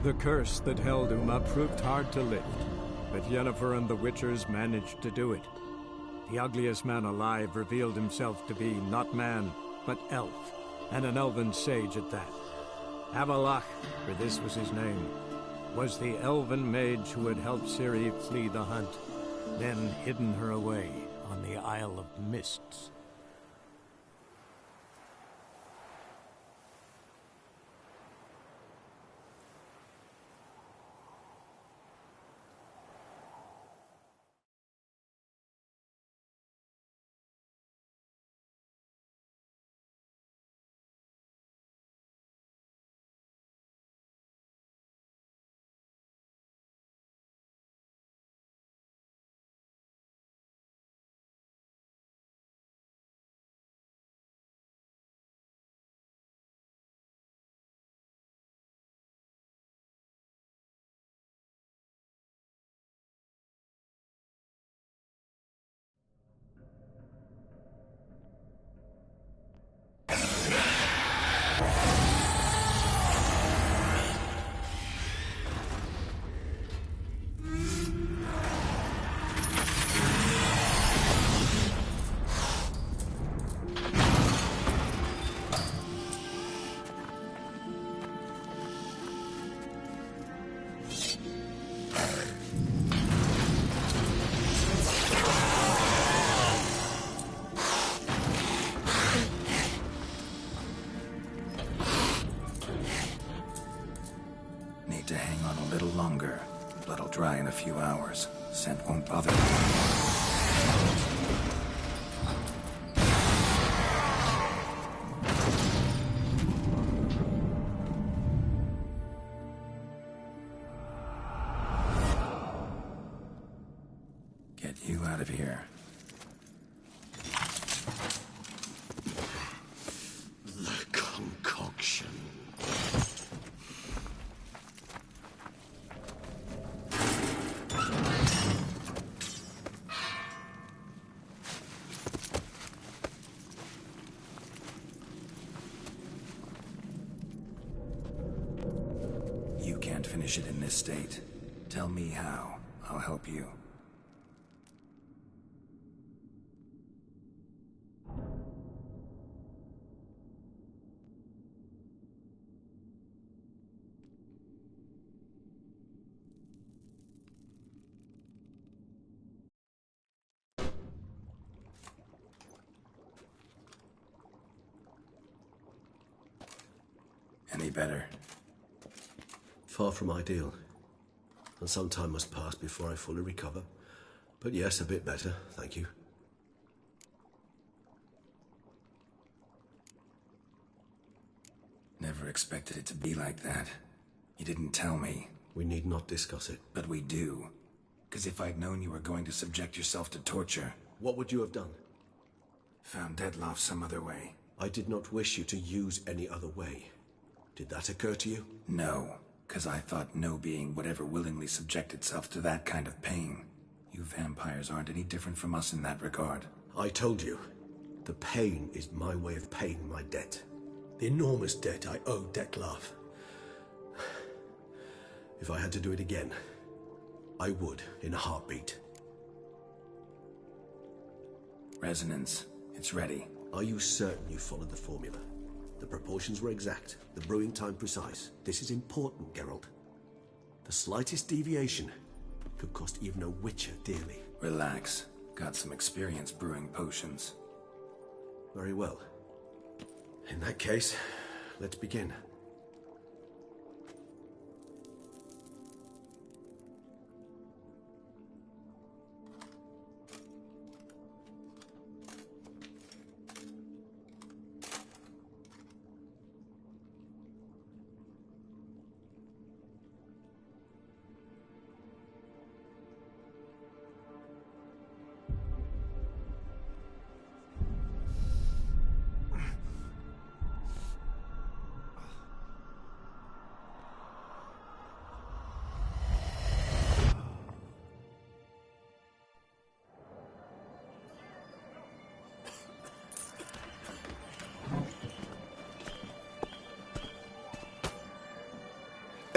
The curse that held Uma proved hard to lift, but Yennefer and the Witchers managed to do it. The ugliest man alive revealed himself to be not man, but elf, and an elven sage at that. Avalach, for this was his name, was the elven mage who had helped Ciri flee the hunt, then hidden her away on the Isle of Mists. To hang on a little longer. Blood'll dry in a few hours. Scent won't bother me. Get you out of here. The concoction. Finish it in this state. Tell me how. I'll help you. Any better? Far from ideal, and some time must pass before I fully recover. But yes, a bit better, thank you. Never expected it to be like that. You didn't tell me. We need not discuss it. But we do. Because if I'd known you were going to subject yourself to torture... What would you have done? Found Dettlaff some other way. I did not wish you to use any other way. Did that occur to you? No. Because I thought no being would ever willingly subject itself to that kind of pain. You vampires aren't any different from us in that regard. I told you, the pain is my way of paying my debt. The enormous debt I owe Dettlaff. If I had to do it again, I would, in a heartbeat. Resonance. It's ready. Are you certain you followed the formula? The proportions were exact, the brewing time precise. This is important, Geralt. The slightest deviation could cost even a Witcher dearly. Relax. Got some experience brewing potions. Very well. In that case, let's begin.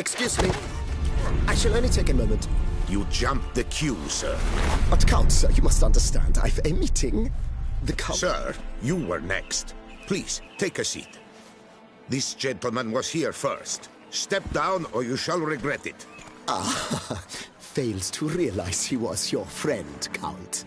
Excuse me. I shall only take a moment. You jumped the queue, sir. But Count, sir, you must understand. I've a meeting. The Count... Sir, you were next. Please, take a seat. This gentleman was here first. Step down or you shall regret it. Ah, fails to realize he was your friend, Count.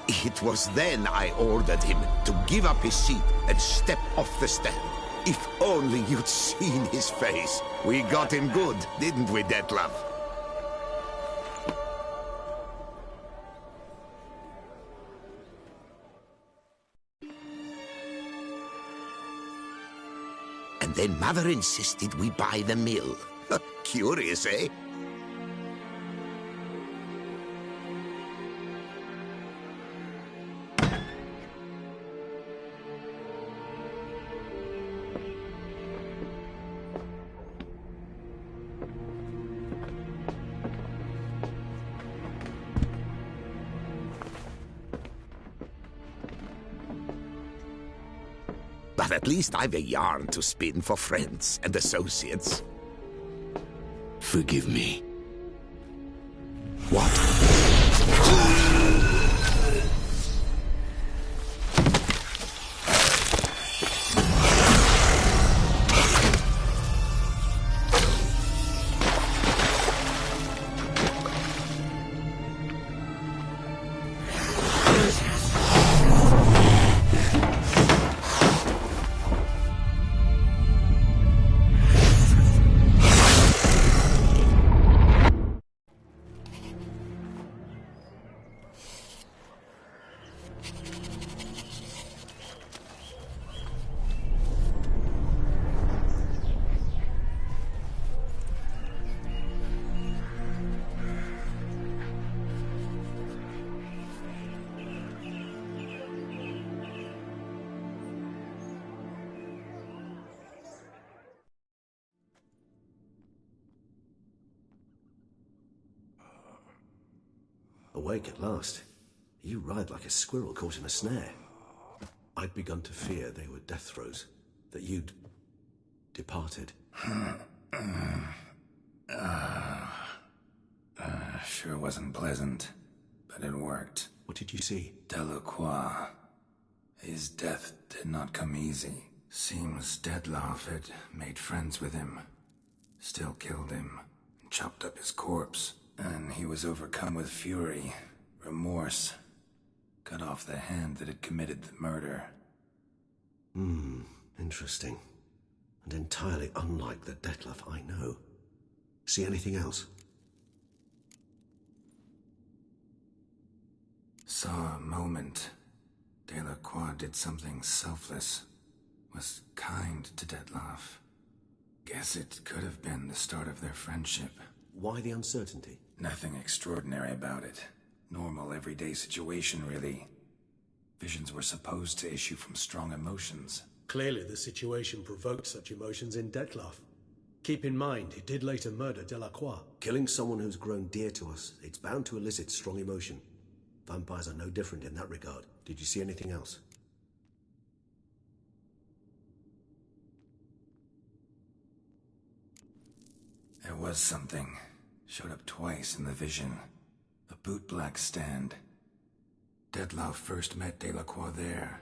It was then I ordered him to give up his seat and step off the stand. If only you'd seen his face. We got him good, didn't we, Detlef? And then Mother insisted we buy the mill. Curious, eh? But at least I've a yarn to spin for friends and associates. Forgive me. What? Awake at last. You ride like a squirrel caught in a snare. I'd begun to fear they were death throes, that you'd departed. Sure wasn't pleasant, but it worked. What did you see? Delacroix. His death did not come easy. Seems Detlef had made friends with him. Still killed him, and chopped up his corpse. And he was overcome with fury, remorse. Cut off the hand that had committed the murder. Interesting. And entirely unlike the Detlef I know. See anything else? Saw a moment. Delacroix did something selfless. Was kind to Detlef. Guess it could have been the start of their friendship. Why the uncertainty? Nothing extraordinary about it. Normal, everyday situation, really. Visions were supposed to issue from strong emotions. Clearly the situation provoked such emotions in Detlef. Keep in mind, he did later murder Delacroix. Killing someone who's grown dear to us, it's bound to elicit strong emotion. Vampires are no different in that regard. Did you see anything else? There was something. Showed up twice in the vision. A bootblack stand. Detlef first met Delacroix there.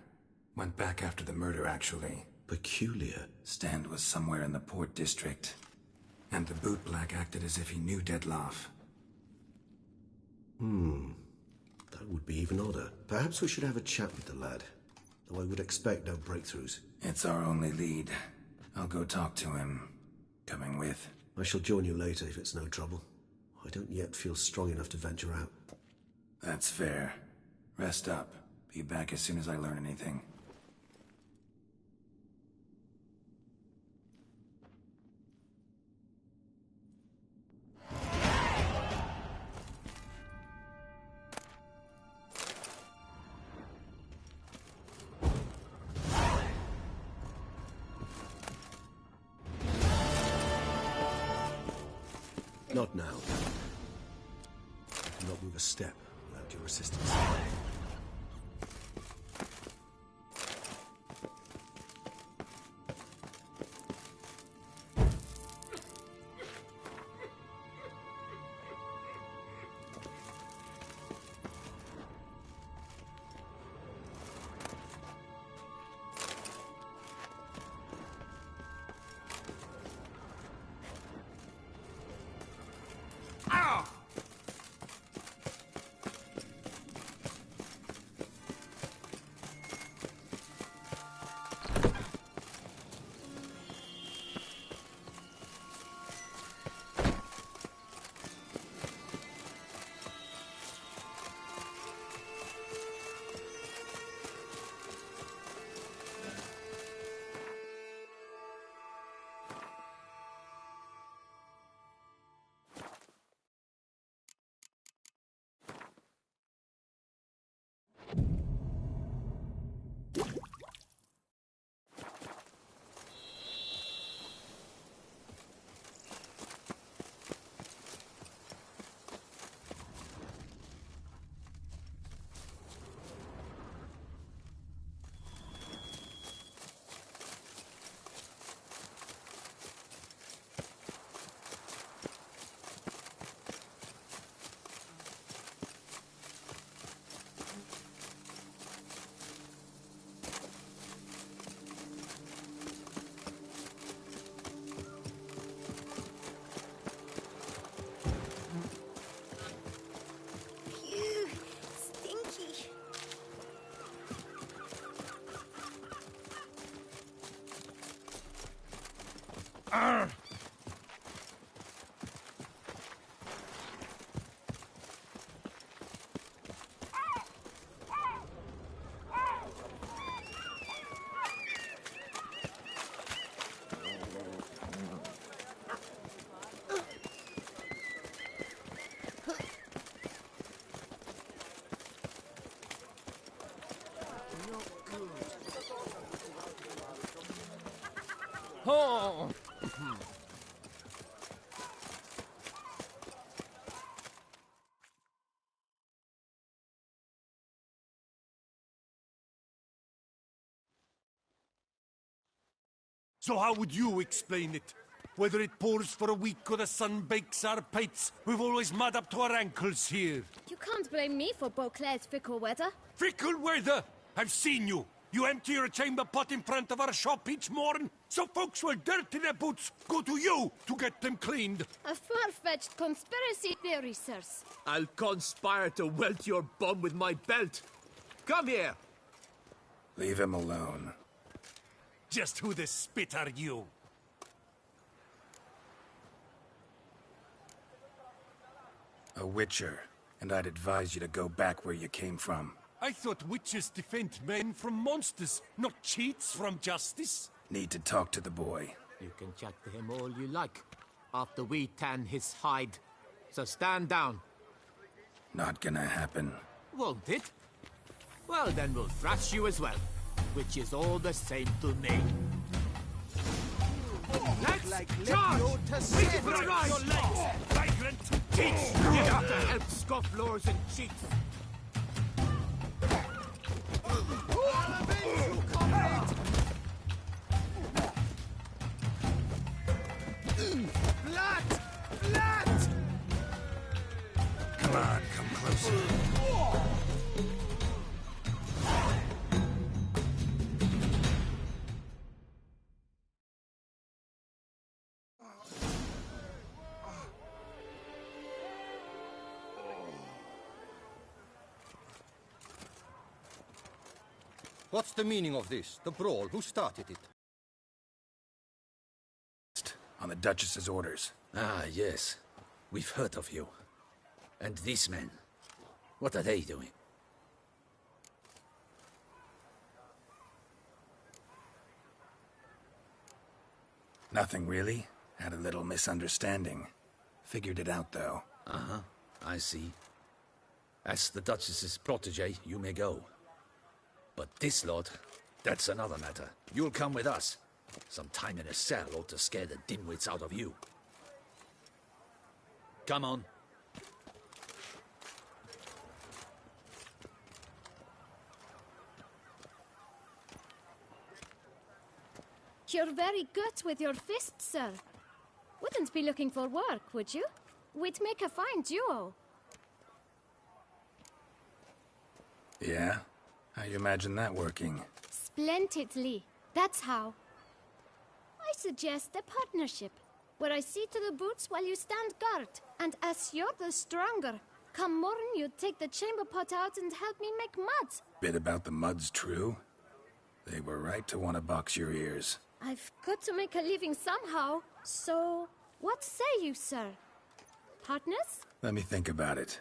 Went back after the murder, actually. Peculiar. Stand was somewhere in the Port District. And the bootblack acted as if he knew Detlef. That would be even odder. Perhaps we should have a chat with the lad. Though I would expect no breakthroughs. It's our only lead. I'll go talk to him. Coming with? I shall join you later if it's no trouble. I don't yet feel strong enough to venture out. That's fair. Rest up. Be back as soon as I learn anything. Not now. I cannot move a step without your assistance. Oh! So how would you explain it? Whether it pours for a week or the sun bakes our pates, we've always mud up to our ankles here. You can't blame me for Beauclair's fickle weather. Fickle weather! I've seen you! You empty your chamber pot in front of our shop each morn, so folks will dirty their boots, go to you to get them cleaned. A far-fetched conspiracy theory, sirs. I'll conspire to welt your bum with my belt. Come here! Leave him alone. Just who the spit are you? A witcher, and I'd advise you to go back where you came from. I thought witches defend men from monsters, not cheats from justice. Need to talk to the boy. You can chat to him all you like, after we tan his hide. So stand down. Not gonna happen. Won't it? Well, then we'll thrash you as well, which is all the same to me. Let's charge! Reach for a rise! Your legs, vagrant cheats! Get out to help scofflaws and cheats! Flat! Flat! Come on, come closer. What's the meaning of this? The brawl? Who started it? On the Duchess's orders. Ah, yes. We've heard of you. And these men, what are they doing? Nothing really. Had a little misunderstanding. Figured it out, though. Uh-huh. I see. As the Duchess's protege, you may go. But this lot, that's another matter. You'll come with us. Some time in a cell ought to scare the dimwits out of you. Come on. You're very good with your fists, sir. Wouldn't be looking for work, would you? We'd make a fine duo. Yeah? How you imagine that working? Splendidly. That's how. I suggest a partnership, where I see to the boots while you stand guard. And as you're the stronger, come morn you take the chamber pot out and help me make mud. Bit about the mud's true? They were right to want to box your ears. I've got to make a living somehow, so what say you, sir? Partners? Let me think about it.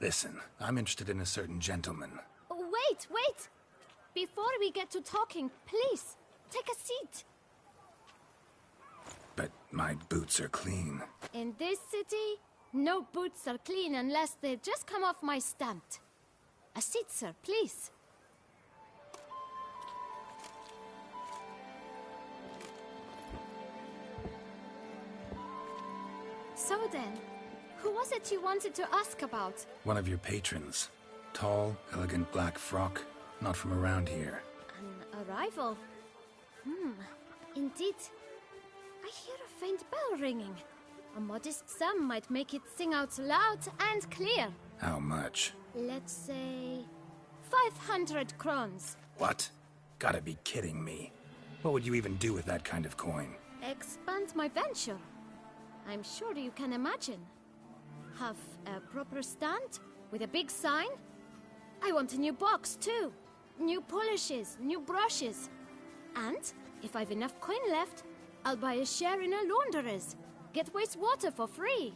Listen, I'm interested in a certain gentleman. Wait, wait! Before we get to talking, please, take a seat. But my boots are clean. In this city, no boots are clean unless they just come off my stand. A seat, sir, please. So then, who was it you wanted to ask about? One of your patrons. Tall, elegant black frock. Not from around here. An arrival? Indeed. I hear a faint bell ringing. A modest sum might make it sing out loud and clear. How much? Let's say 500 crowns. What? Gotta be kidding me. What would you even do with that kind of coin? Expand my venture. I'm sure you can imagine. Have a proper stand with a big sign. I want a new box too. New polishes, new brushes. And if I've enough coin left, I'll buy a share in a launderer's. Get wastewater for free.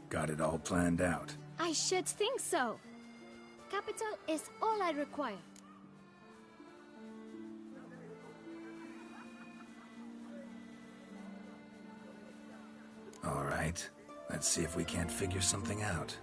Got it all planned out. I should think so. Capital is all I require. All right. Let's see if we can't figure something out.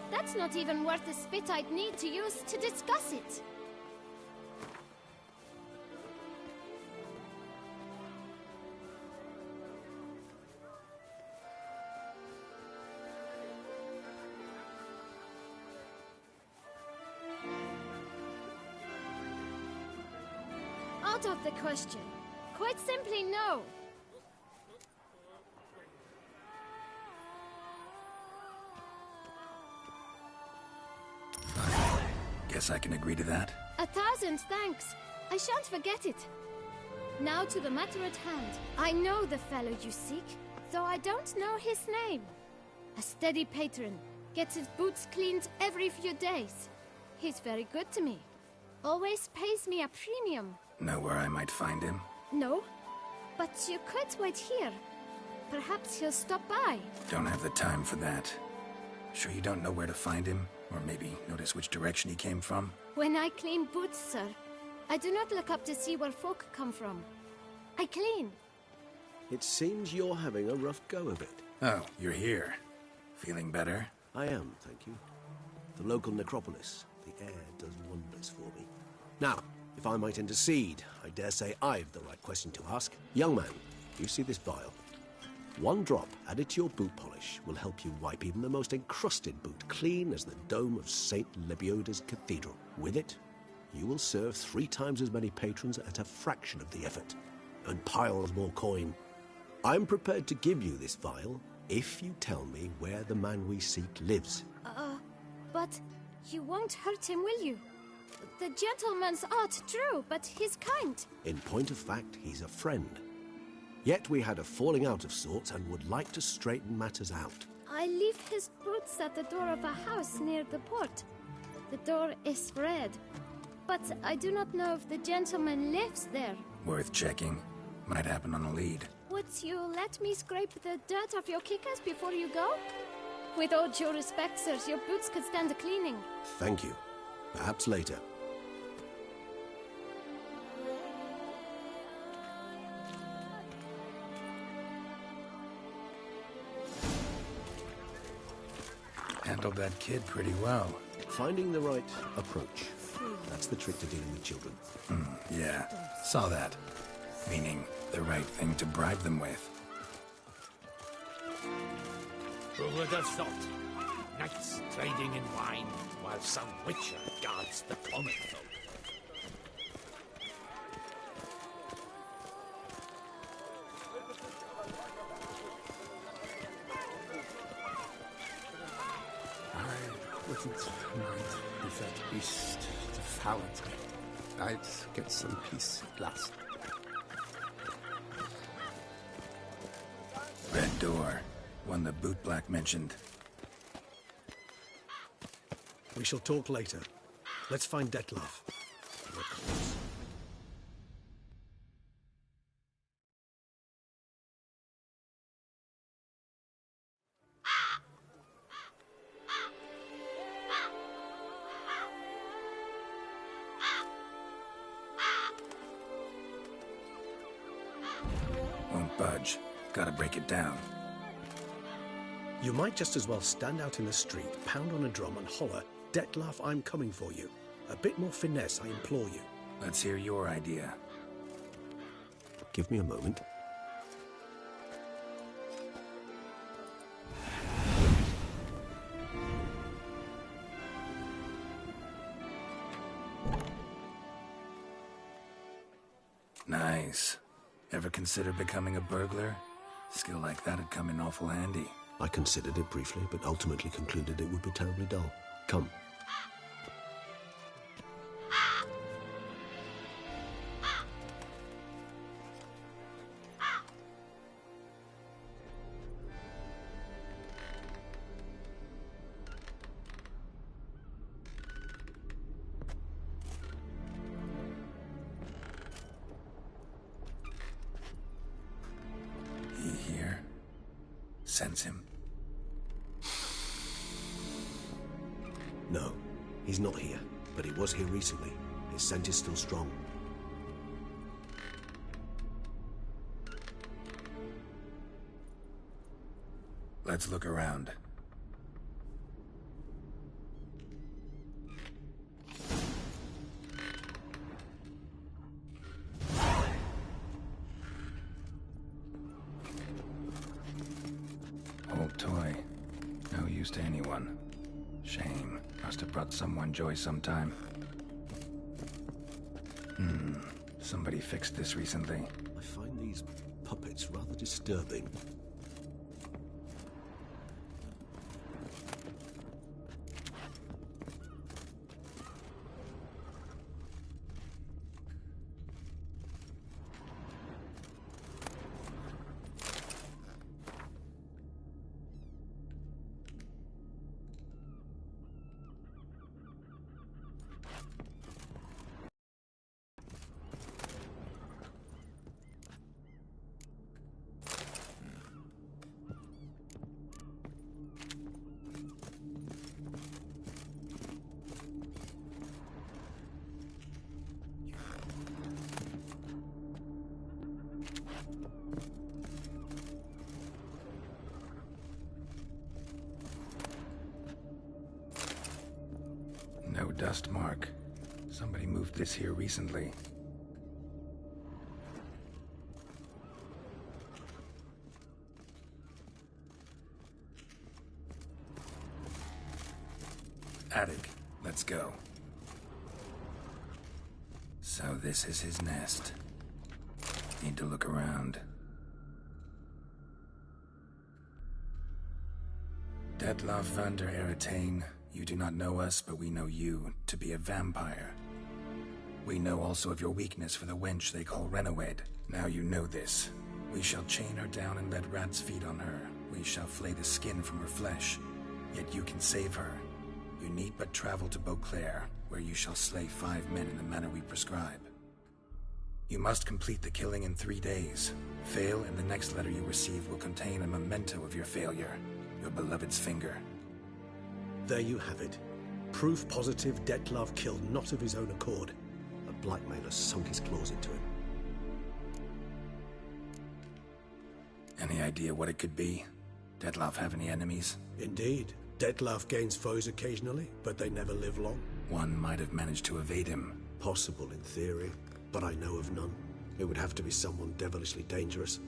That's not even worth the spit I'd need to use to discuss it. Out of the question. Quite simply, no. Guess I can agree to that. 1,000 thanks. I shan't forget it. Now to the matter at hand. I know the fellow you seek, though I don't know his name. A steady patron. Gets his boots cleaned every few days. He's very good to me. Always pays me a premium. Know where I might find him? No, but you could wait here. Perhaps he'll stop by. Don't have the time for that. Sure you don't know where to find him? Or maybe notice which direction he came from? When I clean boots, sir, I do not look up to see where folk come from. I clean. It seems you're having a rough go of it. Oh, you're here. Feeling better? I am, thank you. The local necropolis. The air does wonders for me. Now, if I might intercede, I dare say I've the right question to ask. Young man, you see this vial? One drop added to your boot polish will help you wipe even the most encrusted boot clean as the dome of St. Lebioda's Cathedral. With it, you will serve 3 times as many patrons at a fraction of the effort, and piles more coin. I'm prepared to give you this vial if you tell me where the man we seek lives. But you won't hurt him, will you? The gentleman's art, true, but he's kind. In point of fact, he's a friend. Yet we had a falling out of sorts and would like to straighten matters out. I leave his boots at the door of a house near the port. The door is red, but I do not know if the gentleman lives there. Worth checking. Might happen on a lead. Would you let me scrape the dirt off your kickers before you go? With all due respect, sirs, your boots could stand a cleaning. Thank you. Perhaps later. Handled that kid pretty well. Finding the right approach. That's the trick to dealing with children. Yeah, saw that. Meaning, the right thing to bribe them with. Who would have thought? Knights trading in wine, while some witcher guards the common folk. I wouldn't mind if that beast devoured me. I'd get some peace at last. Red door. One the bootblack mentioned. We shall talk later. Let's find Dettlaff. Won't budge. Gotta break it down. You might just as well stand out in the street, pound on a drum and holler, "Dettlaff, I'm coming for you." A bit more finesse, I implore you. Let's hear your idea. Give me a moment. Nice. Ever consider becoming a burglar? Skill like that'd come in awful handy. I considered it briefly, but ultimately concluded it would be terribly dull. Come. He here? Sense him. No, he's not here, but he was here recently. His scent is still strong. Let's look around. Old toy. No use to anyone. Shame. Must have brought someone joy sometime. Somebody fixed this recently. I find these puppets rather disturbing. No dust mark. Somebody moved this here recently. Attic. Let's go. So this is his nest. Need to look around. Dettlaff van der Eretain, you do not know us, but we know you to be a vampire. We know also of your weakness for the wench they call Renawed. Now you know this. We shall chain her down and let rats feed on her. We shall flay the skin from her flesh. Yet you can save her. You need but travel to Beauclair, where you shall slay 5 men in the manner we prescribe. You must complete the killing in 3 days. Fail, and the next letter you receive will contain a memento of your failure. Your beloved's finger. There you have it. Proof positive Dettlaff killed not of his own accord. A blackmailer sunk his claws into him. Any idea what it could be? Dettlaff have any enemies? Indeed. Dettlaff gains foes occasionally, but they never live long. One might have managed to evade him. Possible in theory, but I know of none. It would have to be someone devilishly dangerous.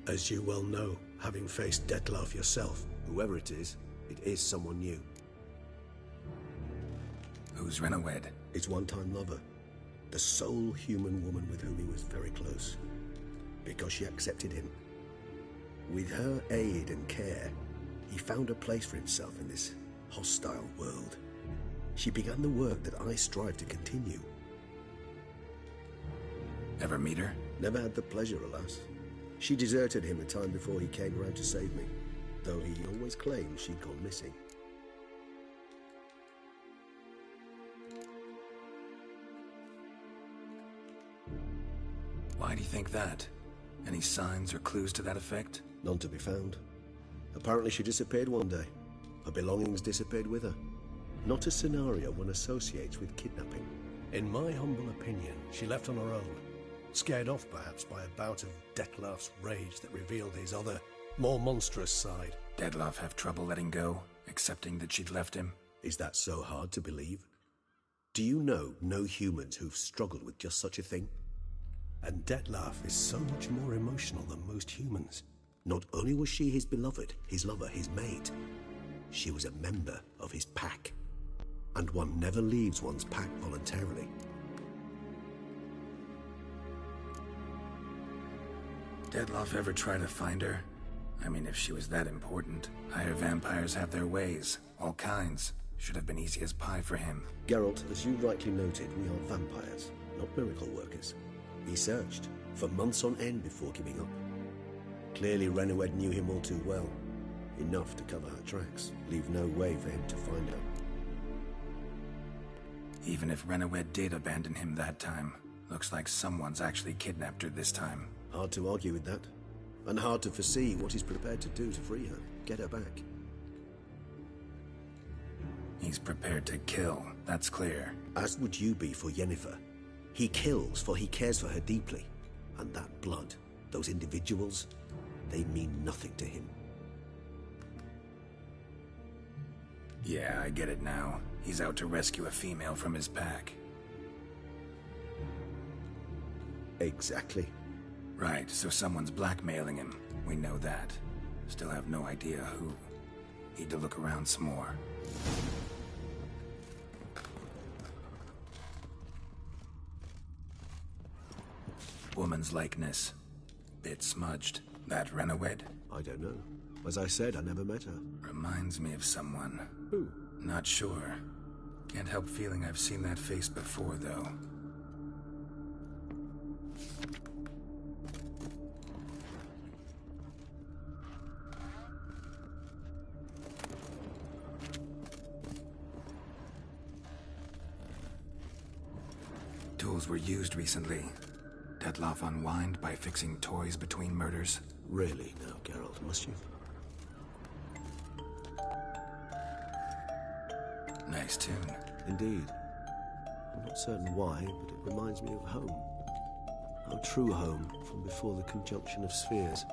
As you well know, having faced Dettlaff yourself, whoever it is someone new. Who's Renawed? His one-time lover. The sole human woman with whom he was very close. Because she accepted him. With her aid and care, he found a place for himself in this hostile world. She began the work that I strive to continue. Ever meet her? Never had the pleasure, alas. She deserted him a time before he came around to save me, though he always claimed she'd gone missing. Why do you think that? Any signs or clues to that effect? None to be found. Apparently she disappeared one day. Her belongings disappeared with her. Not a scenario one associates with kidnapping. In my humble opinion, she left on her own. Scared off, perhaps, by a bout of Dettlaff's rage that revealed his other, more monstrous side. Dettlaff have trouble letting go, accepting that she'd left him? Is that so hard to believe? Do you know no humans who've struggled with just such a thing? And Dettlaff is so much more emotional than most humans. Not only was she his beloved, his lover, his mate, she was a member of his pack. And one never leaves one's pack voluntarily. Dettlaff ever try to find her? I mean, if she was that important. Higher vampires have their ways, all kinds. Should have been easy as pie for him. Geralt, as you rightly noted, we are vampires, not miracle workers. He searched, for months on end before giving up. Clearly Renawed knew him all too well. Enough to cover her tracks, leave no way for him to find her. Even if Renawed did abandon him that time, looks like someone's actually kidnapped her this time. Hard to argue with that. And hard to foresee what he's prepared to do to free her, get her back. He's prepared to kill, that's clear. As would you be for Yennefer. He kills for he cares for her deeply. And that blood, those individuals, they mean nothing to him. Yeah, I get it now. He's out to rescue a female from his pack. Exactly. Right, so someone's blackmailing him. We know that. Still have no idea who. Need to look around some more. Woman's likeness. Bit smudged. That Renawed? I don't know. As I said, I never met her. Reminds me of someone. Who? Not sure. Can't help feeling I've seen that face before, though. Tools were used recently. Dettlaff unwind by fixing toys between murders. Really now, Geralt, must you? Nice tune. Indeed. I'm not certain why, but it reminds me of home. Our true home from before the conjunction of spheres.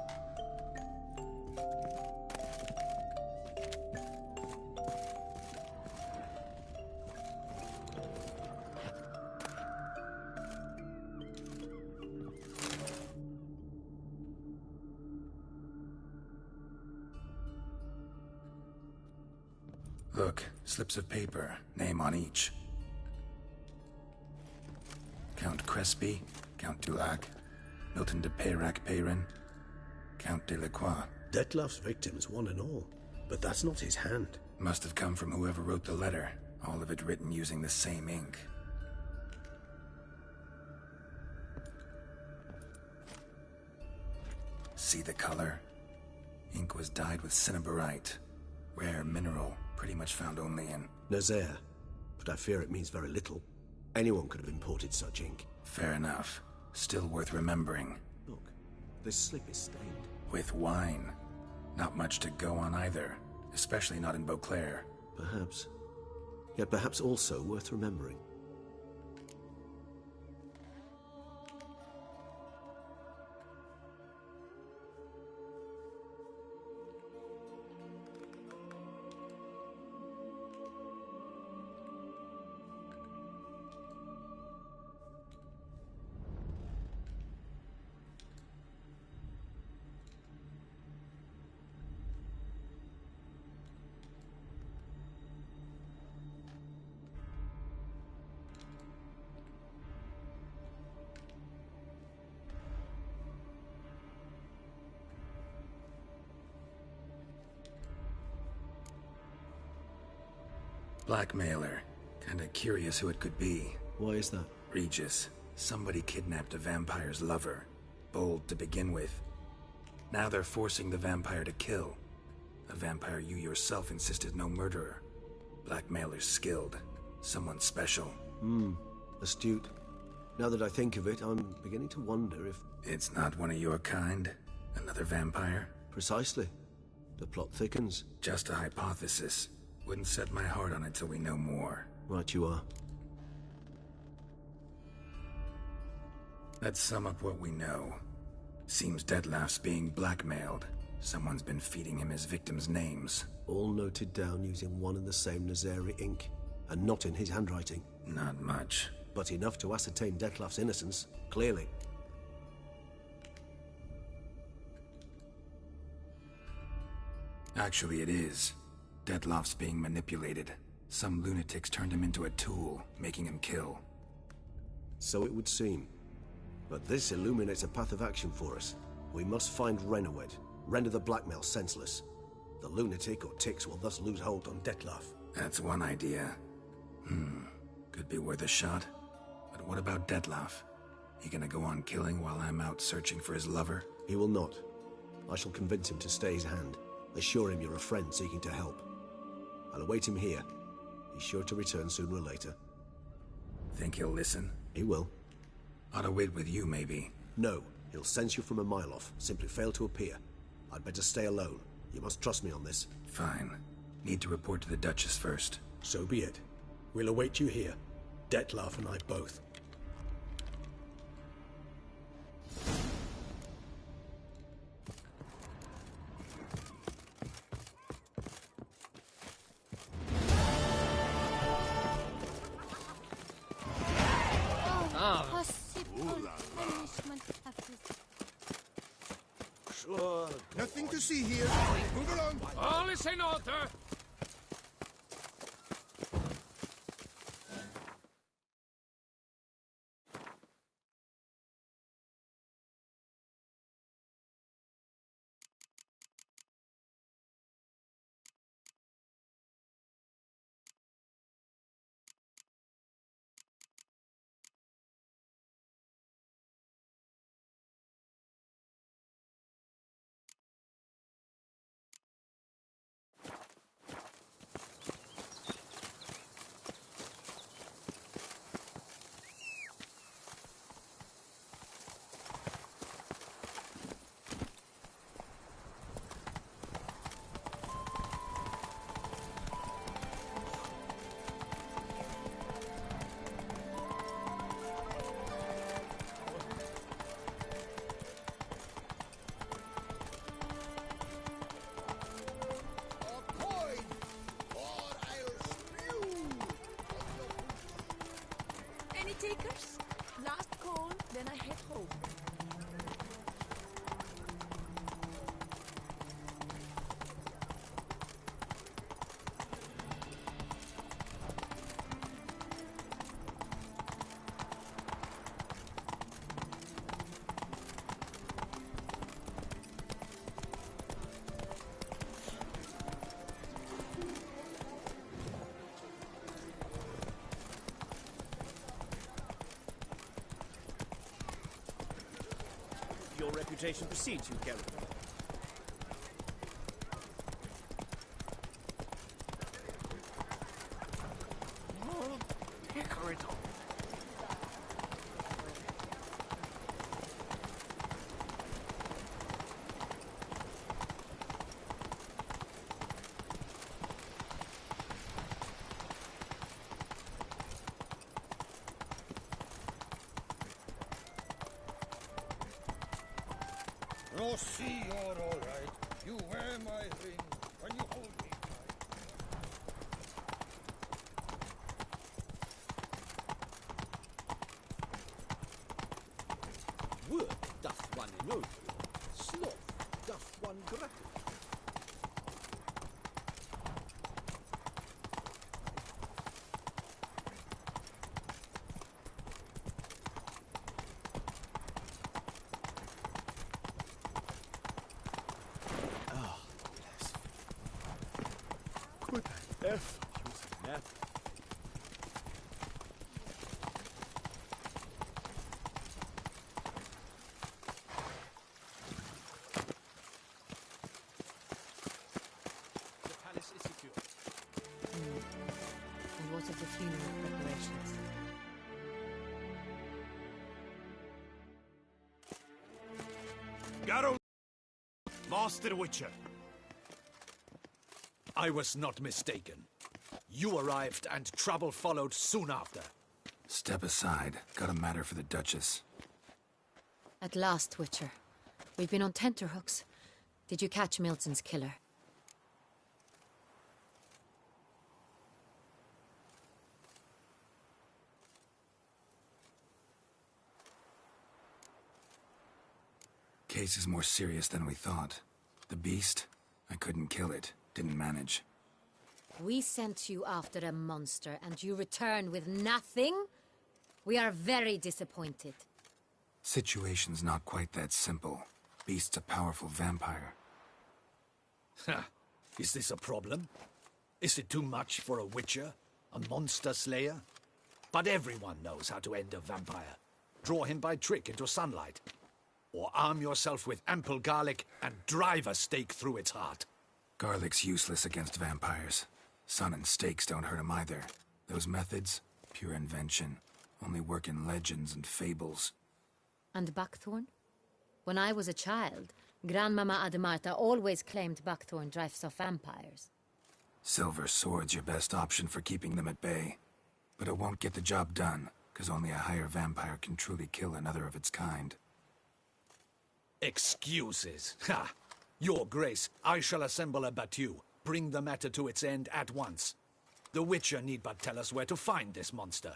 Look, slips of paper, name on each. Count Crespi, Count Dulac, Milton de Peyrac-Peyrin, Count Delacroix. Dettlaff's victims, one and all. But that's not his hand. Must have come from whoever wrote the letter, all of it written using the same ink. See the color? Ink was dyed with cinnabarite. Rare mineral, pretty much found only in Nazaire, but I fear it means very little. Anyone could have imported such ink. Fair enough. Still worth remembering. Look, this slip is stained. With wine. Not much to go on either, especially not in Beauclair. Perhaps. yet perhaps also worth remembering. Blackmailer. Kinda curious who it could be. Why is that? Regis. Somebody kidnapped a vampire's lover. Bold to begin with. Now they're forcing the vampire to kill. A vampire you yourself insisted no murderer. Blackmailer's skilled. Someone special. Astute. Now that I think of it, I'm beginning to wonder if... It's not one of your kind? Another vampire? Precisely. The plot thickens. Just a hypothesis. Wouldn't set my heart on it till we know more. Right you are. Let's sum up what we know. Seems Detlef's being blackmailed. Someone's been feeding him his victims' names. All noted down using one and the same Nazari ink, and not in his handwriting. Not much. But enough to ascertain Detlef's innocence, clearly. Actually, it is. Detlef's being manipulated. Some lunatics turned him into a tool, making him kill. So it would seem. But this illuminates a path of action for us. We must find Renowed, render the blackmail senseless. The lunatic or ticks will thus lose hold on Detlef. That's one idea. Could be worth a shot. But what about Detlef? He gonna go on killing while I'm out searching for his lover? He will not. I shall convince him to stay his hand. Assure him you're a friend seeking to help. I'll await him here. He's sure to return sooner or later. Think he'll listen? He will. Ought to wait with you, maybe. No. He'll sense you from a mile off. Simply fail to appear. I'd better stay alone. You must trust me on this. Fine. Need to report to the Duchess first. So be it. We'll await you here. Detlef and I both. Nothing to see here. Move along. All is in order. Takers? Last call, then I head home. Your reputation precedes you, Geralt. You'll see you're all right. You wear my ring when you hold me tight. Work doth one ennoble, sloth doth one gratify. F. Use a nap. The palace is secure. And what of the funeral preparations? Garrow, Master Witcher. I was not mistaken. You arrived and trouble followed soon after. Step aside. Got a matter for the Duchess. At last, Witcher. We've been on tenterhooks. Did you catch Milton's killer? Case is more serious than we thought. The beast? I couldn't kill it. Didn't manage. We sent you after a monster, and you return with nothing? We are very disappointed. Situation's not quite that simple. Beast's a powerful vampire. Ha! Is this a problem? Is it too much for a witcher? A monster slayer? But everyone knows how to end a vampire. Draw him by trick into sunlight. Or arm yourself with ample garlic and drive a stake through its heart. Garlic's useless against vampires. Sun and stakes don't hurt him either. Those methods, pure invention. Only work in legends and fables. And buckthorn? When I was a child, Grandmama Ademarta always claimed buckthorn drives off vampires. Silver sword's your best option for keeping them at bay. But it won't get the job done, because only a higher vampire can truly kill another of its kind. Excuses. Ha! Your Grace, I shall assemble a battue. Bring the matter to its end at once. The Witcher need but tell us where to find this monster.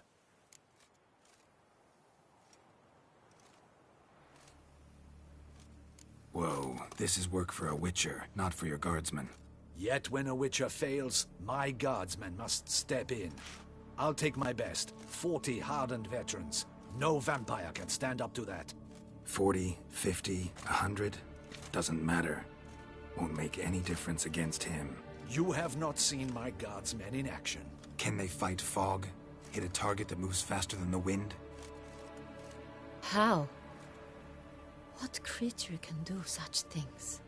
Whoa, this is work for a Witcher, not for your guardsmen. Yet when a Witcher fails, my guardsmen must step in. I'll take my best. 40 hardened veterans. No vampire can stand up to that. 40, 50, 100? Doesn't matter. Won't make any difference against him. You have not seen my guardsmen in action. Can they fight fog? Hit a target that moves faster than the wind? How? What creature can do such things?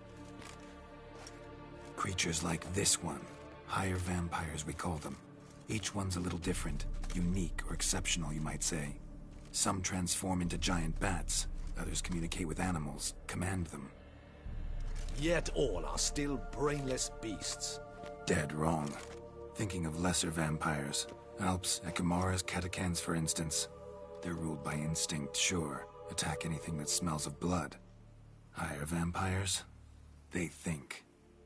Creatures like this one. Higher vampires, we call them. Each one's a little different. Unique or exceptional, you might say. Some transform into giant bats. Others communicate with animals, command them. Yet all are still brainless beasts. Dead wrong. Thinking of lesser vampires. Alps, Ekamaras, Catechans, for instance. They're ruled by instinct, sure. Attack anything that smells of blood. Higher vampires? They think.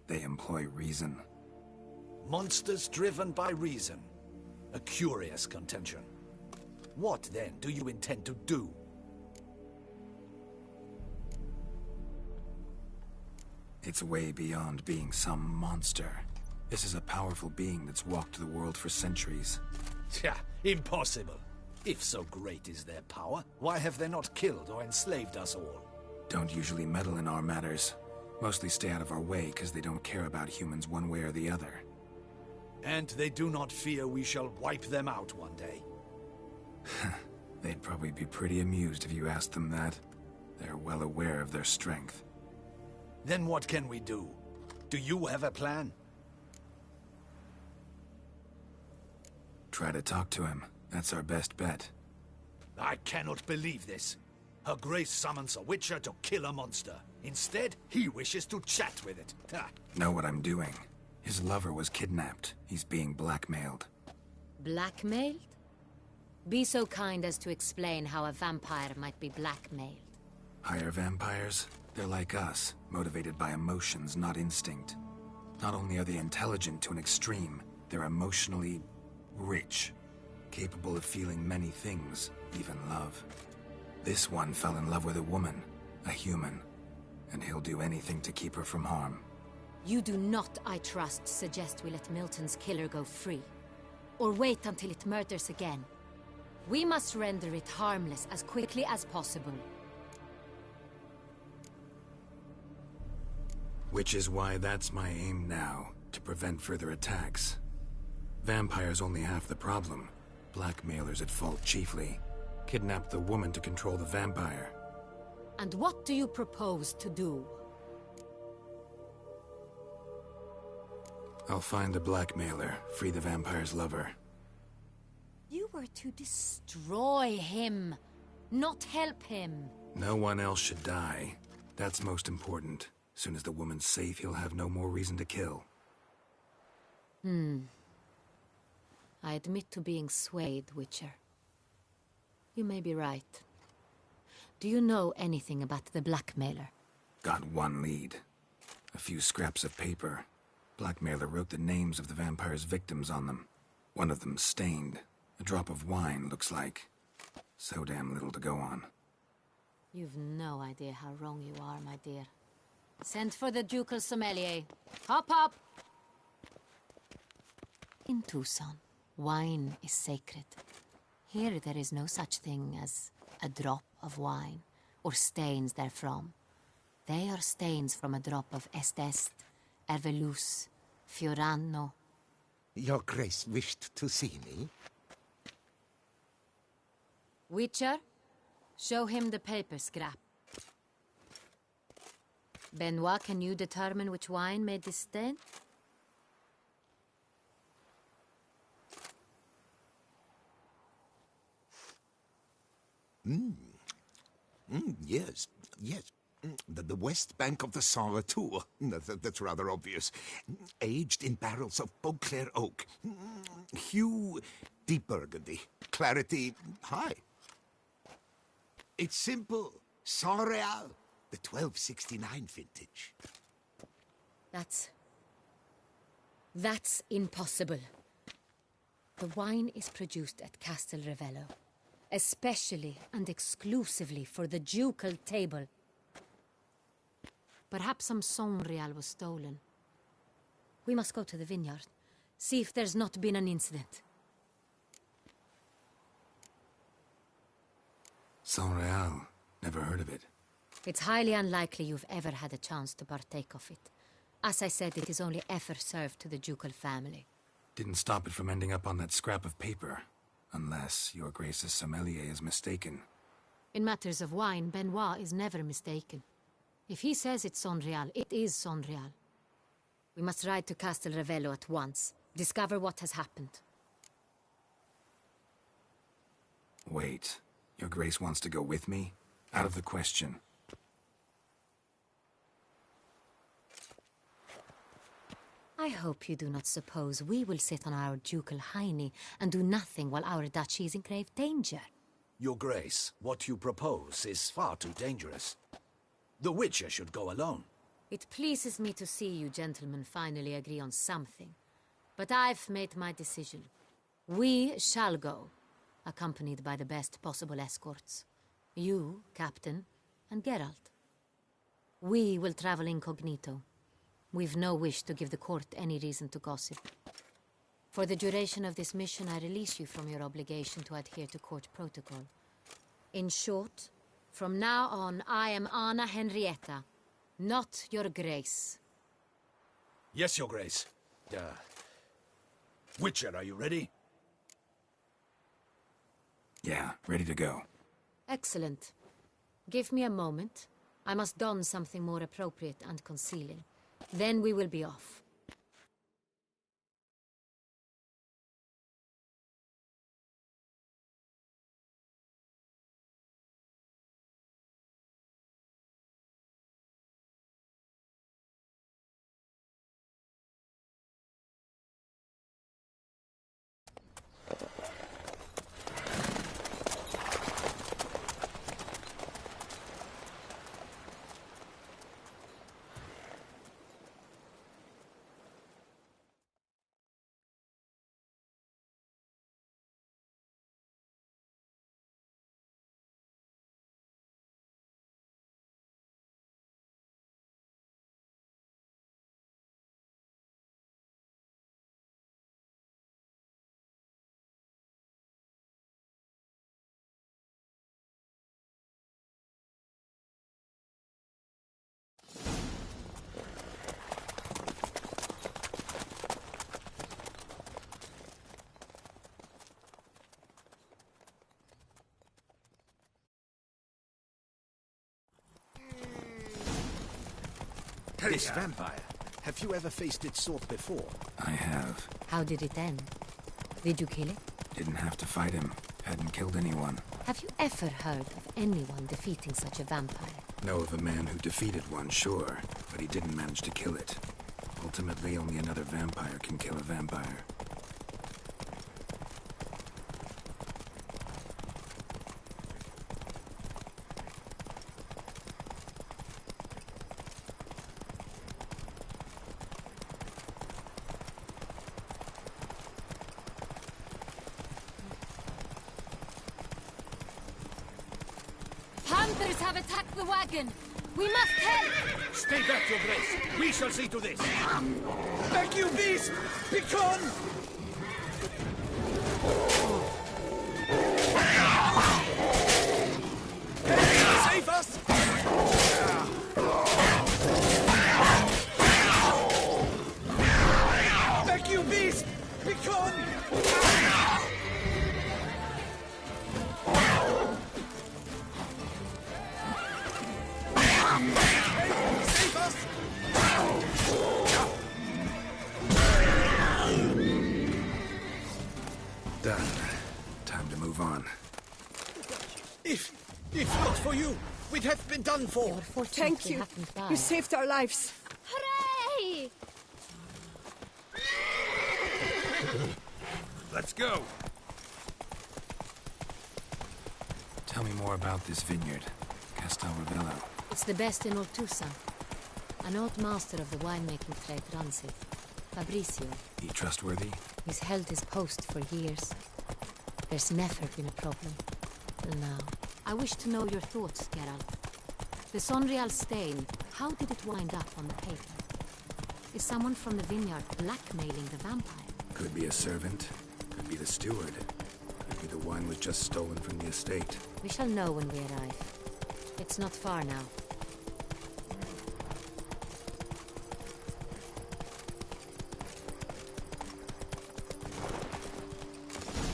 They employ reason. Monsters driven by reason. A curious contention. What, then, do you intend to do? It's way beyond being some monster. This is a powerful being that's walked the world for centuries. Tja, impossible. If so great is their power, why have they not killed or enslaved us all? Don't usually meddle in our matters. Mostly stay out of our way because they don't care about humans one way or the other. And they do not fear we shall wipe them out one day. They'd probably be pretty amused if you asked them that. They're well aware of their strength. Then what can we do? Do you have a plan? Try to talk to him. That's our best bet. I cannot believe this. Her Grace summons a Witcher to kill a monster. Instead, he wishes to chat with it. Ha. Know what I'm doing. His lover was kidnapped. He's being blackmailed. Blackmailed? Be so kind as to explain how a vampire might be blackmailed. Higher vampires? They're like us, motivated by emotions, not instinct. Not only are they intelligent to an extreme, they're emotionally rich, capable of feeling many things, even love. This one fell in love with a woman, a human, and he'll do anything to keep her from harm. You do not, I trust, suggest we let Milton's killer go free. Or wait until it murders again. We must render it harmless as quickly as possible. Which is why that's my aim now, to prevent further attacks. Vampires only half the problem. Blackmailers at fault chiefly. Kidnap the woman to control the vampire. And what do you propose to do? I'll find the blackmailer, free the vampire's lover. You were to destroy him, not help him. No one else should die. That's most important. Soon as the woman's safe, he'll have no more reason to kill. I admit to being swayed, Witcher. You may be right. Do you know anything about the blackmailer? Got one lead. A few scraps of paper. Blackmailer wrote the names of the vampire's victims on them. One of them stained. A drop of wine, looks like. So damn little to go on. You've no idea how wrong you are, my dear. Send for the ducal sommelier. Hop, hop! In Tucson, wine is sacred. Here there is no such thing as a drop of wine, or stains therefrom. They are stains from a drop of Est, Ervelus, Fiorano. Your Grace wished to see me? Witcher, show him the paper scrap. Benoit, can you determine which wine made this stain? Yes, yes. The west bank of the Saint Retour. That's rather obvious. Aged in barrels of Beauclair oak. Hue, deep burgundy. Clarity, high. It's simple. Saint Real, the 1269 vintage. That's impossible. The wine is produced at Castel Ravello, especially and exclusively for the ducal table. Perhaps some Saint Real was stolen. We must go to the vineyard, see if there's not been an incident. Saint Real. Never heard of it. It's highly unlikely you've ever had a chance to partake of it. As I said, it is only ever served to the ducal family. Didn't stop it from ending up on that scrap of paper. Unless your Grace's sommelier is mistaken. In matters of wine, Benoit is never mistaken. If he says it's Saint Real, it is Saint Real. We must ride to Castel Ravello at once. Discover what has happened. Wait. Your Grace wants to go with me? Out of the question. I hope you do not suppose we will sit on our ducal hiney and do nothing while our duchy is in grave danger. Your Grace, what you propose is far too dangerous. The Witcher should go alone. It pleases me to see you gentlemen finally agree on something. But I've made my decision. We shall go, accompanied by the best possible escorts. You, Captain, and Geralt. We will travel incognito. We've no wish to give the court any reason to gossip. For the duration of this mission, I release you from your obligation to adhere to court protocol. In short, from now on, I am Anna Henrietta, not your Grace. Yes, Your Grace. Witcher, are you ready? Yeah, ready to go. Excellent. Give me a moment. I must don something more appropriate and concealing. Then we will be off. This vampire, have you ever faced its sort before? I have. How did it end? Did you kill it? Didn't have to fight him. Hadn't killed anyone. Have you ever heard of anyone defeating such a vampire? Know of a man who defeated one, sure, but he didn't manage to kill it. Ultimately, only another vampire can kill a vampire. Hunters have attacked the wagon! We must help! Stay back, Your Grace. We shall see to this. Back, you beast! Begone! Save us! Back, you beast! Begone! Save us! Done. Time to move on. If not for you, we'd have been done for. Thank you. You saved our lives. Hooray! Let's go. Tell me more about this vineyard. Castel Ravello. It's the best in all Toussaint. An old master of the winemaking trade runs it. Fabricio. He trustworthy? He's held his post for years. There's never been a problem. Till now. I wish to know your thoughts, Geralt. The Sonreal stain, how did it wind up on the paper? Is someone from the vineyard blackmailing the vampire? Could be a servant. Could be the steward. Could be the wine was just stolen from the estate. We shall know when we arrive. It's not far now.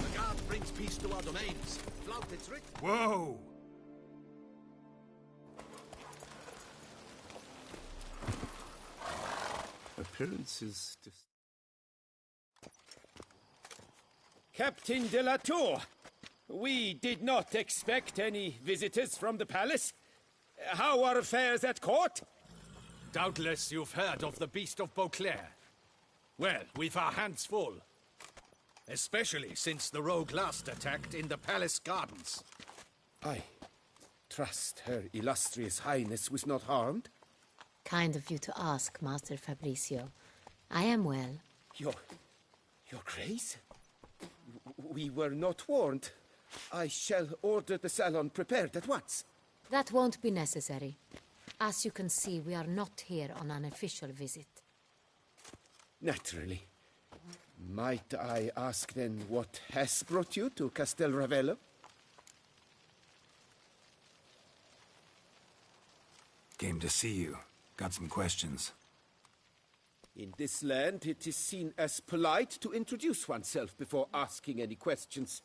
The guard brings peace to our domains. Flout its writ. Whoa! Appearances. Captain de la Tour, we did not expect any visitors from the palace. How are affairs at court? Doubtless you've heard of the Beast of Beauclair. Well, we've our hands full. Especially since the rogue last attacked in the palace gardens. I trust Her Illustrious Highness was not harmed. Kind of you to ask, Master Fabricio. I am well. Your Grace? We were not warned. I shall order the salon prepared at once. That won't be necessary. As you can see, we are not here on an official visit. Naturally. Might I ask then what has brought you to Castel Ravello? Came to see you. Got some questions. In this land, it is seen as polite to introduce oneself before asking any questions.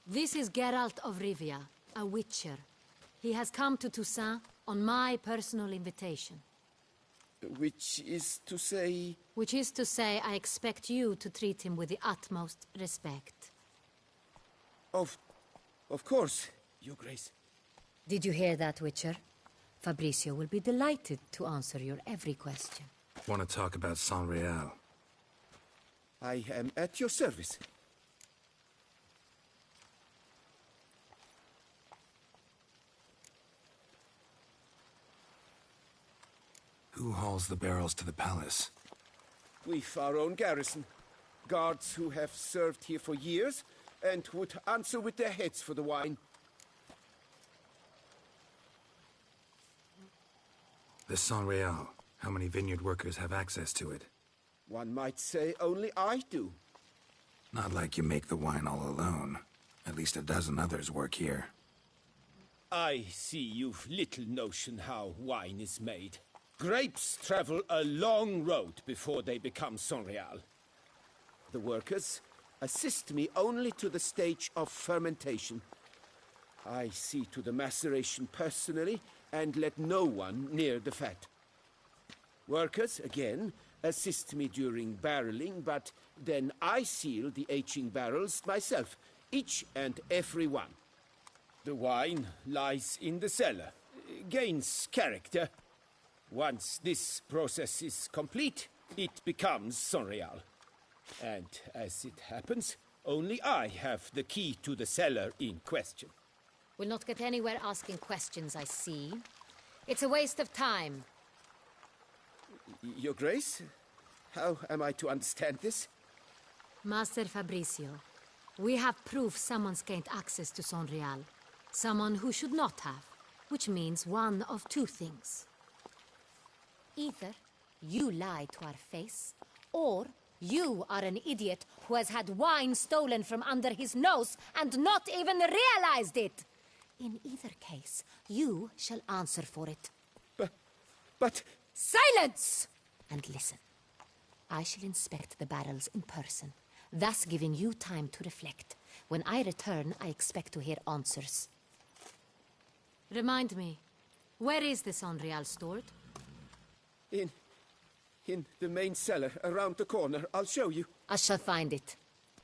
This is Geralt of Rivia, a witcher. He has come to Toussaint on my personal invitation. Which is to say... Which is to say, I expect you to treat him with the utmost respect. Of course, Your Grace. Did you hear that, Witcher? Fabricio will be delighted to answer your every question. Want to talk about Sonreal? I am at your service. Who hauls the barrels to the palace? We've our own garrison. Guards who have served here for years and would answer with their heads for the wine. The Sonreal. How many vineyard workers have access to it? One might say only I do. Not like you make the wine all alone. At least a dozen others work here. I see you've little notion how wine is made. Grapes travel a long road before they become Sonreal. The workers assist me only to the stage of fermentation. I see to the maceration personally and let no one near the fat. Workers, again, assist me during barreling, but then I seal the aging barrels myself, each and every one. The wine lies in the cellar, gains character. Once this process is complete, it becomes Sonreal. And as it happens, only I have the key to the cellar in question. We'll not get anywhere asking questions, I see. It's a waste of time. Your Grace? How am I to understand this? Master Fabricio, we have proof someone's gained access to Sonreal. Someone who should not have, which means one of two things. Either you lie to our face, or you are an idiot who has had wine stolen from under his nose and not even realized it. In either case, you shall answer for it. But... Silence! And listen. I shall inspect the barrels in person, thus giving you time to reflect. When I return, I expect to hear answers. Remind me, where is this Sonreal stored? In the main cellar, around the corner. I'll show you. I shall find it.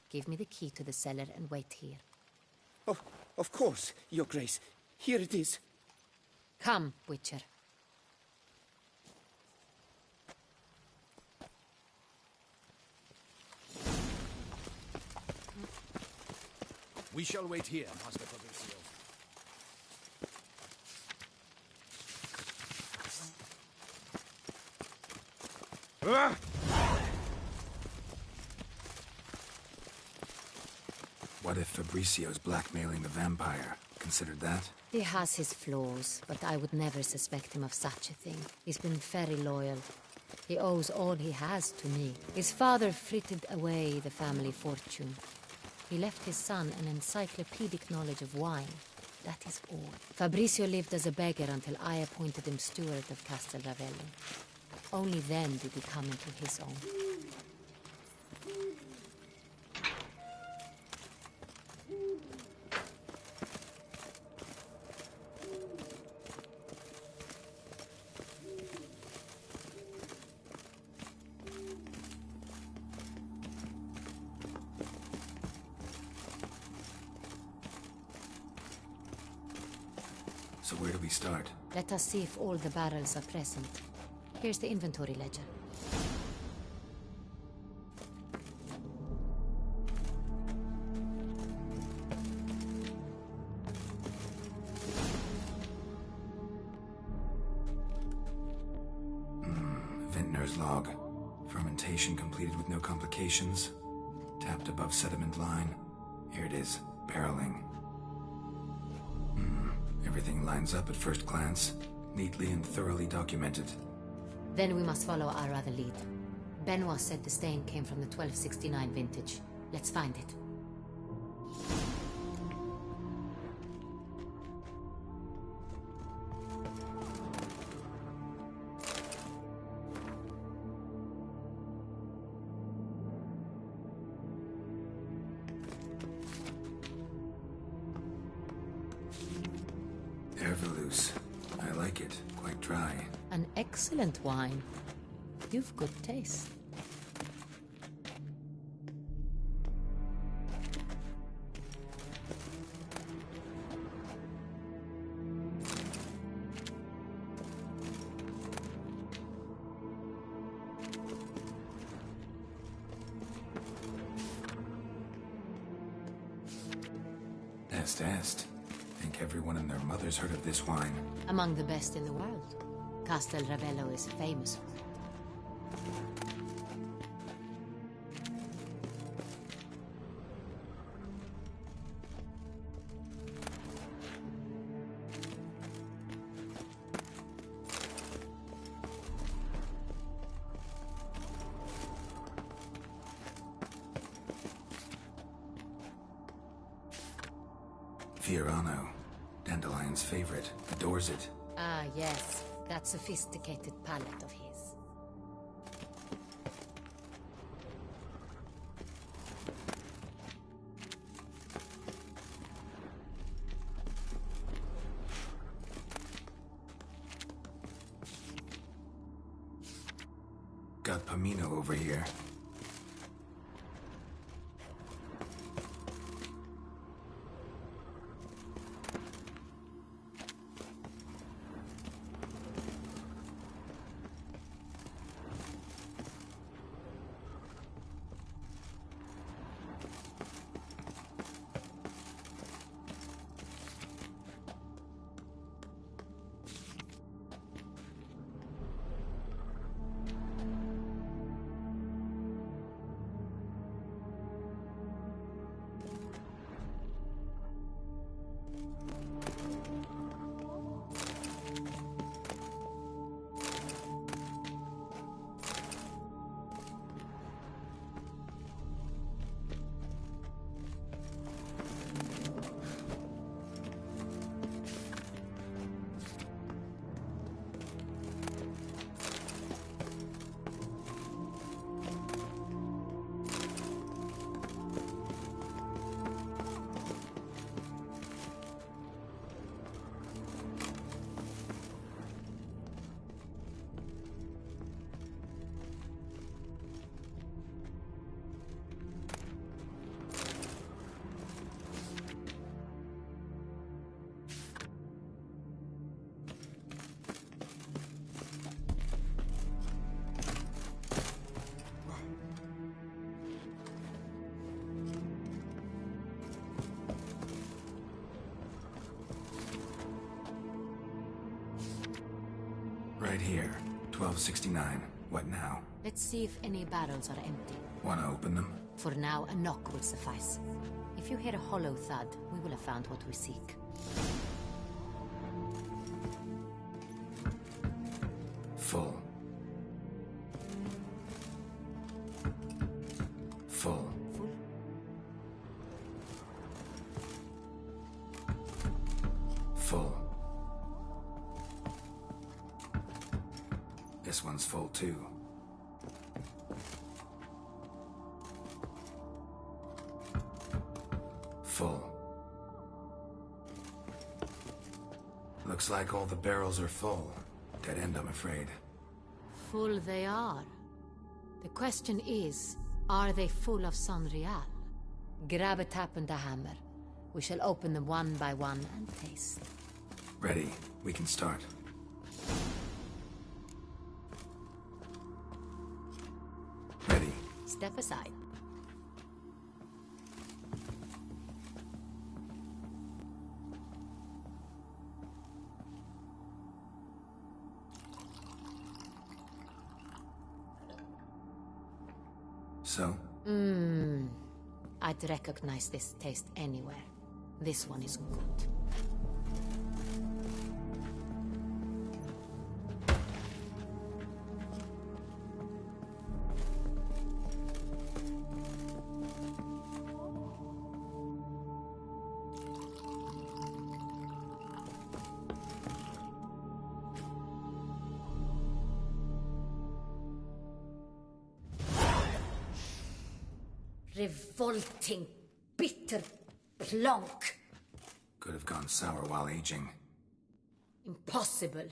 Give me the key to the cellar and wait here. Oh, of course, Your Grace. Here it is. Come, Witcher. We shall wait here, Master Fabricio. What if Fabricio's blackmailing the vampire? Considered that? He has his flaws, but I would never suspect him of such a thing. He's been very loyal. He owes all he has to me. His father frittered away the family fortune. He left his son an encyclopedic knowledge of wine. That is all. Fabricio lived as a beggar until I appointed him steward of Castel Ravello. Only then did he come into his own. So where do we start? Let us see if all the barrels are present. Here's the inventory ledger. Vintner's log. Fermentation completed with no complications. Tapped above sediment line. Here it is. Barreling. Everything lines up at first glance. Neatly and thoroughly documented. Then we must follow our other lead. Benoit said the stain came from the 1269 vintage. Let's find it. Herveloos. I like it. Quite dry. An excellent wine. You've good taste. Est. Think everyone and their mother's heard of this wine. Among the best in the world. Castel Ravello is famous for it. Fiorano. Dandelion's favorite. Adores it. Ah, yes. That sophisticated palate of his. Got Pamino over here. Right here. 1269. What now? Let's see if any barrels are empty. Wanna open them? For now, a knock will suffice. If you hear a hollow thud, we will have found what we seek. Full. Full. Full. This one's full too. Full. Looks like all the barrels are full. Dead end, I'm afraid. Full they are. The question is, are they full of Sonreal? Grab a tap and a hammer. We shall open them one by one and taste. Ready. We can start. Ready. Step aside. So? I'd recognize this taste anywhere. This one is good. Revolting, bitter plonk. Could have gone sour while aging. Impossible.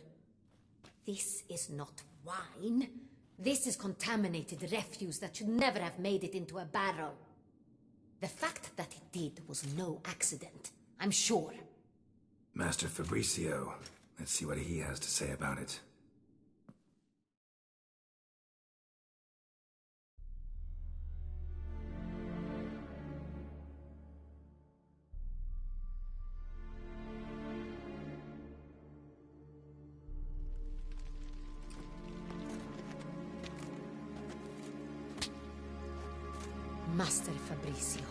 This is not wine. This is contaminated refuse that should never have made it into a barrel. The fact that it did was no accident, I'm sure. Master Fabricio. Let's see what he has to say about it. Master Fabricio,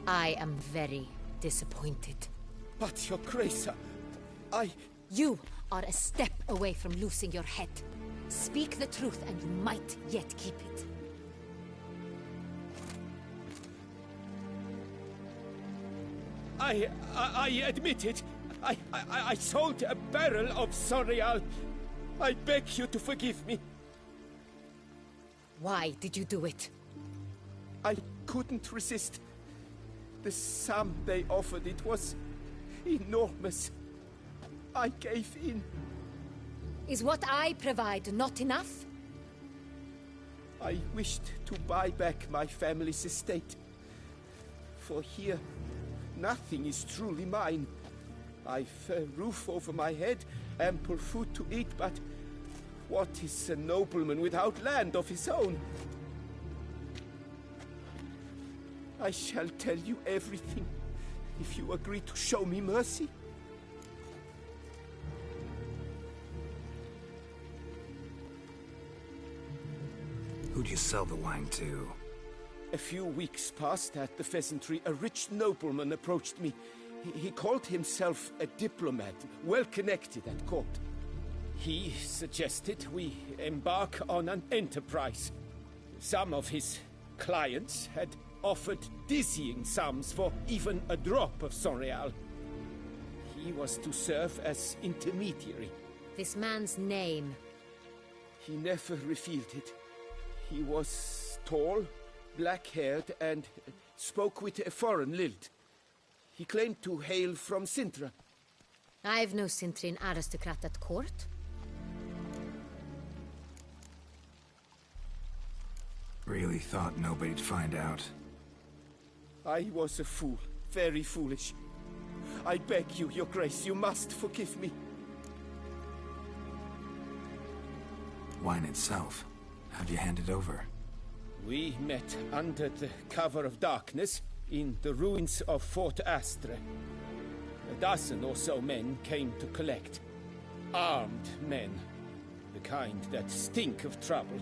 I am very disappointed. But, Your Grace, You are a step away from losing your head. Speak the truth and you might yet keep it. I admit it. I sold a barrel of Sonreal. I beg you to forgive me. Why did you do it? I couldn't resist. The sum they offered, it was enormous. I gave in. Is what I provide not enough? I wished to buy back my family's estate. For here, nothing is truly mine. I've a roof over my head, ample food to eat, but what is a nobleman without land of his own? I shall tell you everything, if you agree to show me mercy. Who'd you sell the wine to? A few weeks past at the pheasantry, a rich nobleman approached me. He called himself a diplomat, well connected at court. He suggested we embark on an enterprise. Some of his clients had offered dizzying sums for even a drop of Sonreal. He was to serve as intermediary. This man's name? He never revealed it. He was tall, black-haired, and spoke with a foreign lilt. He claimed to hail from Sintra. I've no Sintrin aristocrat at court. Really thought nobody'd find out. I was a fool, very foolish. I beg you, Your Grace, you must forgive me. Wine itself, how'd you hand it over? We met under the cover of darkness in the ruins of Fort Astre. A dozen or so men came to collect. Armed men. The kind that stink of trouble.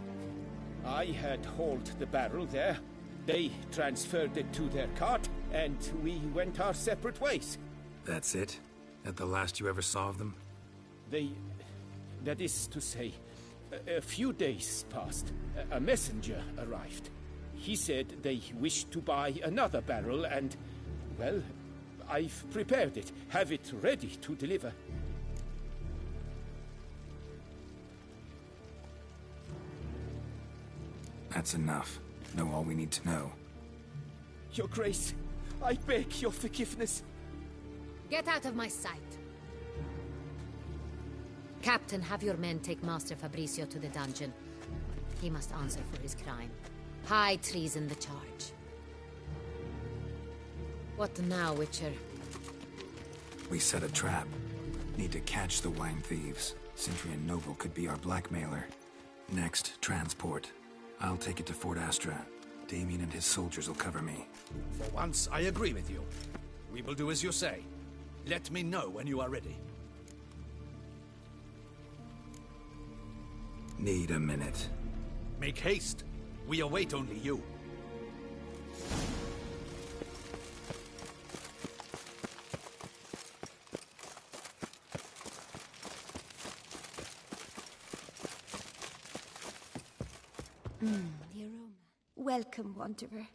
I had hauled the barrel there. They transferred it to their cart, and we went our separate ways. That's it? That the last you ever saw of them? That is to say, a few days passed. A messenger arrived. He said they wished to buy another barrel and, well, I've prepared it. Have it ready to deliver. That's enough. Know all we need to know. Your Grace, I beg your forgiveness. Get out of my sight. Captain, have your men take Master Fabricio to the dungeon. He must answer for his crime. High treason the charge. What now, Witcher? We set a trap. Need to catch the wine thieves. Sentry and Noble could be our blackmailer. Next, transport. I'll take it to Fort Astra. Damien and his soldiers will cover me. For once, I agree with you. We will do as you say. Let me know when you are ready. Need a minute. Make haste. We await only you. The aroma. Welcome, wanderer.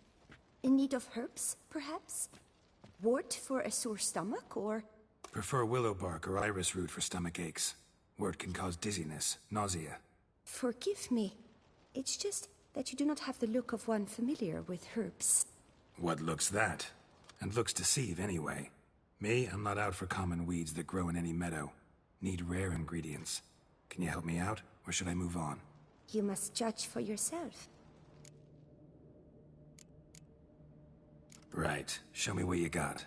In need of herbs, perhaps? Wort for a sore stomach, or... Prefer willow bark or iris root for stomach aches. Wort can cause dizziness, nausea. Forgive me. It's just that you do not have the look of one familiar with herbs. What looks that? And looks deceive anyway. Me, I'm not out for common weeds that grow in any meadow. Need rare ingredients. Can you help me out, or should I move on? You must judge for yourself. Right. Show me what you got.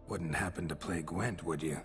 Wouldn't happen to play Gwent, would you?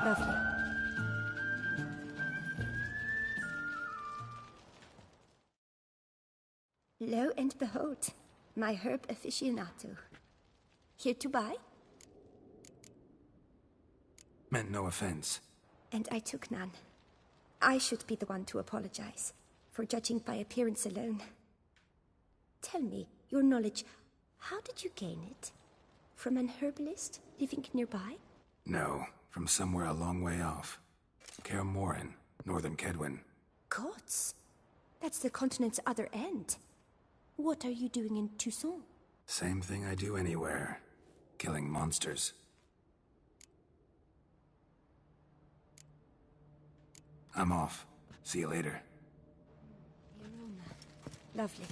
Lovely. Lo and behold, my herb aficionado. Here to buy? Meant no offense. And I took none. I should be the one to apologize for judging by appearance alone. Tell me, your knowledge, how did you gain it? From an herbalist living nearby? No, from somewhere a long way off. Kaer Morhen, northern Kedwin. Gods! That's the continent's other end. What are you doing in Toussaint? Same thing I do anywhere. Killing monsters. I'm off. See you later. Lovely.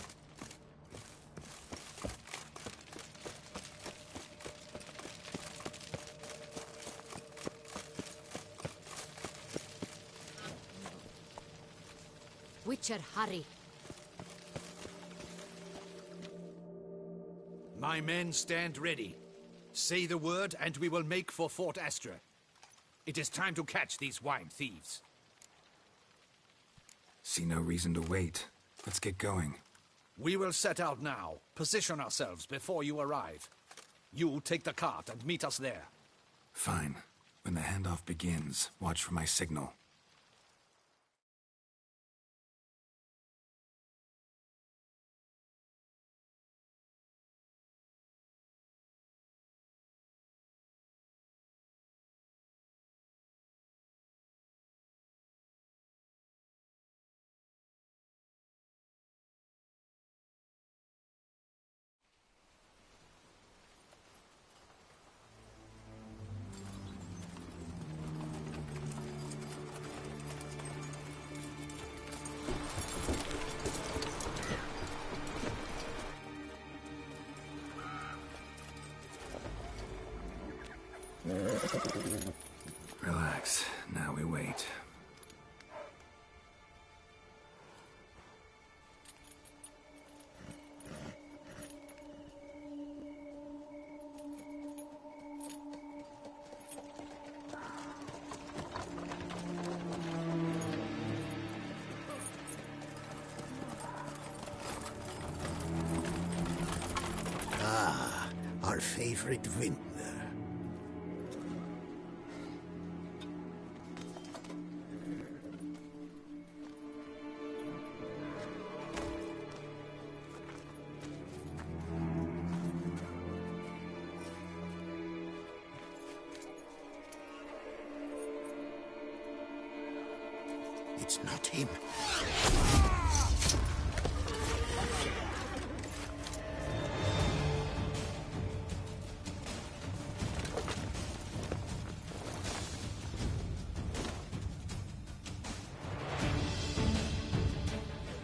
Witcher, hurry. My men stand ready. Say the word, and we will make for Fort Astra. It is time to catch these wine thieves. See no reason to wait. Let's get going. We will set out now. Position ourselves before you arrive. You take the cart and meet us there. Fine. When the handoff begins, watch for my signal. Relax. Now we wait. Ah, our favorite vintner. It's not him.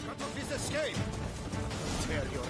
Cut off his escape! Tear your...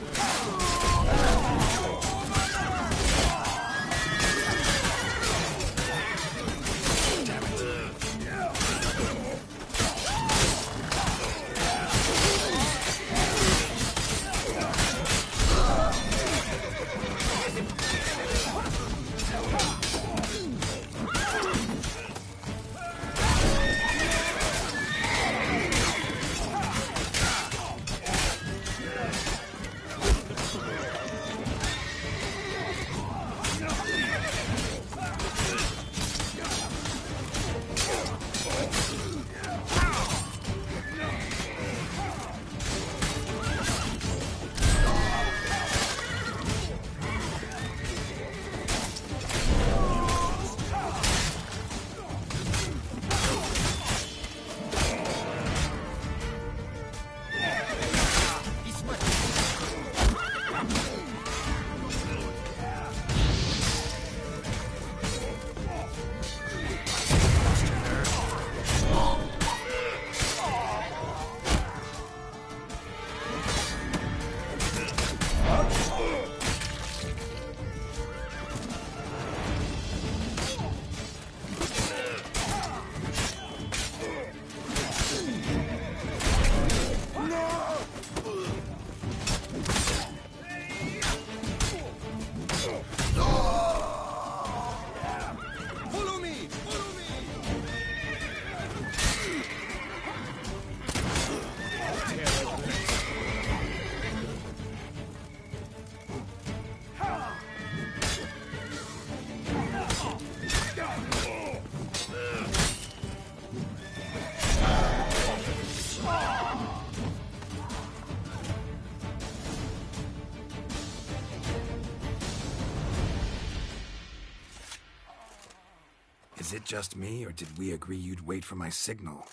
Is it just me, or did we agree you'd wait for my signal?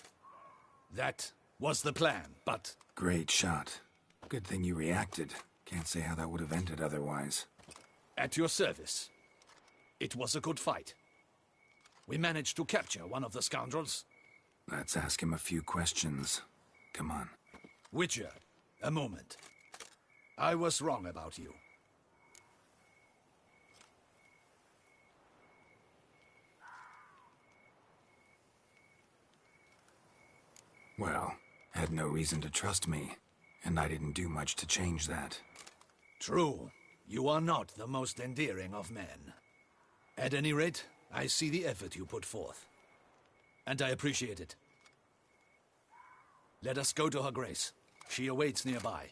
That was the plan, but... Great shot. Good thing you reacted. Can't say how that would have ended otherwise. At your service. It was a good fight. We managed to capture one of the scoundrels. Let's ask him a few questions. Come on. Witcher, a moment. I was wrong about you. Well, had no reason to trust me, and I didn't do much to change that. True. You are not the most endearing of men. At any rate, I see the effort you put forth. And I appreciate it. Let us go to her grace. She awaits nearby.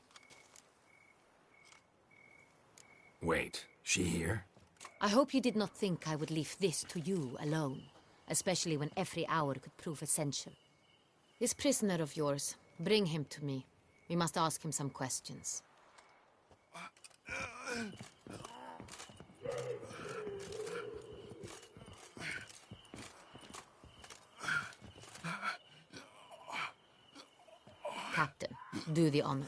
Wait, she here? I hope you did not think I would leave this to you alone, especially when every hour could prove essential. This prisoner of yours, bring him to me. We must ask him some questions. Captain, do the honors.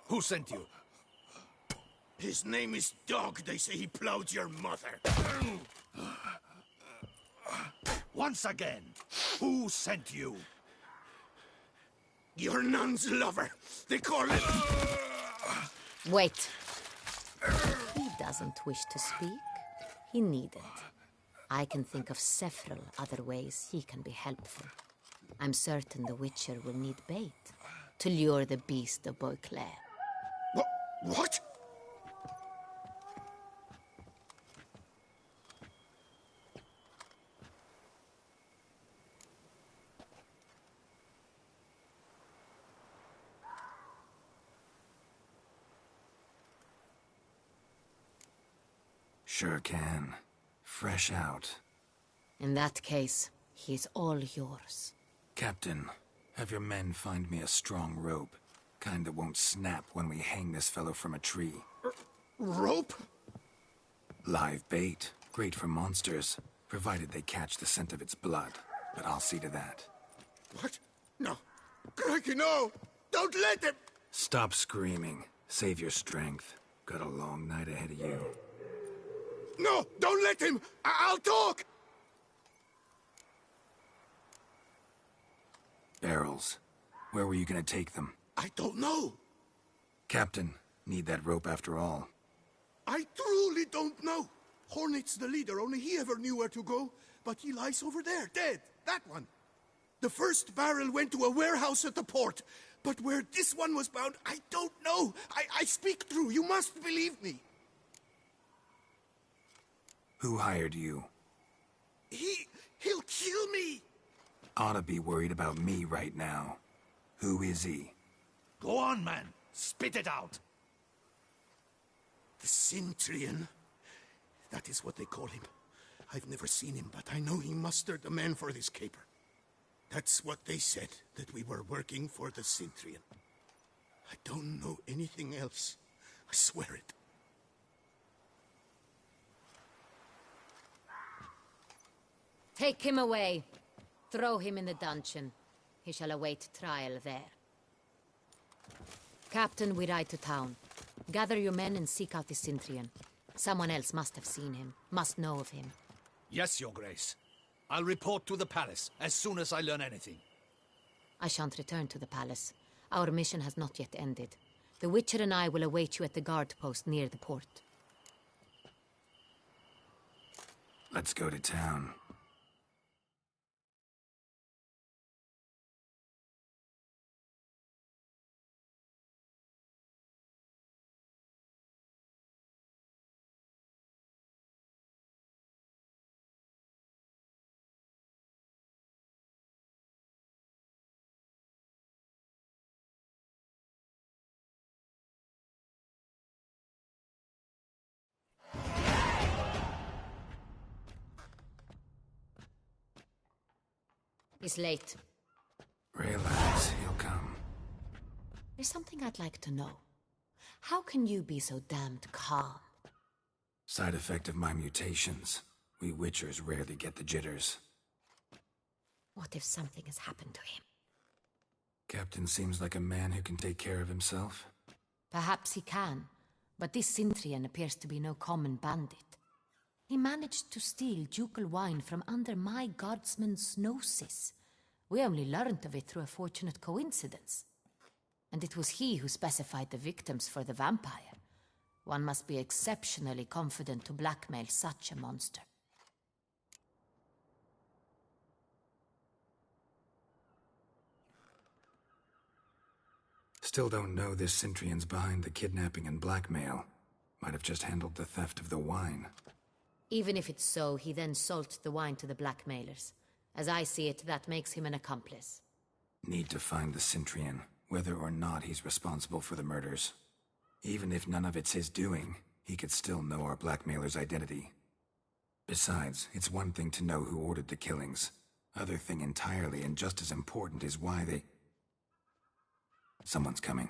Who sent you? His name is Dog. They say he plowed your mother. Once again, who sent you? Your nun's lover. They call it... Wait. He doesn't wish to speak. He needn't. I can think of several other ways he can be helpful. I'm certain the Witcher will need bait to lure the beast of Beauclair. What? Sure can. Fresh out. In that case, he's all yours. Captain, have your men find me a strong rope. Kind that won't snap when we hang this fellow from a tree. Rope? Live bait. Great for monsters, provided they catch the scent of its blood. But I'll see to that. What? No. Crikey, no! Don't let him! Stop screaming. Save your strength. Got a long night ahead of you. No! Don't let him! I'll talk! Barrels. Where were you gonna take them? I don't know. Captain, need that rope after all. I truly don't know. Hornet's the leader, only he ever knew where to go. But he lies over there, dead. That one. The first barrel went to a warehouse at the port. But where this one was bound, I don't know. I speak true. You must believe me. Who hired you? He'll kill me. Oughta be worried about me right now. Who is he? Go on, man. Spit it out. The Cintrian. That is what they call him. I've never seen him, but I know he mustered the men for this caper. That's what they said, that we were working for the Cintrian. I don't know anything else. I swear it. Take him away. Throw him in the dungeon. He shall await trial there. Captain, we ride to town. Gather your men and seek out the Cintrian. Someone else must have seen him, must know of him. Yes, Your Grace. I'll report to the palace as soon as I learn anything. I shan't return to the palace. Our mission has not yet ended. The Witcher and I will await you at the guard post near the port. Let's go to town. He's late. Relax, he'll come. There's something I'd like to know. How can you be so damned calm? Side effect of my mutations. We Witchers rarely get the jitters. What if something has happened to him? Captain seems like a man who can take care of himself. Perhaps he can, but this Cintrian appears to be no common bandit. He managed to steal ducal wine from under my guardsman's noses. We only learned of it through a fortunate coincidence. And it was he who specified the victims for the vampire. One must be exceptionally confident to blackmail such a monster. Still don't know this Centrion's behind the kidnapping and blackmail. Might have just handled the theft of the wine. Even if it's so, he then sold the wine to the blackmailers. As I see it, that makes him an accomplice. Need to find the Centrion, whether or not he's responsible for the murders. Even if none of it's his doing, he could still know our blackmailer's identity. Besides, it's one thing to know who ordered the killings. Other thing entirely, and just as important, is why they... Someone's coming.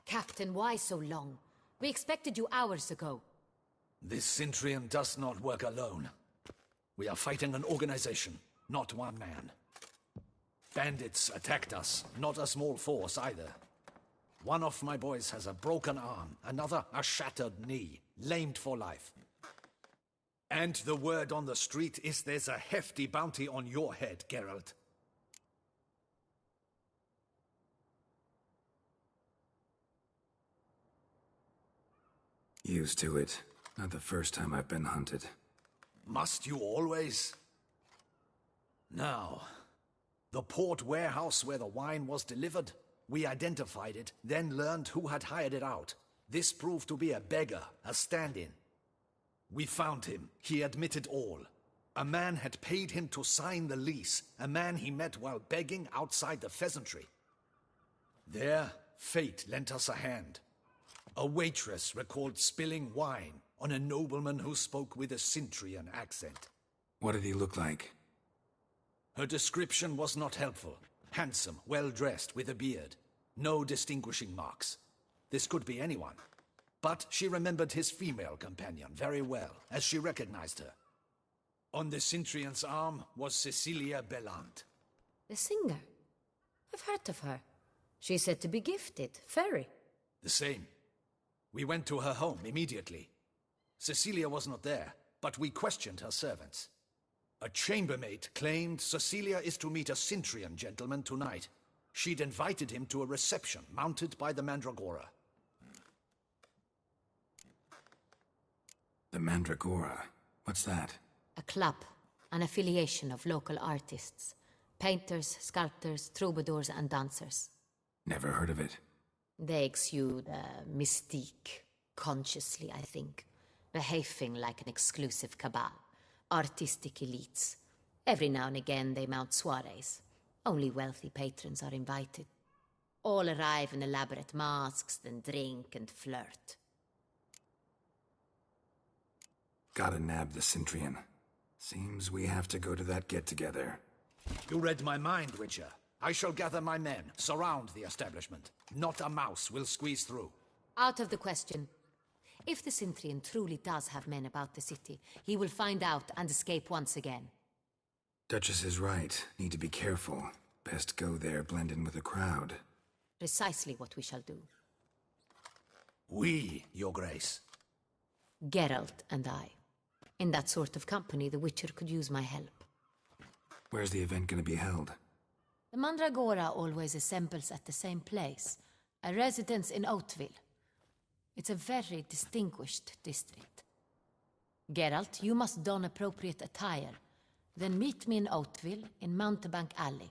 Captain, why so long? We expected you hours ago. This Centrion does not work alone. We are fighting an organization, not one man. Bandits attacked us, not a small force either. One of my boys has a broken arm, another a shattered knee, lamed for life. And the word on the street is there's a hefty bounty on your head, Geralt. Used to it. Not the first time I've been hunted. Must you always? Now, the port warehouse where the wine was delivered, we identified it, then learned who had hired it out. This proved to be a beggar, a stand-in. We found him. He admitted all. A man had paid him to sign the lease, a man he met while begging outside the pheasantry. There, fate lent us a hand. A waitress recalled spilling wine on a nobleman who spoke with a Cintrian accent. What did he look like? Her description was not helpful. Handsome, well-dressed, with a beard. No distinguishing marks. This could be anyone. But she remembered his female companion very well, as she recognized her. On the Cintrian's arm was Cecilia Bellant. The singer? I've heard of her. She's said to be gifted, fairy. The same. We went to her home immediately. Cecilia was not there, but we questioned her servants. A chambermaid claimed Cecilia is to meet a Cintrian gentleman tonight. She'd invited him to a reception mounted by the Mandragora. The Mandragora? What's that? A club, an affiliation of local artists. Painters, sculptors, troubadours and dancers. Never heard of it. They exude mystique, consciously, I think. Behaving like an exclusive cabal. Artistic elites. Every now and again they mount soirees. Only wealthy patrons are invited. All arrive in elaborate masks, then drink and flirt. Gotta nab the Cintrian. Seems we have to go to that get-together. You read my mind, Witcher. I shall gather my men, surround the establishment. Not a mouse will squeeze through. Out of the question. If the Cintrian truly does have men about the city, he will find out and escape once again. Duchess is right. Need to be careful. Best go there, blend in with the crowd. Precisely what we shall do. We, Your Grace. Geralt and I. In that sort of company, the Witcher could use my help. Where's the event gonna be held? The Mandragora always assembles at the same place, a residence in Oatville. It's a very distinguished district. Geralt, you must don appropriate attire. Then meet me in Oatville, in Mountebank Alley.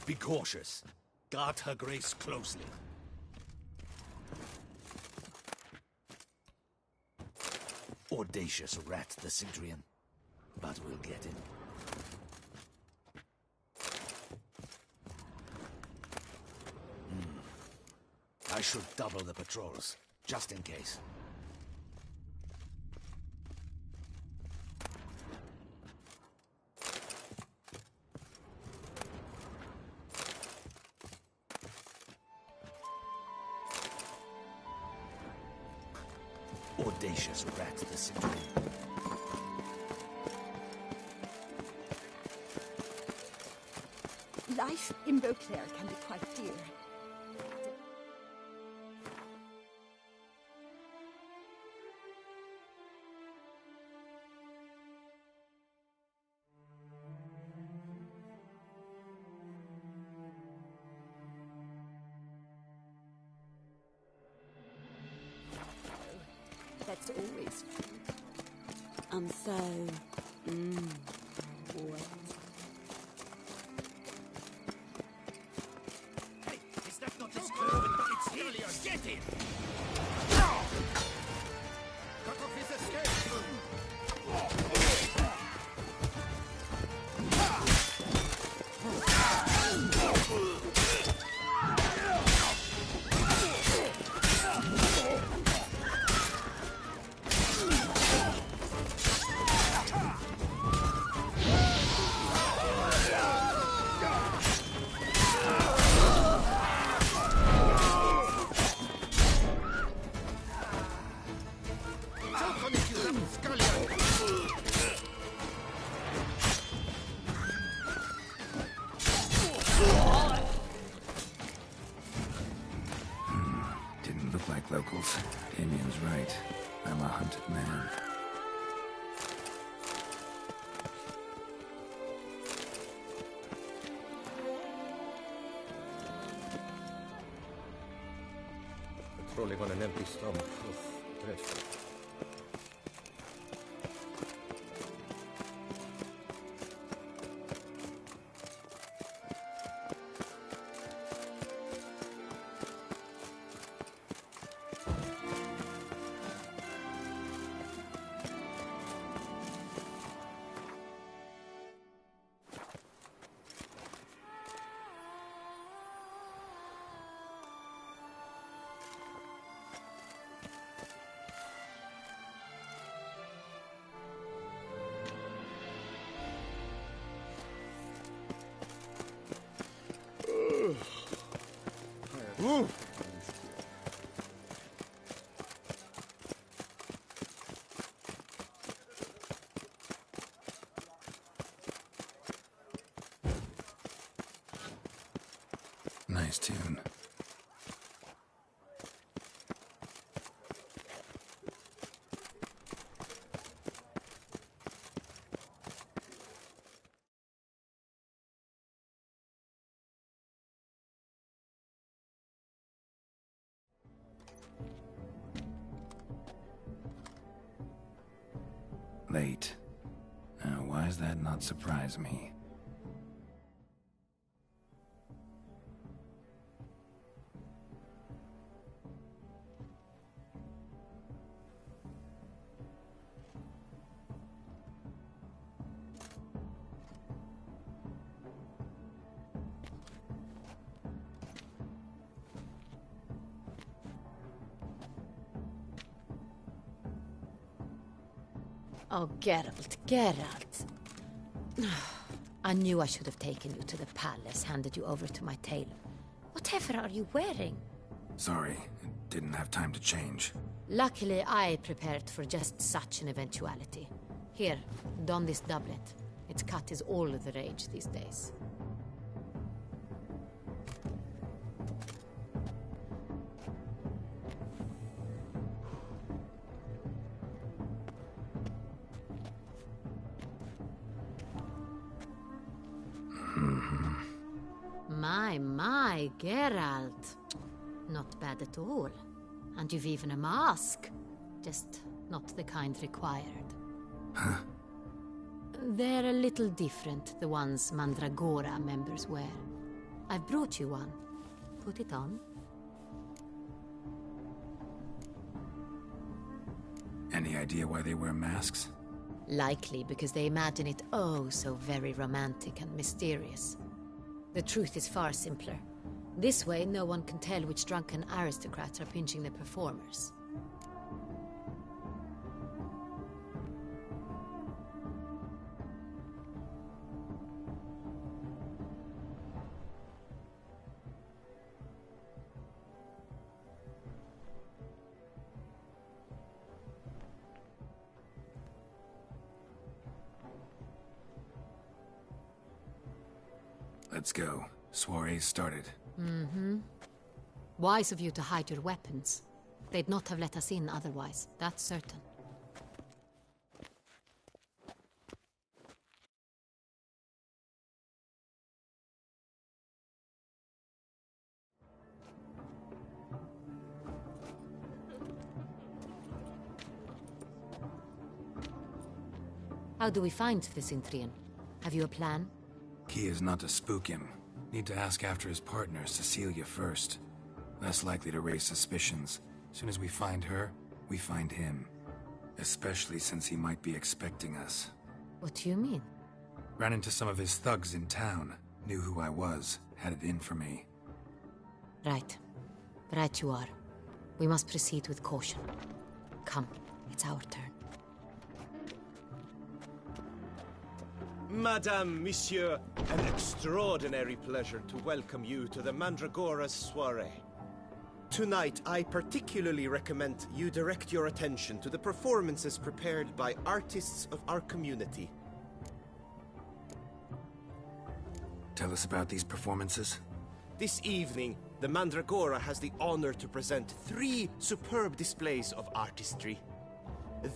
Be cautious. Guard her grace closely. Audacious rat, the Sigdrian. But we'll get him. I should double the patrols, just in case. Audacious rat, the Sigdrian. Life in Beauclair can be quite dear. That's always true. I'm so... wet. Hey, is that not his clothes? It's Helios! Get him! Cut off his escape! Didn't look like locals. Damien's right. I'm a hunted man. Patrolling on an empty stomach. Oof, dreadful. Ooh. Nice tune. Late. Why does that not surprise me? Oh, Geralt, Geralt. I knew I should have taken you to the palace, handed you over to my tailor. Whatever are you wearing? Sorry, didn't have time to change. Luckily, I prepared for just such an eventuality. Here, don this doublet. Its cut is all the rage these days. My, Geralt. Not bad at all. And you've even a mask. Just not the kind required. Huh? They're a little different, the ones Mandragora members wear. I've brought you one. put it on. Any idea why they wear masks? Likely because they imagine it oh so very romantic and mysterious. The truth is far simpler. This way, no one can tell which drunken aristocrats are pinching the performers. Let's go. Soiree's started. Mm-hmm. Wise of you to hide your weapons. They'd not have let us in otherwise, that's certain. How do we find the Cintrian? Have you a plan? Key is not to spook him. Need to ask after his partner, Cecilia, first. Less likely to raise suspicions. Soon as we find her, we find him. Especially since he might be expecting us. What do you mean? Ran into some of his thugs in town. Knew who I was. Had it in for me. Right. Right you are. We must proceed with caution. Come, it's our turn. Madame, Monsieur, an extraordinary pleasure to welcome you to the Mandragora's soiree. Tonight, I particularly recommend you direct your attention to the performances prepared by artists of our community. Tell us about these performances. This evening, the Mandragora has the honor to present 3 superb displays of artistry.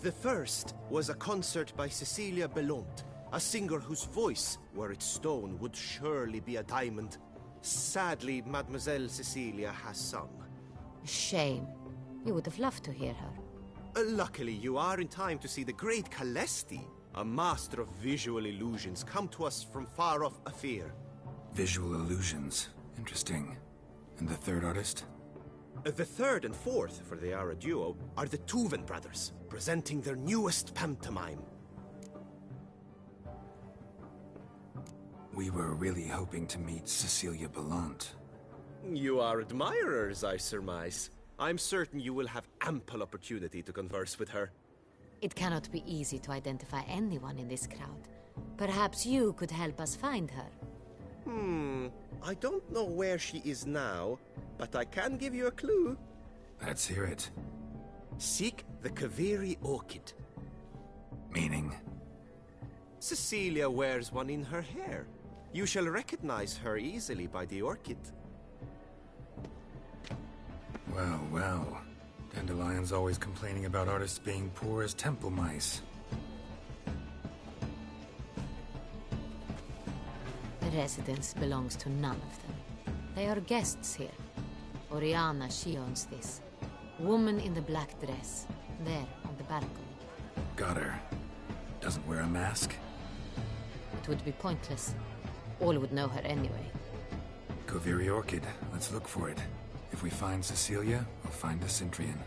The first was a concert by Cecilia Belont, a singer whose voice, were it stone, would surely be a diamond. Sadly, Mademoiselle Cecilia has sung. Shame. You would have loved to hear her. Luckily, you are in time to see the great Calesti, a master of visual illusions, come to us from far off Afir. Visual illusions. Interesting. And the third artist? The third and fourth, for they are a duo, are the Tuven brothers, presenting their newest pantomime. We were really hoping to meet Cecilia Belont. You are admirers, I surmise. I'm certain you will have ample opportunity to converse with her. It cannot be easy to identify anyone in this crowd. Perhaps you could help us find her. I don't know where she is now, but I can give you a clue. Let's hear it. Seek the Kaviri orchid. Meaning? Cecilia wears one in her hair. You shall recognize her easily by the orchid. Well, well. Dandelion's always complaining about artists being poor as temple mice. The residence belongs to none of them. They are guests here. Oriana, she owns this. Woman in the black dress. There, on the balcony. Got her. Doesn't wear a mask? It would be pointless. All would know her anyway. Kaviri Orchid. Let's look for it. If we find Cecilia, we'll find the Cintrian.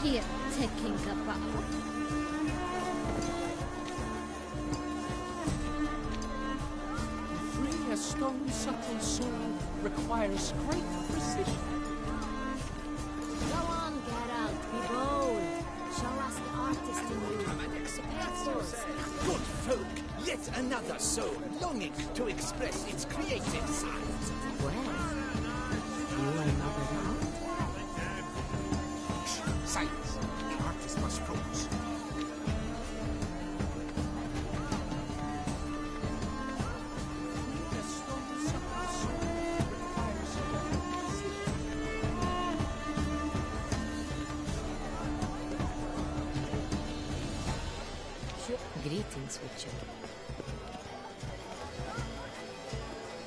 Here, taking the bow. Free a stone subtle sword requires great precision. Go on, Geralt, be bold. Show us the artist in you. Good folk, yet another soul longing to express its creative side. Well, you are another round? Silence. The artist must focus. Greetings, Witcher.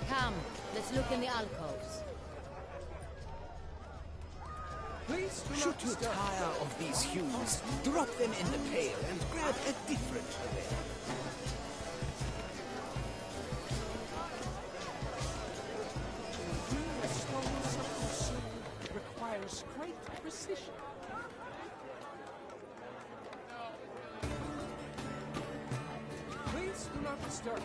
Come, let's look in the alcoves. Please do Should not you disturb. tire of these hues, drop them in the pail and grab a different purveyor. A stone such as you requires great precision. Please do not disturb.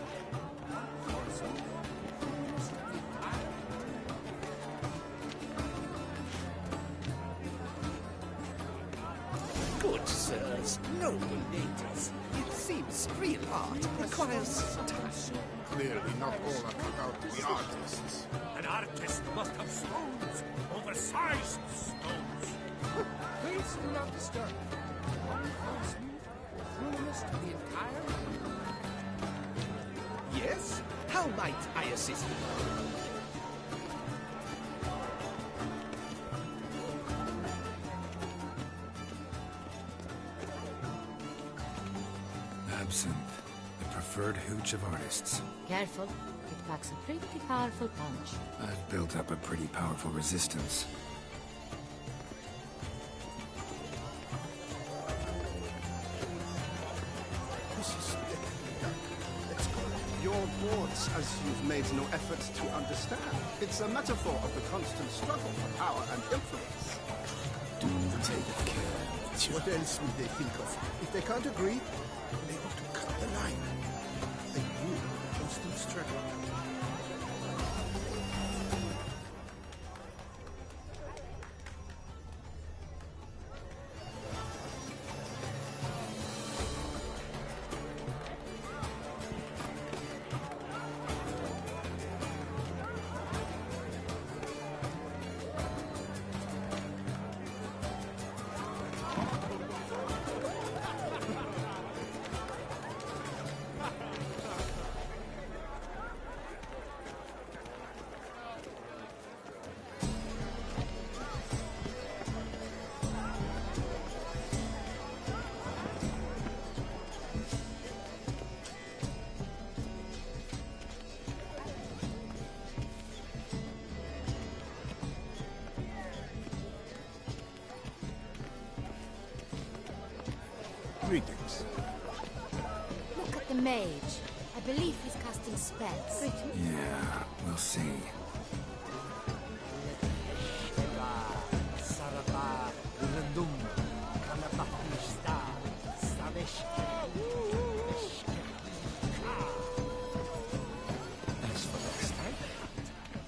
Good sirs, noble ladies, it seems real art requires time. Clearly not all are cut out to be artists. An artist must have stones, oversized stones. Please do not disturb. One fell swoop, ruinous to the entire. Yes? How might I assist you? Absinthe, the preferred hooch of artists. Careful, it packs a pretty powerful punch. I've built up a pretty powerful resistance. Your words, as you've made no effort to understand. It's a metaphor of the constant struggle for power and influence. Do take care. What else will they think of? If they can't agree, they ought to cut the line. A new constant struggle. Greetings. Look at the mage. I believe he's casting spells. Yeah, we'll see. As for the stag,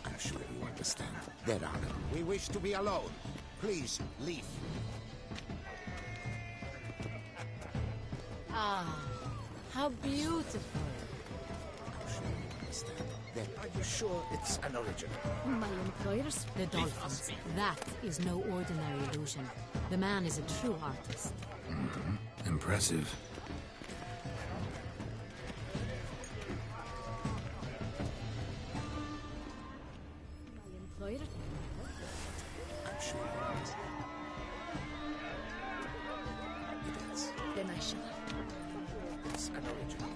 I'm sure you understand. There are. We wish to be alone. Please, leave. Ah, how beautiful. Are you sure it's an original? My employers? The dolphins. That is no ordinary illusion. The man is a true artist. Impressive. My employer? I'm sure it is. It is. Then I shall. It's an original.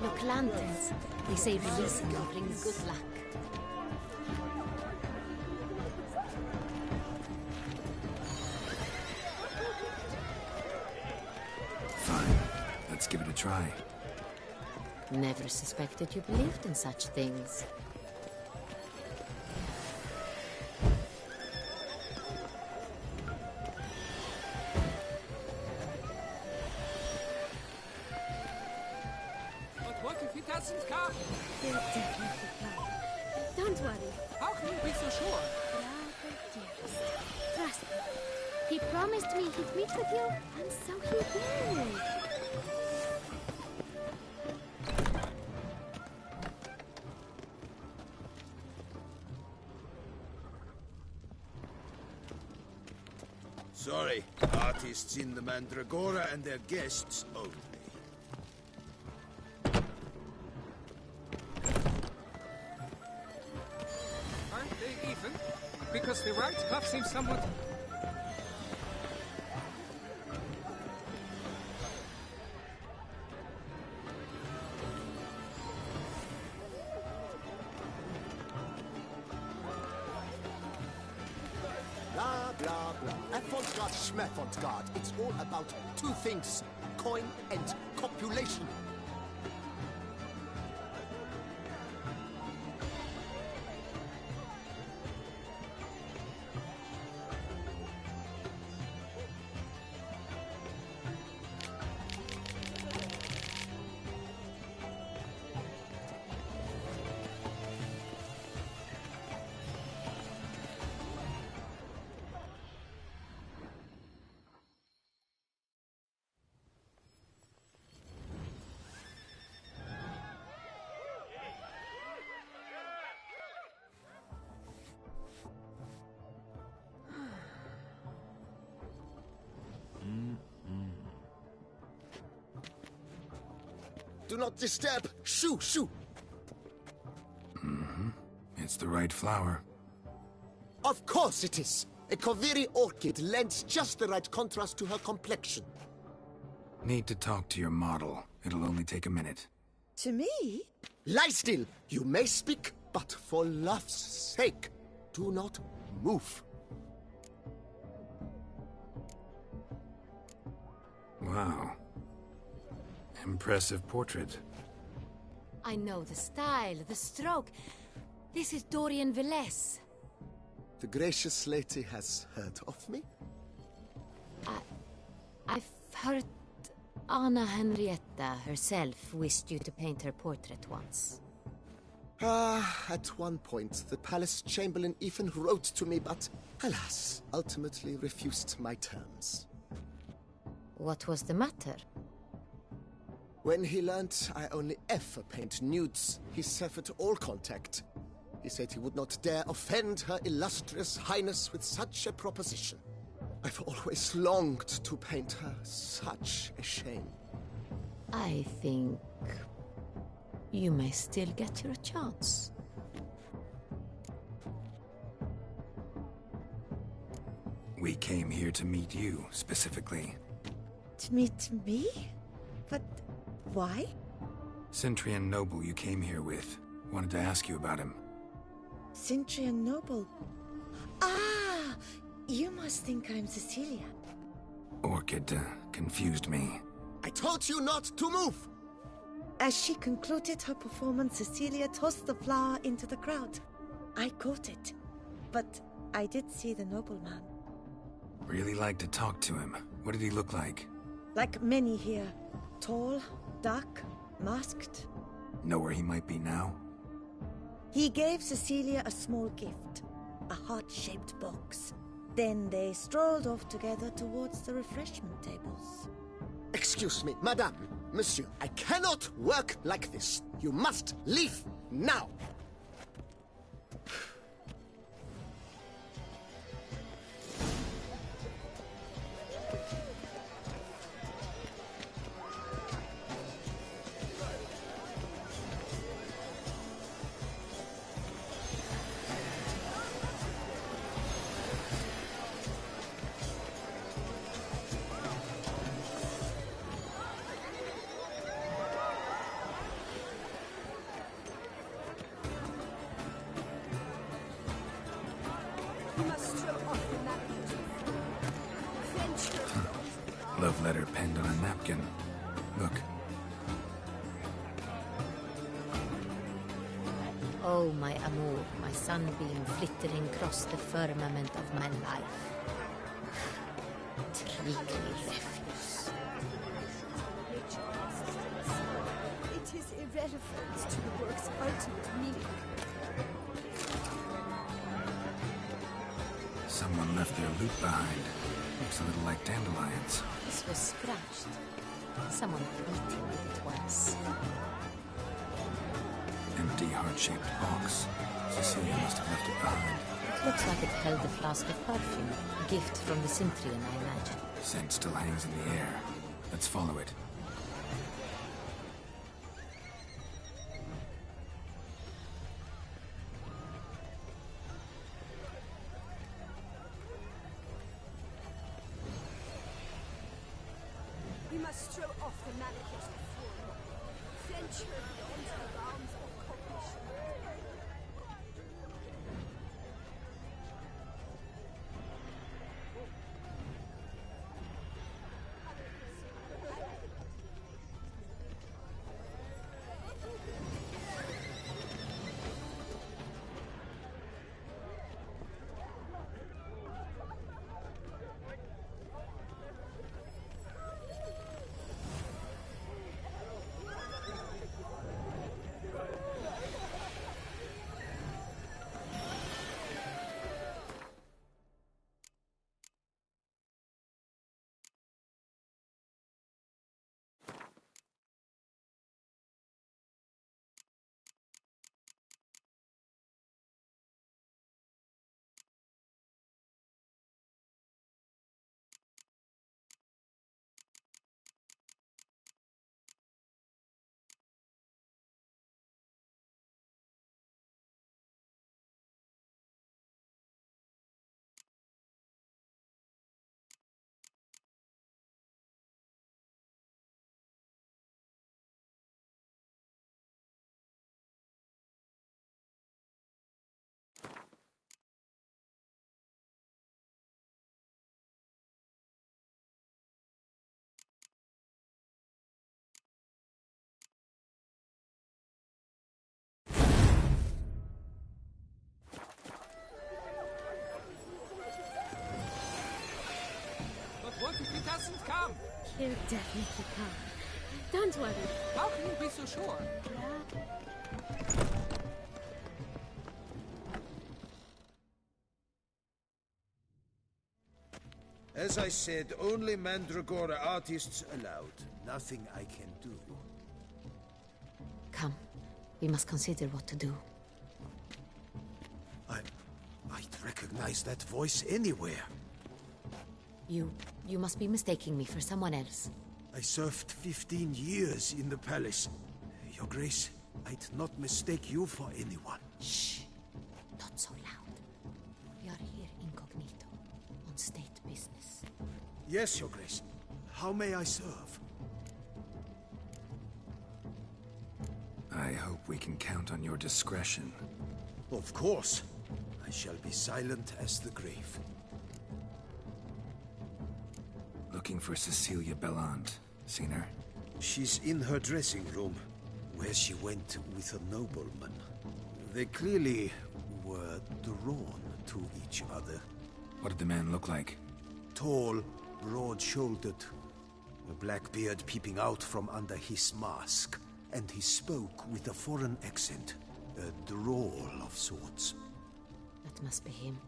Look, lanterns. They say releasing them brings good luck. Fine. Let's give it a try. Never suspected you believed in such things. But what if he doesn't come? They'll definitely come. Don't worry. How can you be so sure? Bravo, dearest. Trust me. He promised me he'd meet with you, and so he will. Sorry, artists in the Mandragora and their guests only. Aren't they even? Because the right cuff seems somewhat... Blah, blah, blah. Avant-garde, schmavant-garde. It's all about two things. Coin and copulation. Do not disturb! Shoo, shoo! Mm-hmm. It's the right flower. Of course it is! A Koviri orchid lends just the right contrast to her complexion. Need to talk to your model. It'll only take a minute. To me? Lie still! You may speak, but for love's sake, do not move. Wow. Impressive portrait. I know the style, the stroke. This is Dorian Velez. The gracious lady has heard of me? I've heard Anna Henrietta herself wished you to paint her portrait once. At one point, the palace chamberlain even wrote to me, but alas, ultimately refused my terms. What was the matter? When he learnt I only ever paint nudes, he severed all contact. He said he would not dare offend her illustrious highness with such a proposition. I've always longed to paint her. Such a shame. I think you may still get your chance. We came here to meet you, specifically. To meet me? But why? Centrian noble you came here with. Wanted to ask you about him. Centrian noble. Ah! You must think I'm Cecilia. Orchid confused me. I told you not to move! As she concluded her performance, Cecilia tossed the flower into the crowd. I caught it, but I did see the nobleman. Really like to talk to him. What did he look like? Like many here. Tall, dark, masked. Know where he might be now? He gave Cecilia a small gift, a heart-shaped box. Then they strolled off together towards the refreshment tables. Excuse me, madame, monsieur, I cannot work like this. You must leave now. Love letter penned on a napkin. Look. Oh, my amour, my sunbeam flittering across the firmament of my life. Tricky refuse. It is irrelevant to the work's ultimate meaning. Someone left their loot behind. Looks a little like dandelions. This was scratched. Someone beating it once. Empty heart-shaped box. Cecilia must have left it behind. It Looks like it held a flask of perfume. A gift from the Synthrian, I imagine. The scent still hangs in the air. Let's follow it. We must throw off the manacles before long. Venture beyond the bounds of cognition. What if he doesn't come? He'll definitely come. Don't worry. How can you be so sure? As I said, only Mandragora artists allowed. Nothing I can do. Come. We must consider what to do. I'd recognize that voice anywhere. You must be mistaking me for someone else. I served 15 years in the palace. Your Grace, I'd not mistake you for anyone. Shh. Not so loud. We are here incognito, on state business. Yes, Your Grace. How may I serve? I hope we can count on your discretion. Of course. I shall be silent as the grave. Looking for Cecilia Bellant. Seen her? She's in her dressing room, where she went with a nobleman. They clearly were drawn to each other. What did the man look like? Tall, broad-shouldered, a black beard peeping out from under his mask, and he spoke with a foreign accent, a drawl of sorts. That must be him.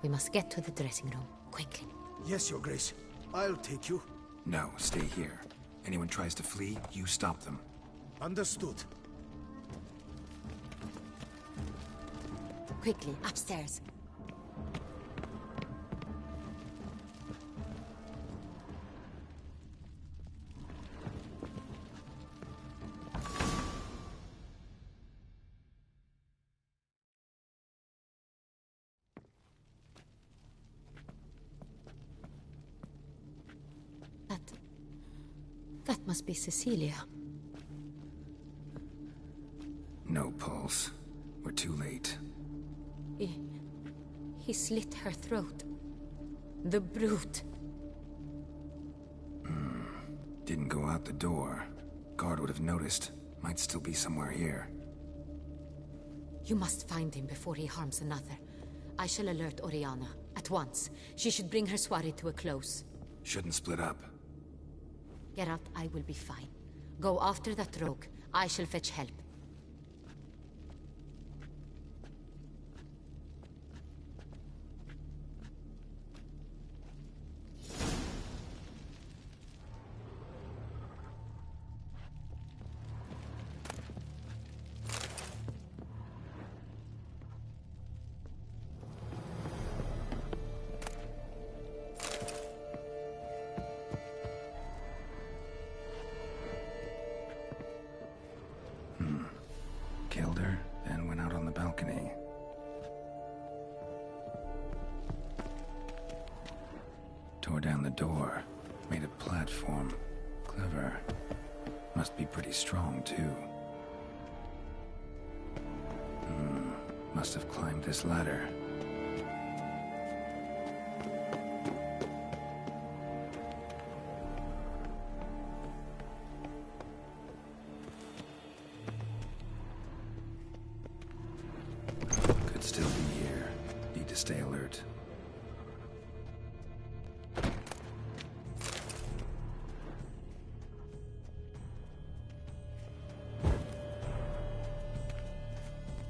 We must get to the dressing room, quickly. Yes, Your Grace. I'll take you. No, stay here. Anyone tries to flee, you stop them. Understood. Quickly, upstairs. That must be Cecilia. No pulse. We're too late. He slit her throat. The brute. Didn't go out the door. Guard would have noticed. Might still be somewhere here. You must find him before he harms another. I shall alert Oriana. At once. She should bring her soirée to a close. Shouldn't split up. Geralt, I will be fine. Go after that rogue. I shall fetch help. Tore down the door. Made a platform. Clever. Must be pretty strong, too. Must have climbed this ladder. Could still be here. Need to stay alert.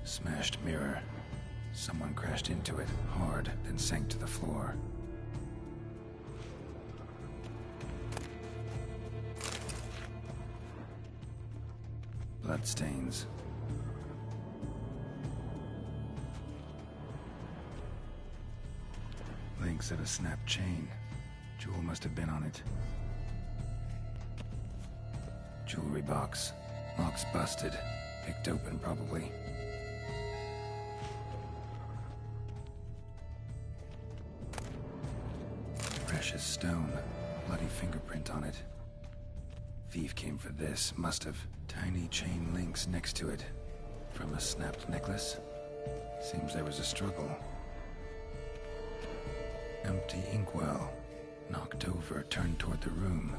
Smashed mirror. Someone crashed into it, hard, then sank to the floor. Bloodstains. Links of a snapped chain. Jewel must have been on it. Jewelry box. Lock's busted. Picked open, probably. Precious stone. Bloody fingerprint on it. Thief came for this. Must have. Tiny chain links next to it. From a snapped necklace? Seems there was a struggle. Empty inkwell. Knocked over, turned toward the room.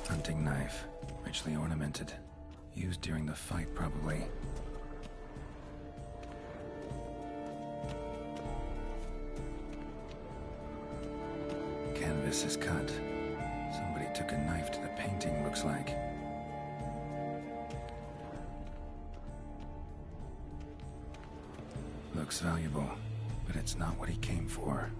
Hunting knife. Richly ornamented. Used during the fight, probably. Canvas is cut. Somebody took a knife to the painting, looks like. Looks valuable, but it's not what he came for.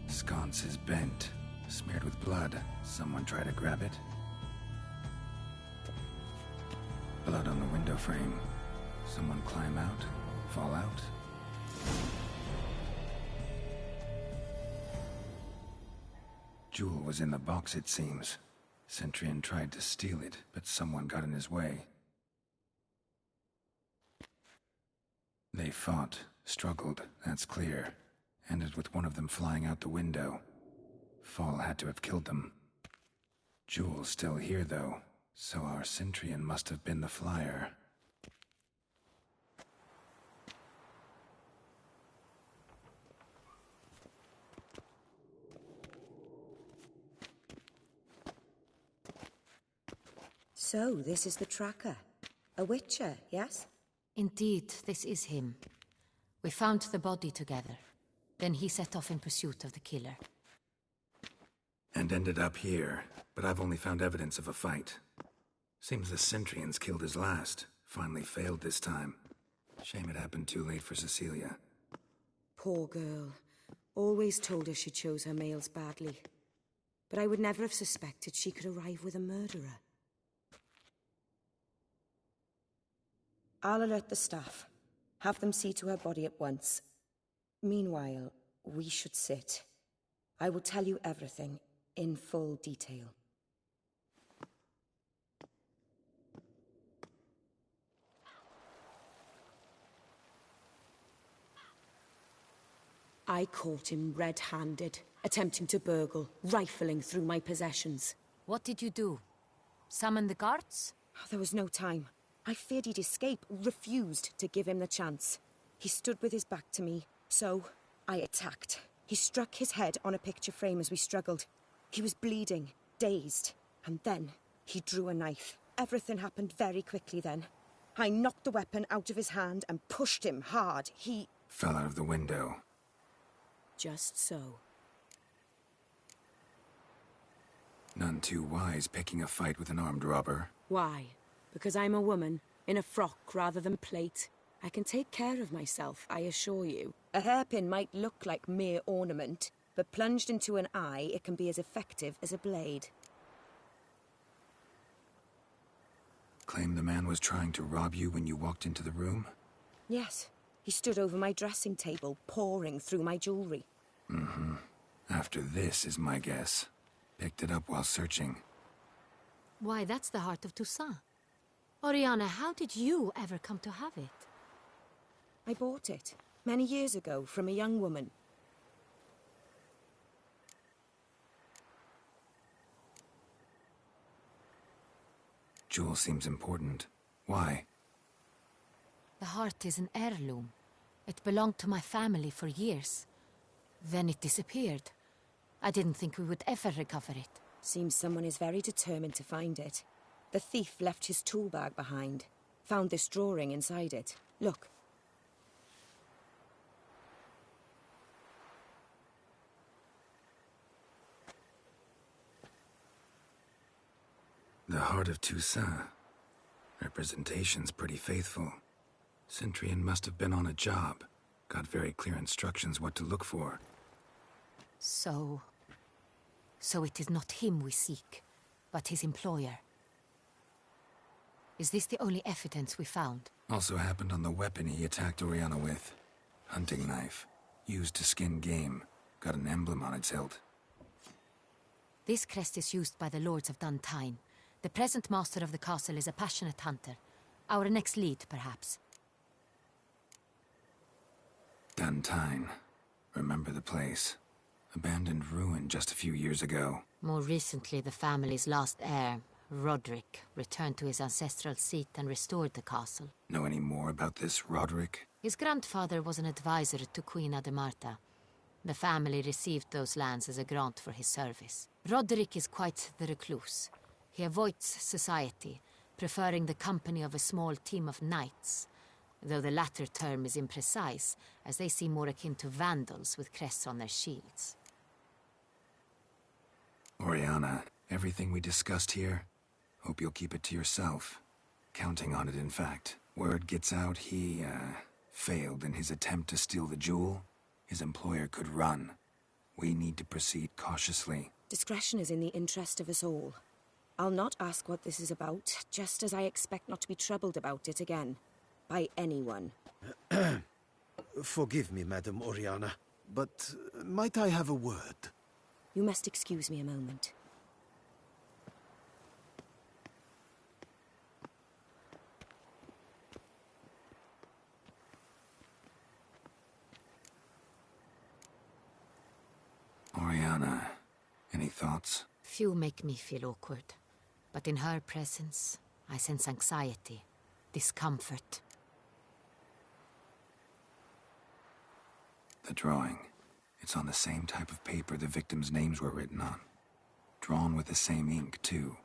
Sconce is bent, smeared with blood. Someone try to grab it. Blood on the window frame. Someone climb out, fall out. Jewel was in the box, it seems. Centurion tried to steal it, but someone got in his way. They fought, struggled, that's clear. Ended with one of them flying out the window. Fall had to have killed them. Jewel's still here, though, so our Centurion must have been the flyer. So, this is the tracker. A witcher, yes? Indeed, this is him. We found the body together. Then he set off in pursuit of the killer. And ended up here, but I've only found evidence of a fight. Seems the Centurions killed his last. Finally failed this time. Shame it happened too late for Cecilia. Poor girl. Always told her she chose her males badly. But I would never have suspected she could arrive with a murderer. I'll alert the staff. Have them see to her body at once. Meanwhile, we should sit. I will tell you everything, in full detail. I caught him red-handed, attempting to burgle, rifling through my possessions. What did you do? Summon the guards? There was no time. I feared he'd escape, refused to give him the chance. He stood with his back to me, so I attacked. He struck his head on a picture frame as we struggled. He was bleeding, dazed, and then he drew a knife. Everything happened very quickly then. I knocked the weapon out of his hand and pushed him hard. He fell out of the window. Just so. None too wise picking a fight with an armed robber. Why? Because I'm a woman, in a frock rather than plate. I can take care of myself, I assure you. A hairpin might look like mere ornament, but plunged into an eye, it can be as effective as a blade. Claim the man was trying to rob you when you walked into the room? Yes. He stood over my dressing table, pouring through my jewelry. Mm-hmm. After this is my guess. Picked it up while searching. Why, that's the heart of Toussaint. Oriana, how did you ever come to have it? I bought it, many years ago, from a young woman. Jewel seems important. Why? The heart is an heirloom. It belonged to my family for years. Then it disappeared. I didn't think we would ever recover it. Seems someone is very determined to find it. The thief left his tool bag behind. Found this drawing inside it. Look. The heart of Toussaint. Representation's pretty faithful. Centurion must have been on a job. Got very clear instructions what to look for. So it is not him we seek, but his employer. Is this the only evidence we found? Also happened on the weapon he attacked Oriana with. Hunting knife. Used to skin game. Got an emblem on its hilt. This crest is used by the Lords of Duntine. The present master of the castle is a passionate hunter. Our next lead, perhaps. Duntine. Remember the place. Abandoned ruin just a few years ago. More recently, the family's last heir, Roderick, returned to his ancestral seat and restored the castle. Know any more about this Roderick? His grandfather was an advisor to Queen Ademarta. The family received those lands as a grant for his service. Roderick is quite the recluse. He avoids society, preferring the company of a small team of knights, though the latter term is imprecise, as they seem more akin to vandals with crests on their shields. Oriana, everything we discussed here, hope you'll keep it to yourself. Counting on it, in fact. Word gets out he, failed in his attempt to steal the jewel. His employer could run. We need to proceed cautiously. Discretion is in the interest of us all. I'll not ask what this is about, just as I expect not to be troubled about it again. By anyone. Forgive me, Madam Oriana, but might I have a word? You must excuse me a moment. Oriana, any thoughts? Few make me feel awkward, but in her presence, I sense anxiety, discomfort. The drawing. It's on the same type of paper the victims' names were written on. Drawn with the same ink, too.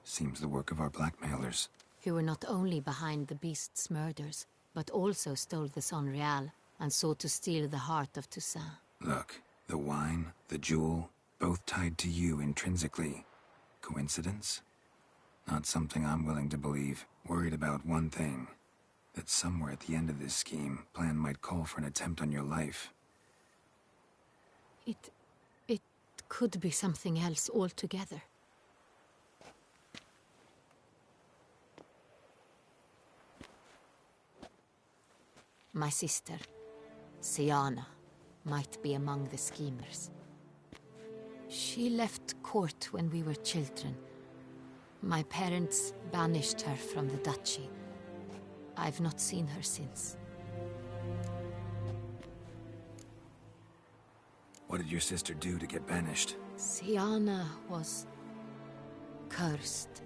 Seems the work of our blackmailers. Who were not only behind the beast's murders, but also stole the Son Real and sought to steal the heart of Toussaint. Look, the wine, the jewel, both tied to you intrinsically. Coincidence? Not something I'm willing to believe. Worried about one thing. That somewhere at the end of this scheme, plan might call for an attempt on your life. It could be something else altogether. My sister, Siana, might be among the schemers. She left court when we were children. My parents banished her from the duchy. I've not seen her since. What did your sister do to get banished? Siana was cursed.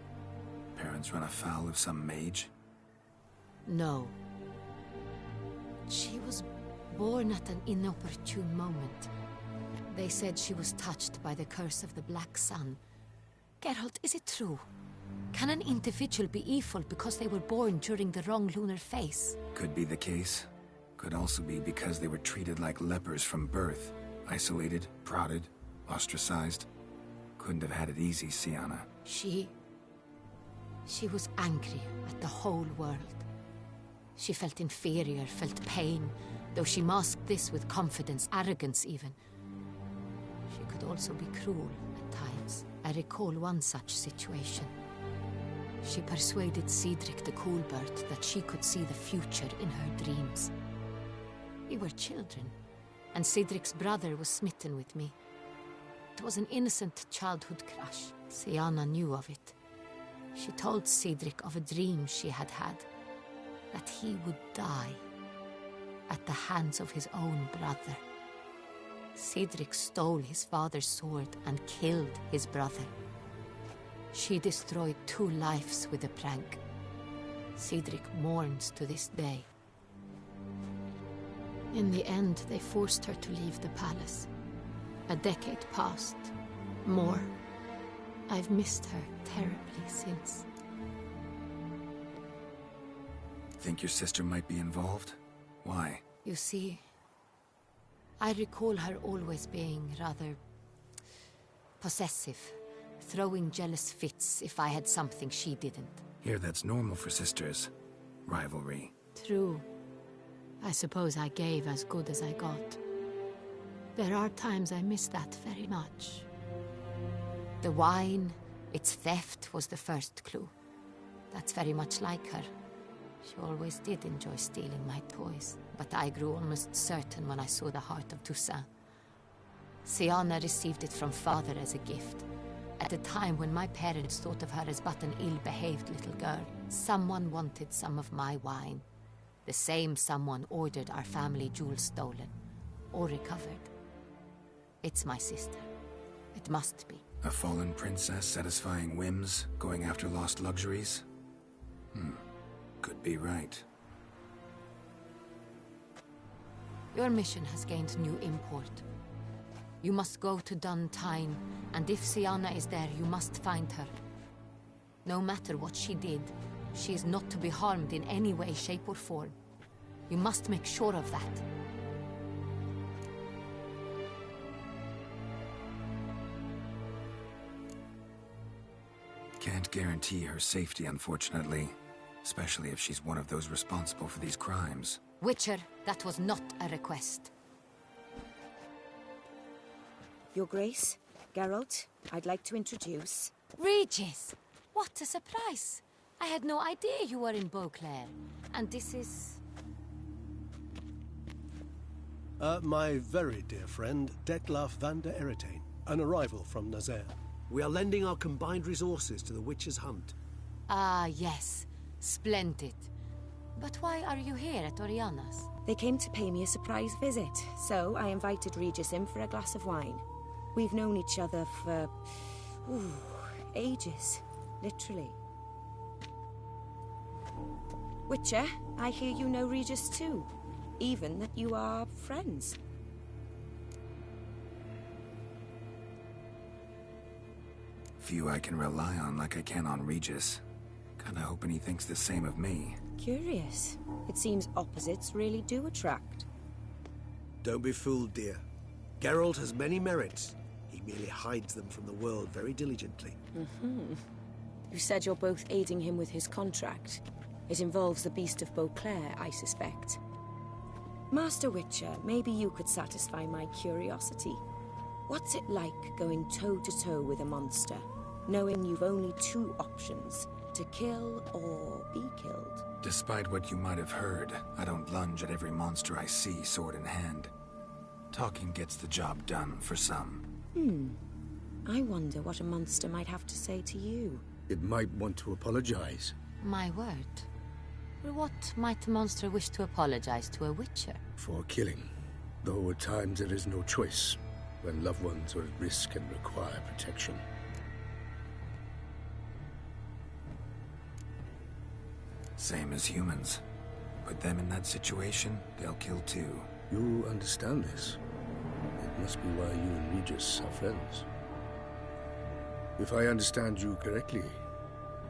Parents run afoul of some mage? No. She was born at an inopportune moment. They said she was touched by the curse of the Black Sun. Geralt, is it true? Can an individual be evil because they were born during the wrong lunar phase? Could be the case. Could also be because they were treated like lepers from birth. Isolated, prodded, ostracized. Couldn't have had it easy, Siana. She was angry at the whole world. She felt inferior, felt pain, though she masked this with confidence, arrogance even. She could also be cruel at times. I recall one such situation. She persuaded Cedric the Coolbird that she could see the future in her dreams. We were children, and Cedric's brother was smitten with me. It was an innocent childhood crush. Sienna knew of it. She told Cedric of a dream she had had, that he would die at the hands of his own brother. Cedric stole his father's sword and killed his brother. She destroyed 2 lives with a prank. Cedric mourns to this day. In the end, they forced her to leave the palace. A decade passed. More. I've missed her terribly since. Think your sister might be involved? Why? You see, I recall her always being rather possessive, throwing jealous fits if I had something she didn't. Here, that's normal for sisters. Rivalry. True. I suppose I gave as good as I got. There are times I miss that very much. The wine, its theft, was the first clue. That's very much like her. She always did enjoy stealing my toys, but I grew almost certain when I saw the heart of Toussaint. Sienna received it from father as a gift. At a time when my parents thought of her as but an ill-behaved little girl, someone wanted some of my wine. The same someone ordered our family jewels stolen, or recovered. It's my sister. It must be. A fallen princess satisfying whims, going after lost luxuries? Could be right. Your mission has gained new import. You must go to Duntine, and if Sienna is there, you must find her. No matter what she did, she is not to be harmed in any way, shape, or form. You must make sure of that. Can't guarantee her safety, unfortunately. Especially if she's one of those responsible for these crimes. Witcher, that was not a request. Your Grace, Geralt, I'd like to introduce... Regis! What a surprise! I had no idea you were in Beauclair. And this is... My very dear friend, Detlaf van der Eretain, an arrival from Nazaire. We are lending our combined resources to the Witcher's Hunt. Ah, yes. Splendid. But why are you here at Oriana's? They came to pay me a surprise visit, so I invited Regis in for a glass of wine. We've known each other for... ages. Literally. Witcher, I hear you know Regis too. Even that you are friends. Few I can rely on like I can on Regis. Kinda hoping he thinks the same of me. Curious. It seems opposites really do attract. Don't be fooled, dear. Geralt has many merits. He merely hides them from the world very diligently. You said you're both aiding him with his contract. It involves the Beast of Beauclair, I suspect. Master Witcher, maybe you could satisfy my curiosity. What's it like going toe-to-toe with a monster, knowing you've only 2 options, to kill or be killed? Despite what you might have heard, I don't lunge at every monster I see sword in hand. Talking gets the job done for some. I wonder what a monster might have to say to you. It might want to apologize. My word. What might a monster wish to apologize to a Witcher? For killing. Though at times there is no choice, when loved ones are at risk and require protection. Same as humans. Put them in that situation, they'll kill too. You understand this. It must be why you and Regis are friends. If I understand you correctly,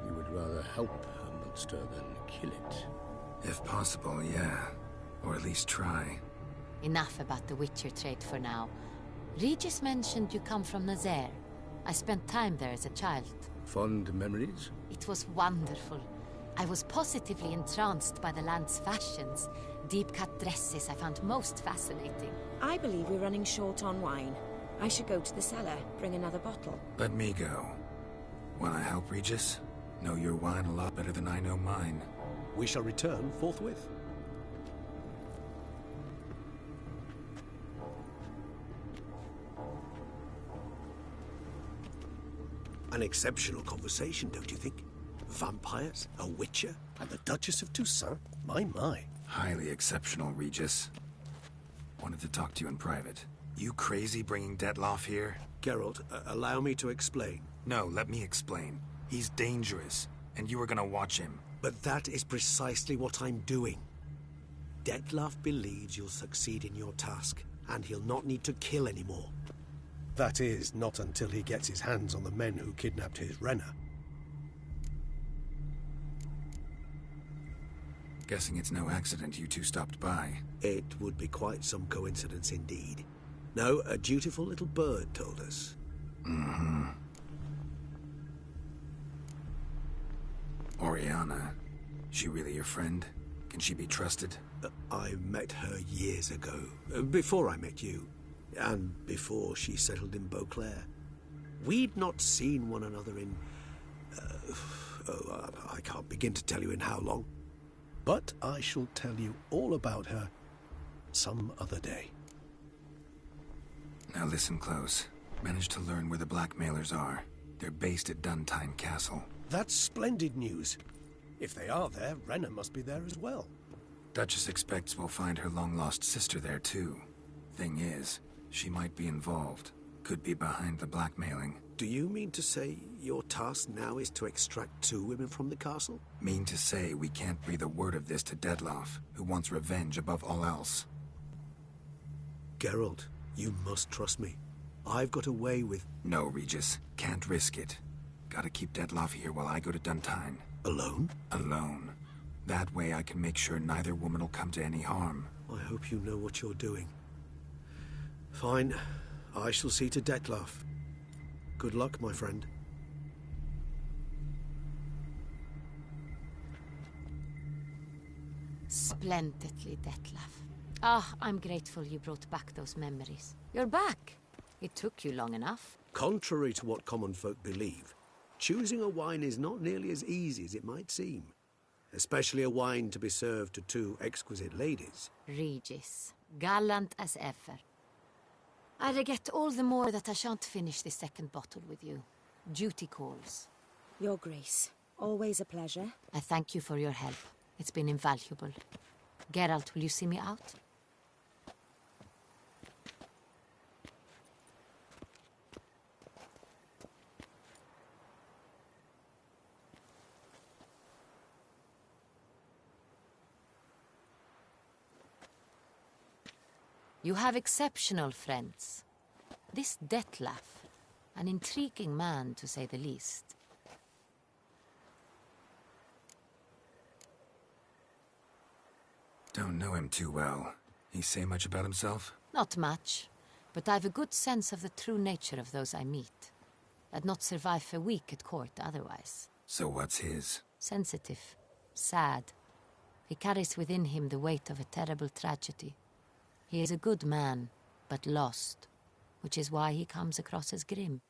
you would rather help a monster than kill it. If possible, yeah. Or at least try. Enough about the Witcher trait for now. Regis mentioned you come from Nazaire. I spent time there as a child. Fond memories? It was wonderful. I was positively entranced by the land's fashions. Deep-cut dresses I found most fascinating. I believe we're running short on wine. I should go to the cellar, bring another bottle. Let me go. Wanna help, Regis? Know your wine a lot better than I know mine. We shall return forthwith. An exceptional conversation, don't you think? Vampires, a witcher, and the Duchess of Toussaint? My. Highly exceptional, Regis. Wanted to talk to you in private. You crazy bringing Detloff here? Geralt, allow me to explain. No, let me explain. He's dangerous, and you were gonna watch him. But that is precisely what I'm doing. Detloff believes you'll succeed in your task, and he'll not need to kill anymore. That is, not until he gets his hands on the men who kidnapped his Renna. Guessing it's no accident you two stopped by. It would be quite some coincidence indeed. No, a dutiful little bird told us. Mm-hmm. Oriana, she really your friend? Can she be trusted? I met her years ago, before I met you, and before she settled in Beauclair. We'd not seen one another in... I can't begin to tell you in how long. But I shall tell you all about her some other day. Now listen close. Managed to learn where the blackmailers are. They're based at Duntine Castle. That's splendid news. If they are there, Renna must be there as well. Duchess expects we'll find her long-lost sister there, too. Thing is, she might be involved. Could be behind the blackmailing. Do you mean to say your task now is to extract 2 women from the castle? Mean to say we can't breathe a word of this to Detloff, who wants revenge above all else. Geralt, you must trust me. I've got a way with... No, Regis. Can't risk it. Gotta keep Detloff here while I go to Duntine. Alone? Alone. That way I can make sure neither woman will come to any harm. I hope you know what you're doing. Fine. I shall see to Detloff. Good luck, my friend. Splendidly, Detlaff. Ah, I'm grateful you brought back those memories. You're back. It took you long enough. Contrary to what common folk believe, choosing a wine is not nearly as easy as it might seem. Especially a wine to be served to 2 exquisite ladies. Regis, gallant as ever. I regret all the more that I shan't finish the second bottle with you. Duty calls. Your Grace, always a pleasure. I thank you for your help. It's been invaluable. Geralt, will you see me out? You have exceptional friends. This Detlaff, an intriguing man to say the least. Don't know him too well. He say much about himself? Not much, but I've a good sense of the true nature of those I meet. I'd not survive a week at court otherwise. So what's his? Sensitive, sad. He carries within him the weight of a terrible tragedy. He is a good man, but lost, which is why he comes across as grim.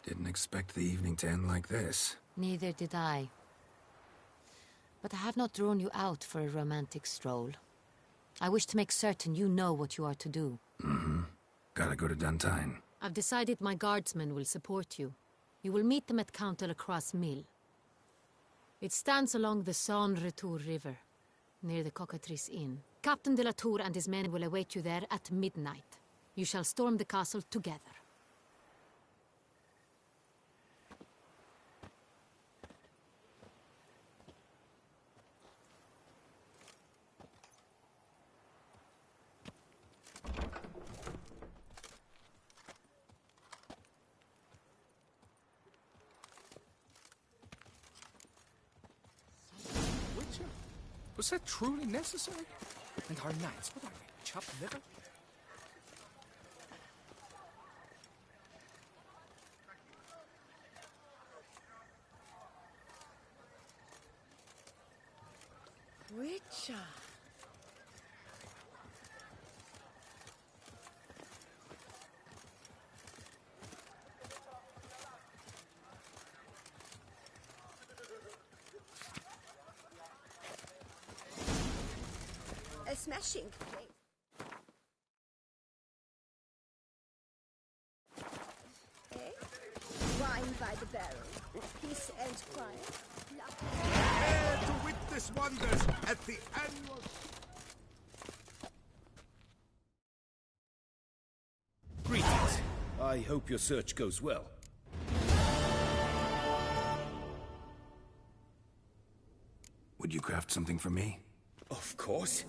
Didn't expect the evening to end like this. Neither did I. But I have not drawn you out for a romantic stroll. I wish to make certain you know what you are to do. Mm-hmm. Gotta go to Duntine. I've decided my guardsmen will support you. You will meet them at Count de la Croix's mill. It stands along the Saône-Retour River, near the Cockatrice Inn. Captain de la Tour and his men will await you there at midnight. You shall storm the castle together. Was that truly necessary? And our knights, what are they? Chopped liver? Witcher. smashing thing. Eh? Wine by the barrel. Peace and quiet. Prepare to witness wonders at the annual... Greetings. I hope your search goes well. Would you craft something for me? Of course.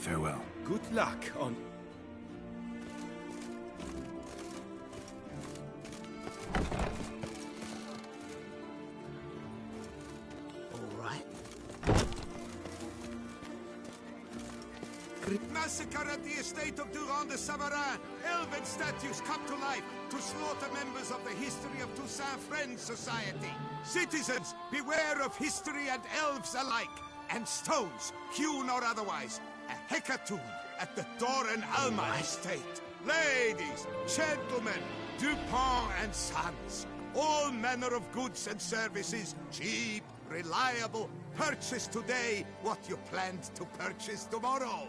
Farewell. Good luck on... All right. Massacre at the estate of Durand de Savarin. Elven statues come to life to slaughter members of the History of Toussaint Friends Society. Citizens, beware of history and elves alike. And stones, hewn or otherwise. A hecatomb at the Doran Alma estate. Ladies, gentlemen, Dupont and Sons. All manner of goods and services, cheap, reliable. Purchase today what you planned to purchase tomorrow.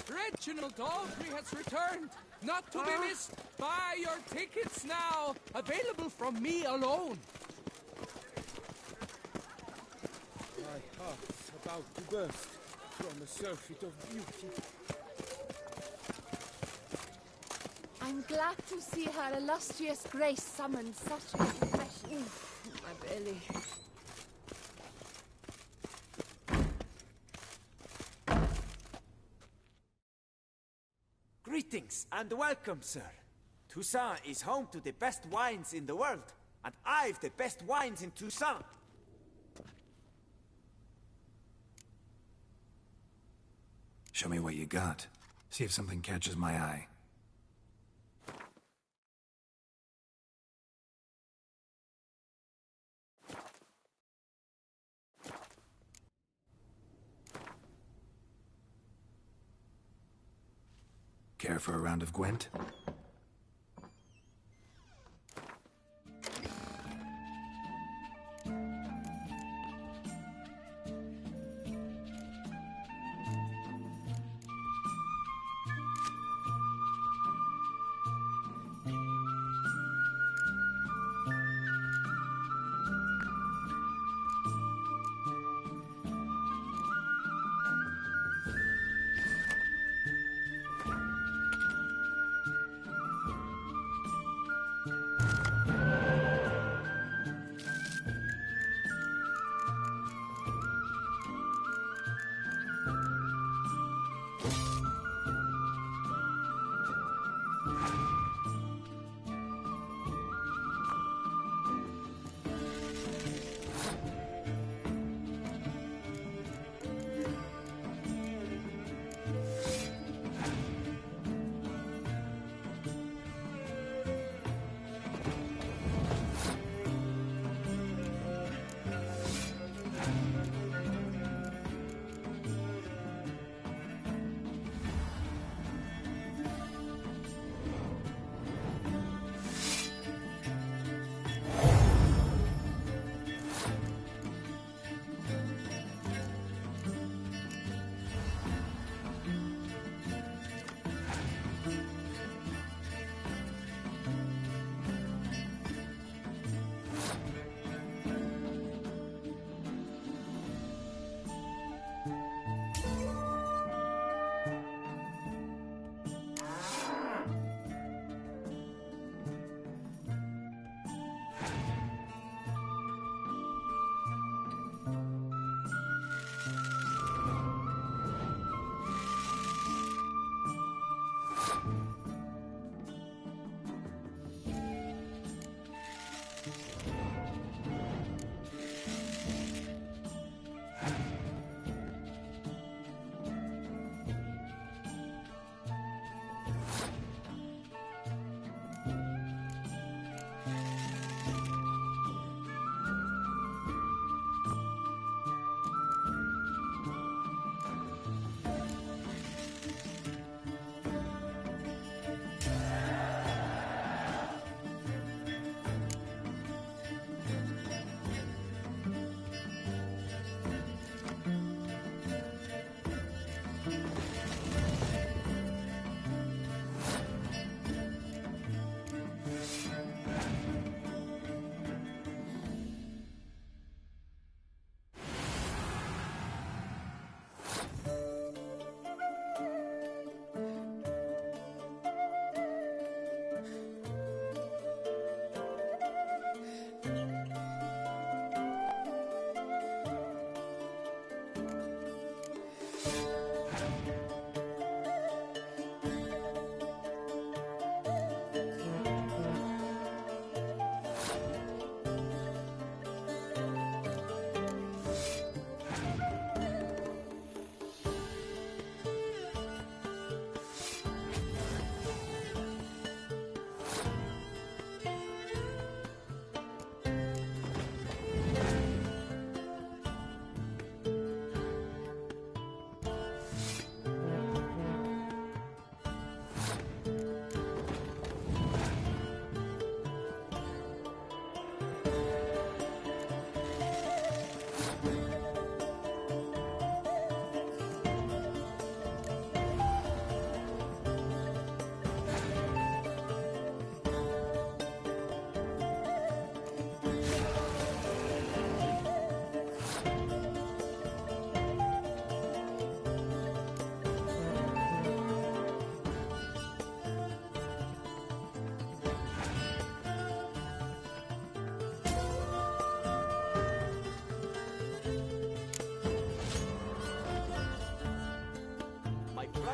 Reginald Audrey has returned, not to be missed. Buy your tickets now, available from me alone. My heart's about to burst from a surfeit of beauty. I'm glad to see her illustrious grace summon such a confession. My belly. Greetings and welcome, sir. Toussaint is home to the best wines in the world, and I've the best wines in Toussaint. Show me what you got. See if something catches my eye. Care for a round of Gwent?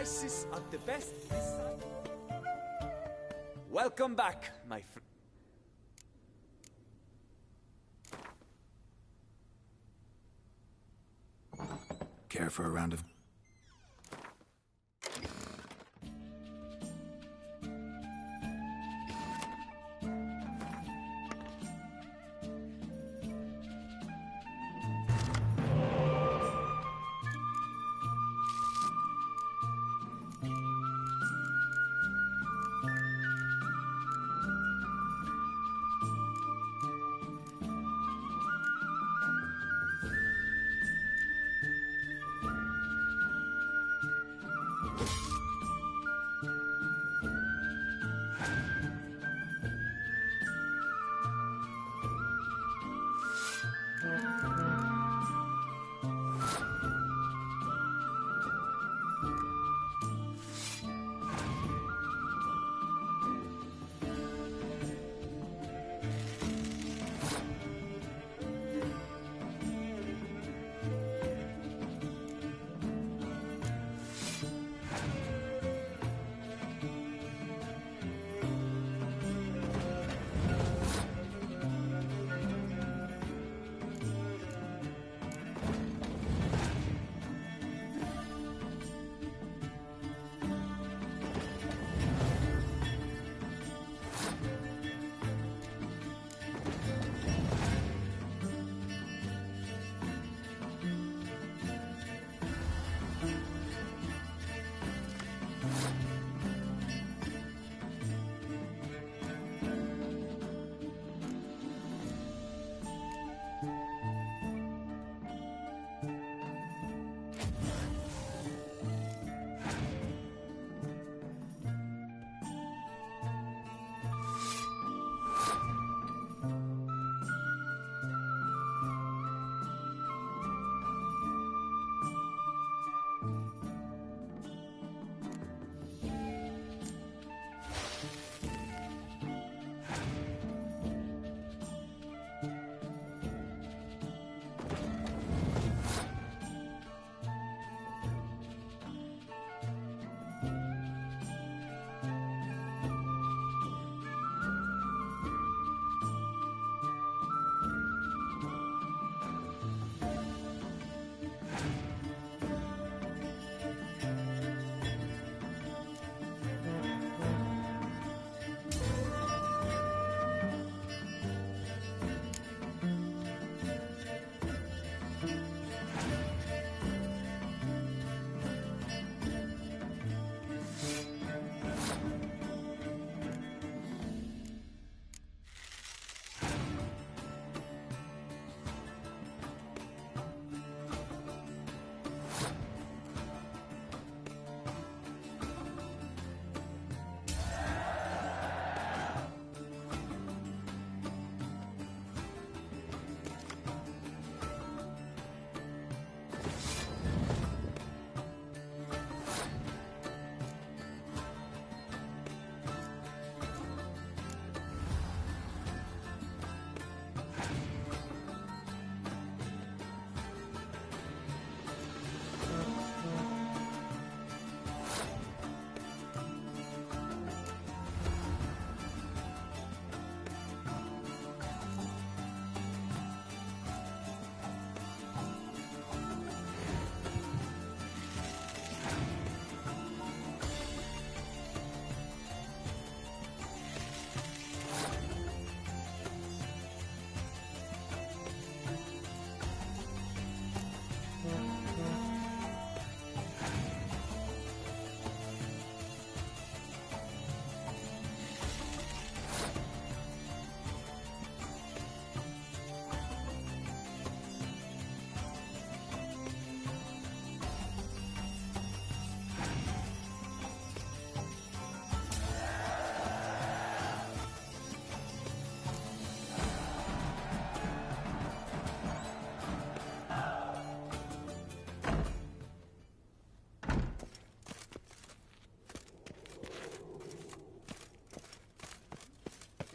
slices of the best this side. Welcome back, my friend. Care for a round of...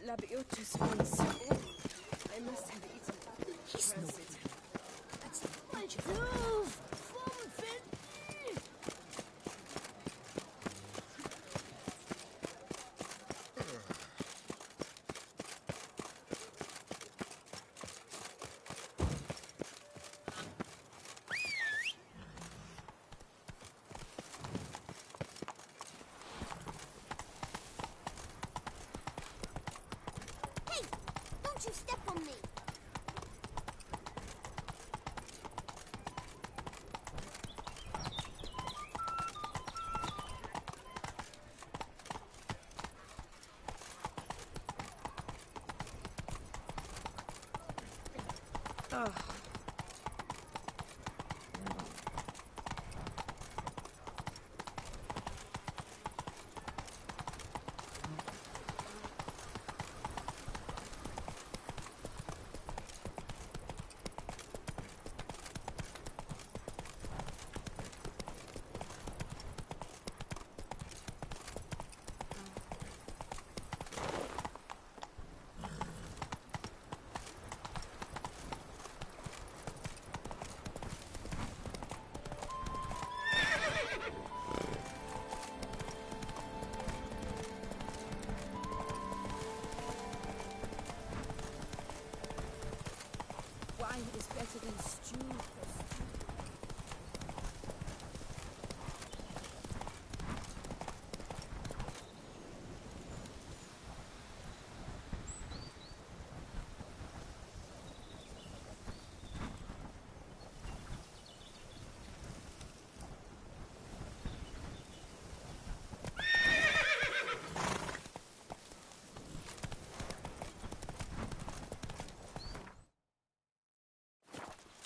Labiotus face. I must have eaten. He's not. That's the move!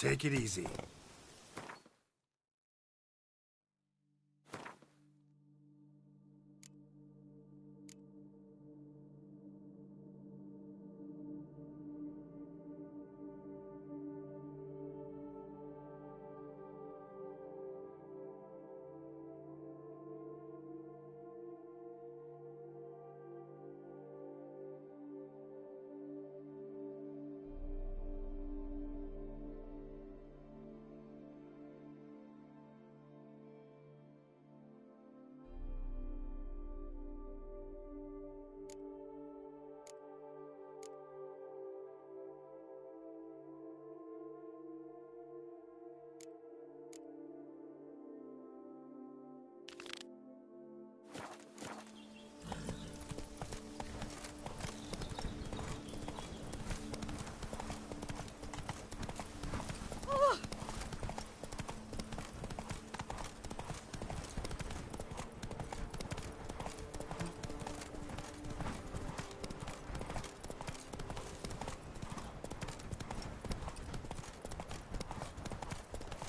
Take it easy.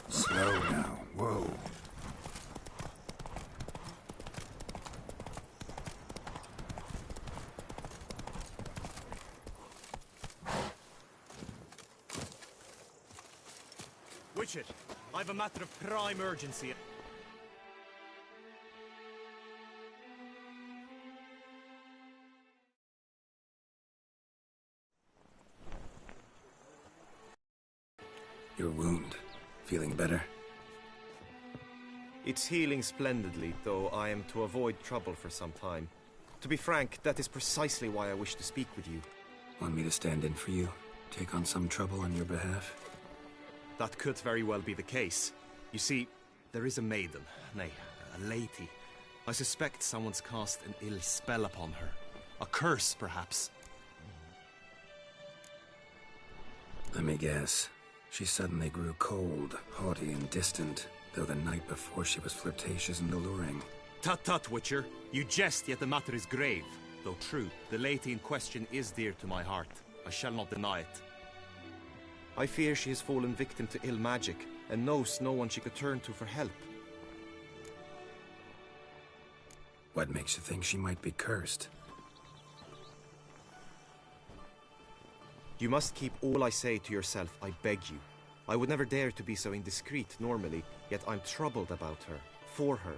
Slow now. Whoa. Witcher, I've a matter of prime urgency. Your wound. Feeling better? It's healing splendidly, though I am to avoid trouble for some time. To be frank, that is precisely why I wish to speak with you. Want me to stand in for you? Take on some trouble on your behalf? That could very well be the case. You see, there is a maiden, nay, a lady. I suspect someone's cast an ill spell upon her. A curse, perhaps. Let me guess. She suddenly grew cold, haughty, and distant, though the night before she was flirtatious and alluring. Tut tut, Witcher. You jest, yet the matter is grave. Though true, the lady in question is dear to my heart. I shall not deny it. I fear she has fallen victim to ill magic, and knows no one she could turn to for help. What makes you think she might be cursed? You must keep all I say to yourself, I beg you. I would never dare to be so indiscreet normally, yet I'm troubled about her, for her.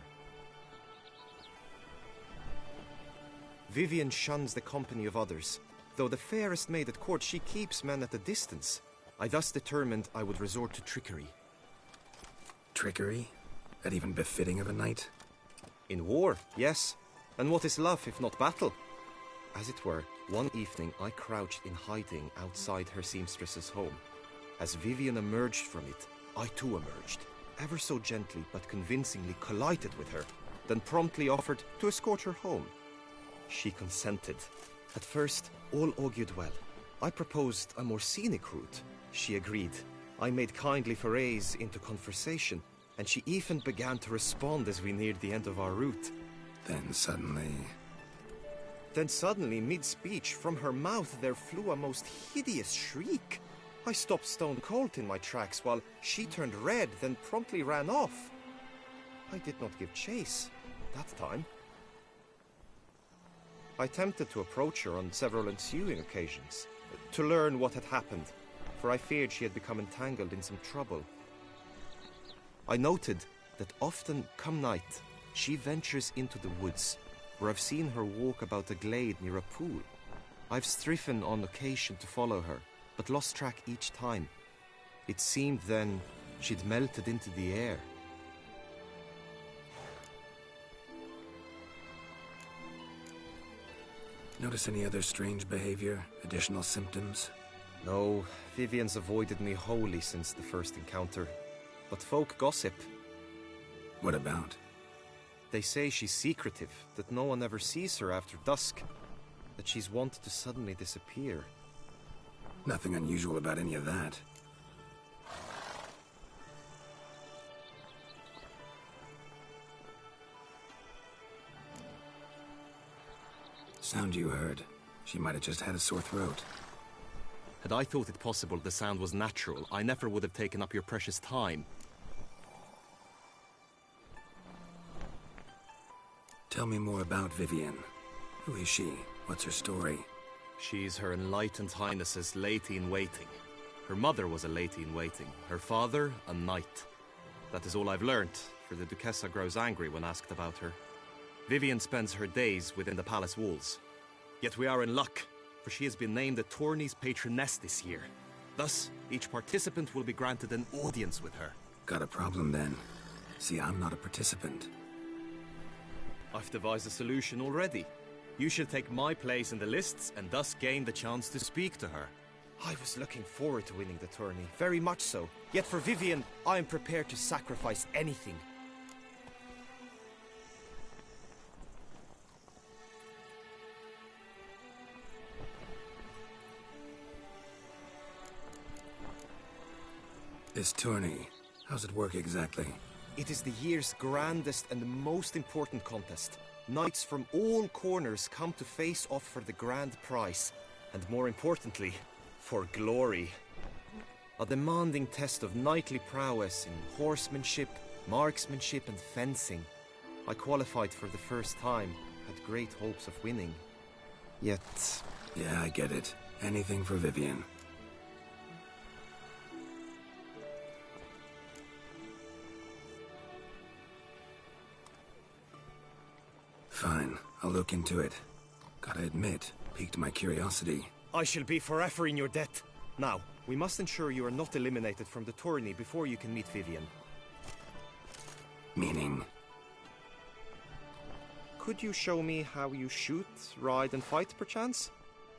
Vivian shuns the company of others. Though the fairest maid at court, she keeps men at a distance. I thus determined I would resort to trickery. Trickery? That even befitting of a knight? In war, yes. And what is love if not battle? As it were, one evening I crouched in hiding outside her seamstress's home. As Vivian emerged from it, I too emerged. Ever so gently but convincingly collided with her, then promptly offered to escort her home. She consented. At first, all augured well. I proposed a more scenic route. She agreed. I made kindly forays into conversation, and she even began to respond as we neared the end of our route. Then suddenly, mid-speech, from her mouth there flew a most hideous shriek. I stopped stone cold in my tracks, while she turned red, then promptly ran off. I did not give chase that time. I attempted to approach her on several ensuing occasions, to learn what had happened, for I feared she had become entangled in some trouble. I noted that often, come night, she ventures into the woods, where I've seen her walk about a glade near a pool. I've striven on occasion to follow her, but lost track each time. It seemed then she'd melted into the air. Notice any other strange behavior? Additional symptoms? No, Vivian's avoided me wholly since the first encounter. But folk gossip. What about? They say she's secretive, that no one ever sees her after dusk, that she's wont to suddenly disappear. Nothing unusual about any of that. Sound you heard. She might have just had a sore throat. Had I thought it possible the sound was natural, I never would have taken up your precious time. Tell me more about Vivian. Who is she? What's her story? She's Her Enlightened Highness's lady-in-waiting. Her mother was a lady-in-waiting. Her father, a knight. That is all I've learnt, for the Duchessa grows angry when asked about her. Vivian spends her days within the palace walls. Yet we are in luck, for she has been named the tourney's patroness this year. Thus, each participant will be granted an audience with her. Got a problem then. See, I'm not a participant. I've devised a solution already. You shall take my place in the lists and thus gain the chance to speak to her. I was looking forward to winning the tourney, very much so. Yet for Vivian, I am prepared to sacrifice anything. This tourney, how's it work exactly? It is the year's grandest and most important contest. Knights from all corners come to face off for the grand prize. And more importantly, for glory. A demanding test of knightly prowess in horsemanship, marksmanship and fencing. I qualified for the first time, had great hopes of winning. Yet... Yeah, I get it. Anything for Vivian. Fine, I'll look into it. Gotta admit, piqued my curiosity. I shall be forever in your debt. Now, we must ensure you are not eliminated from the tourney before you can meet Vivian. Meaning? Could you show me how you shoot, ride and fight, perchance?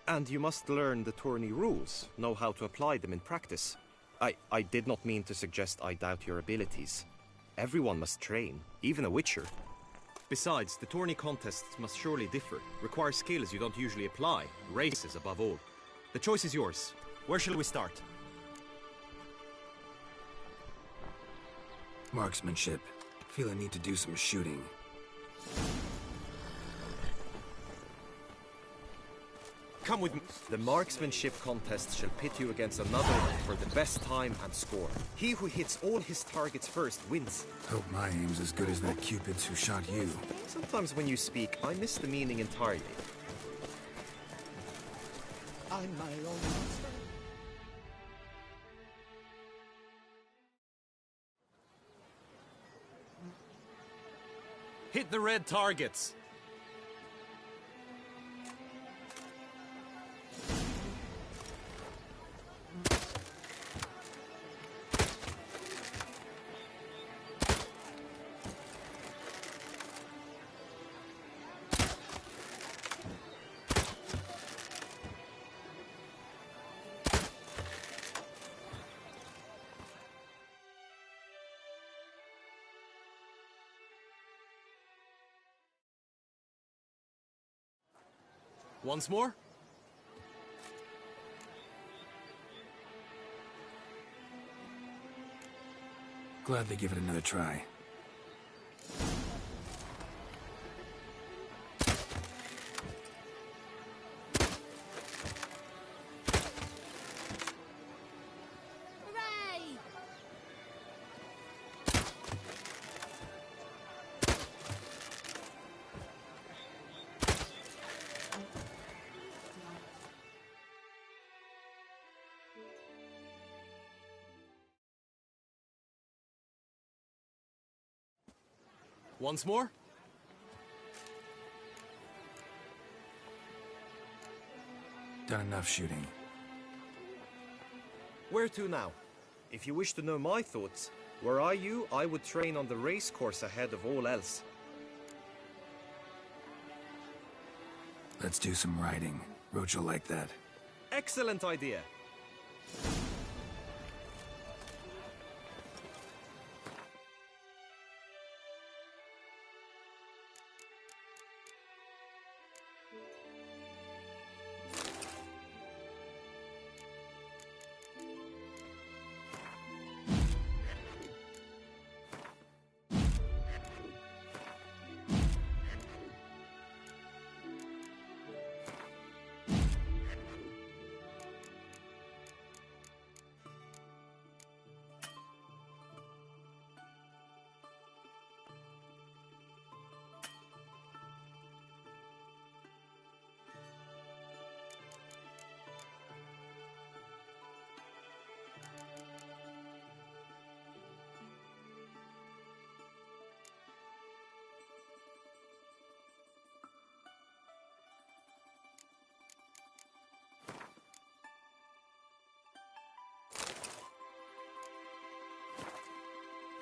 And you must learn the tourney rules, know how to apply them in practice. I did not mean to suggest I doubt your abilities. Everyone must train, even a witcher. Besides, the tourney contests must surely differ, require skills you don't usually apply, races above all. The choice is yours. Where shall we start? Marksmanship. Feel I need to do some shooting. Come with me. The marksmanship contest shall pit you against another for the best time and score. He who hits all his targets first wins. Hope my aim's as good as that Cupid's who shot you. Sometimes when you speak, I miss the meaning entirely. I'm my own master. Hit the red targets! Once more? Gladly give it another try. Once more? Done enough shooting. Where to now? If you wish to know my thoughts, were I you, I would train on the race course ahead of all else. Let's do some riding. Roach will like that. Excellent idea.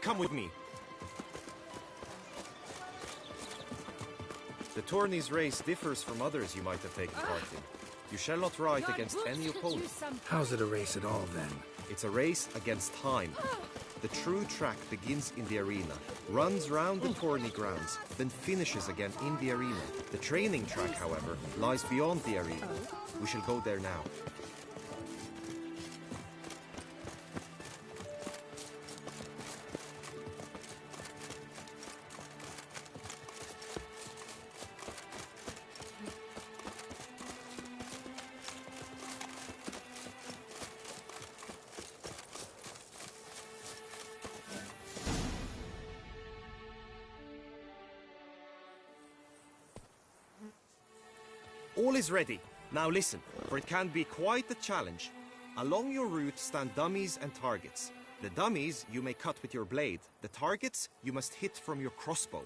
come with me. The tourney's race differs from others you might have taken part in. You shall not ride against any opponent. How's it a race at all, then? It's a race against time. The true track begins in the arena, runs round the tourney grounds, then finishes again in the arena. The training track, however, lies beyond the arena. We shall go there now. All is ready. Now listen, for it can be quite a challenge. Along your route stand dummies and targets. The dummies you may cut with your blade. The targets you must hit from your crossbow.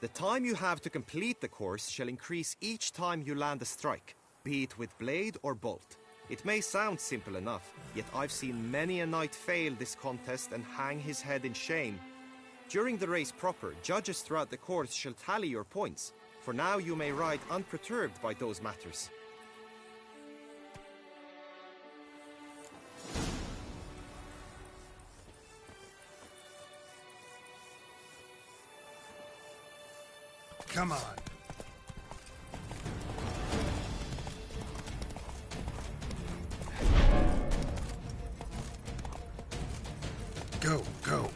The time you have to complete the course shall increase each time you land a strike, be it with blade or bolt. It may sound simple enough, yet I've seen many a knight fail this contest and hang his head in shame. During the race proper, judges throughout the course shall tally your points. For now you may ride unperturbed by those matters. Come on. Go, go.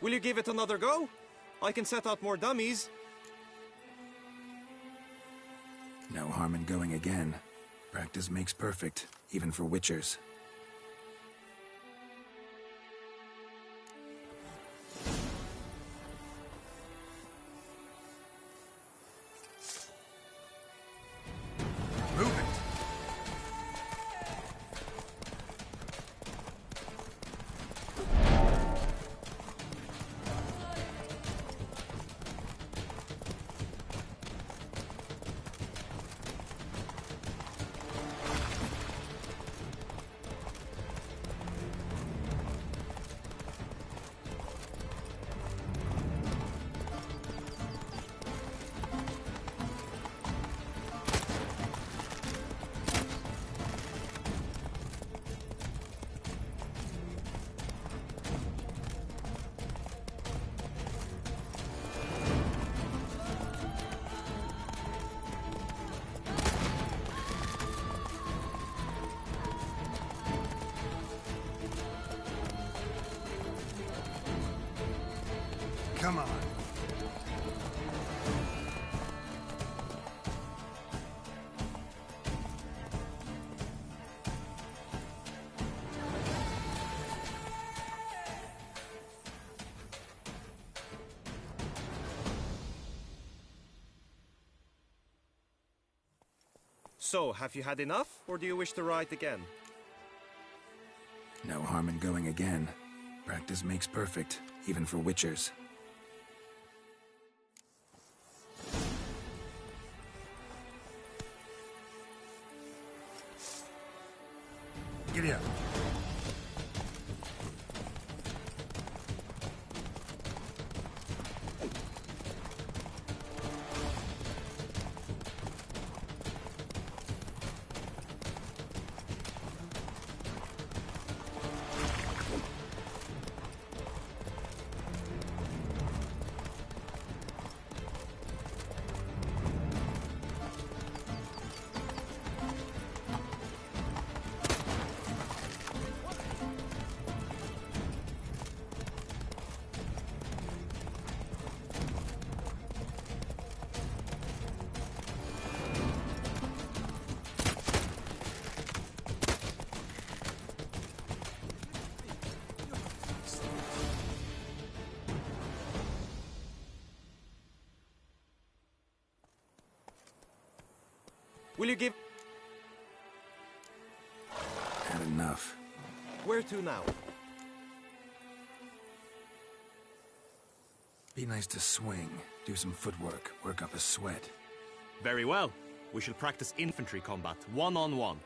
Will you give it another go? I can set out more dummies. No harm in going again. Practice makes perfect, even for witchers. Come on. So, have you had enough, or do you wish to ride again? No harm in going again. Practice makes perfect, even for witchers. Giddy up. Will you give... Had enough. Where to now? Be nice to swing, do some footwork, work up a sweat. Very well. We shall practice infantry combat, one-on-one.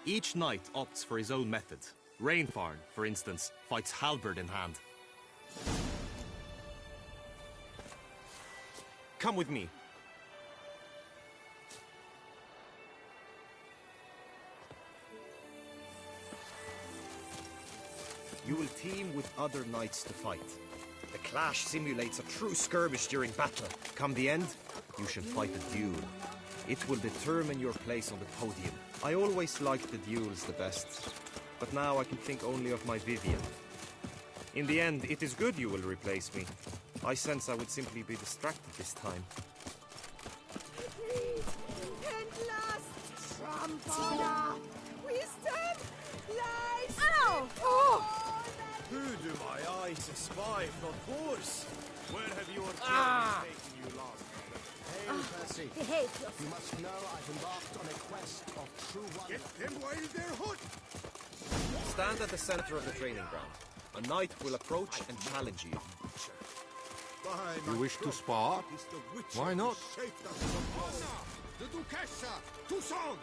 Each knight opts for his own method. Rainfarn, for instance, fights halberd in hand. Come with me. You will team with other knights to fight. The clash simulates a true skirmish during battle. Come the end, you shall fight a duel. It will determine your place on the podium. I always liked the duels the best, but now I can think only of my Vivian. In the end, it is good you will replace me. I sense I would simply be distracted this time. And last, Trampana! Wisdom lies... Ow! Oh! Who do my eyes espy if not yours? Where have your taken you last? Hail, Percy. Behave You must know I've embarked on a quest of true wonder. Get them while they're hot! Stand at the center of the training ground. A knight will approach and challenge you. You wish to spar? Why not? The Duchessa! Toussaint!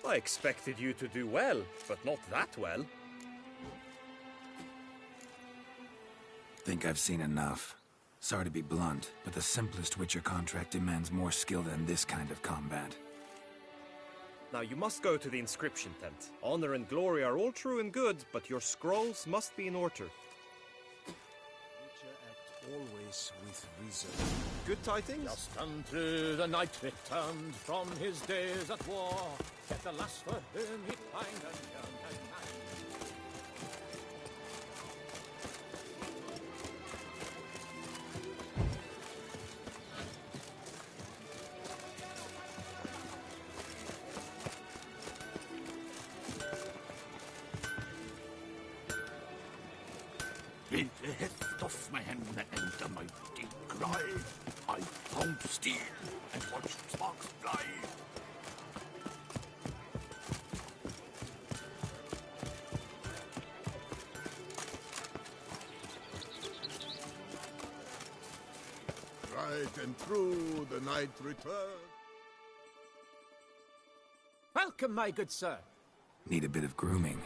I expected you to do well, but not that well. Think I've seen enough. Sorry to be blunt, but the simplest Witcher contract demands more skill than this kind of combat. Now you must go to the inscription tent. Honor and glory are all true and good, but your scrolls must be in order. Witcher act always with reason. Good tidings? Just unto the knight returned from his days at war. Yet the last for him he'd find a young and With the heft of my hand and a mighty cry, I found steel and watched sparks fly. Right and true, the knight returned. welcome, my good sir. Need a bit of grooming.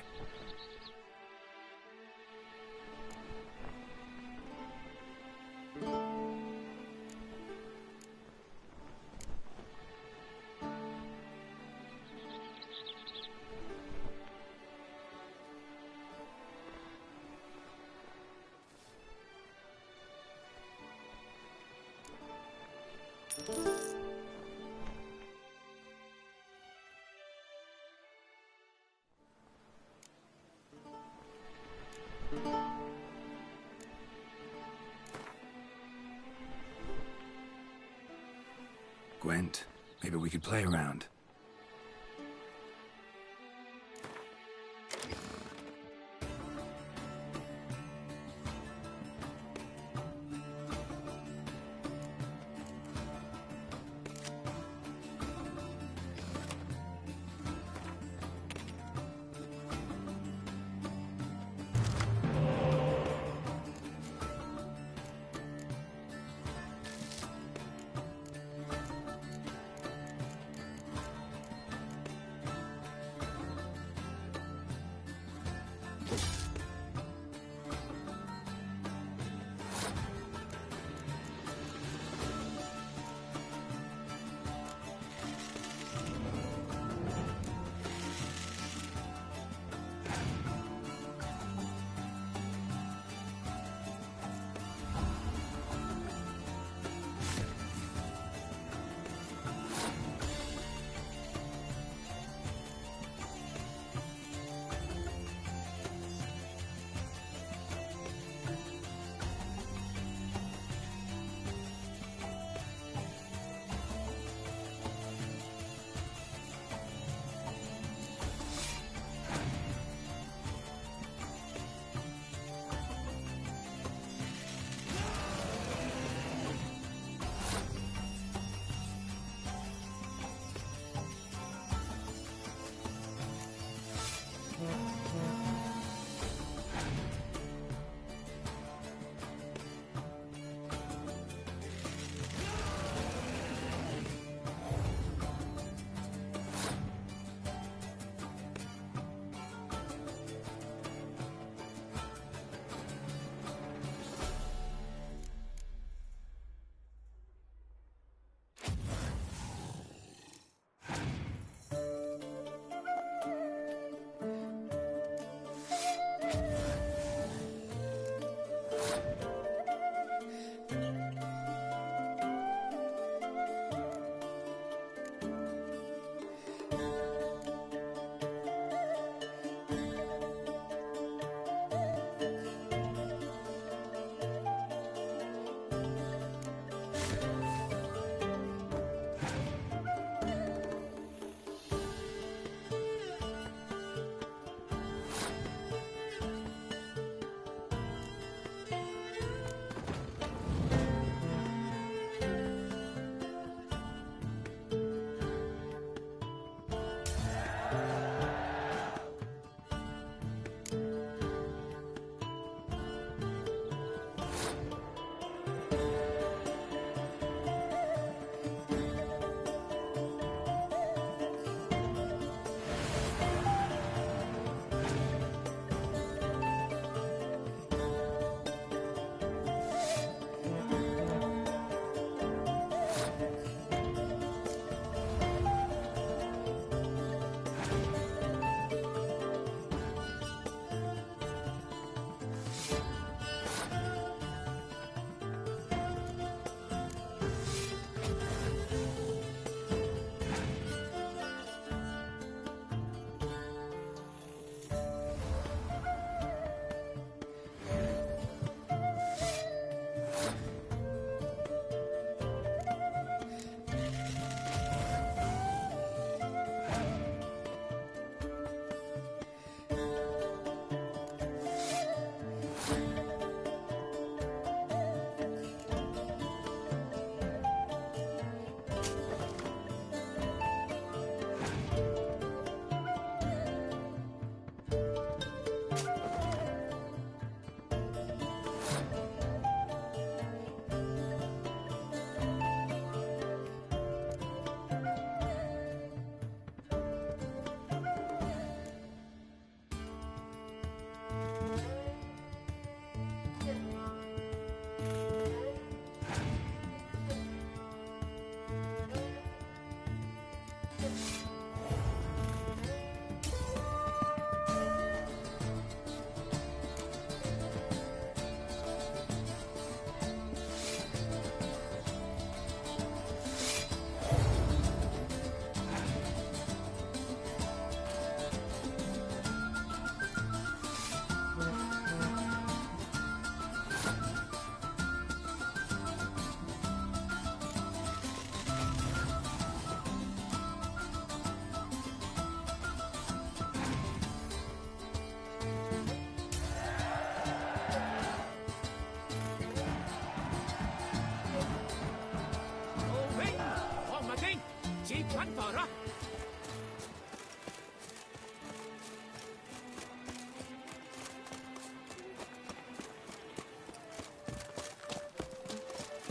Gwent, maybe we could play around.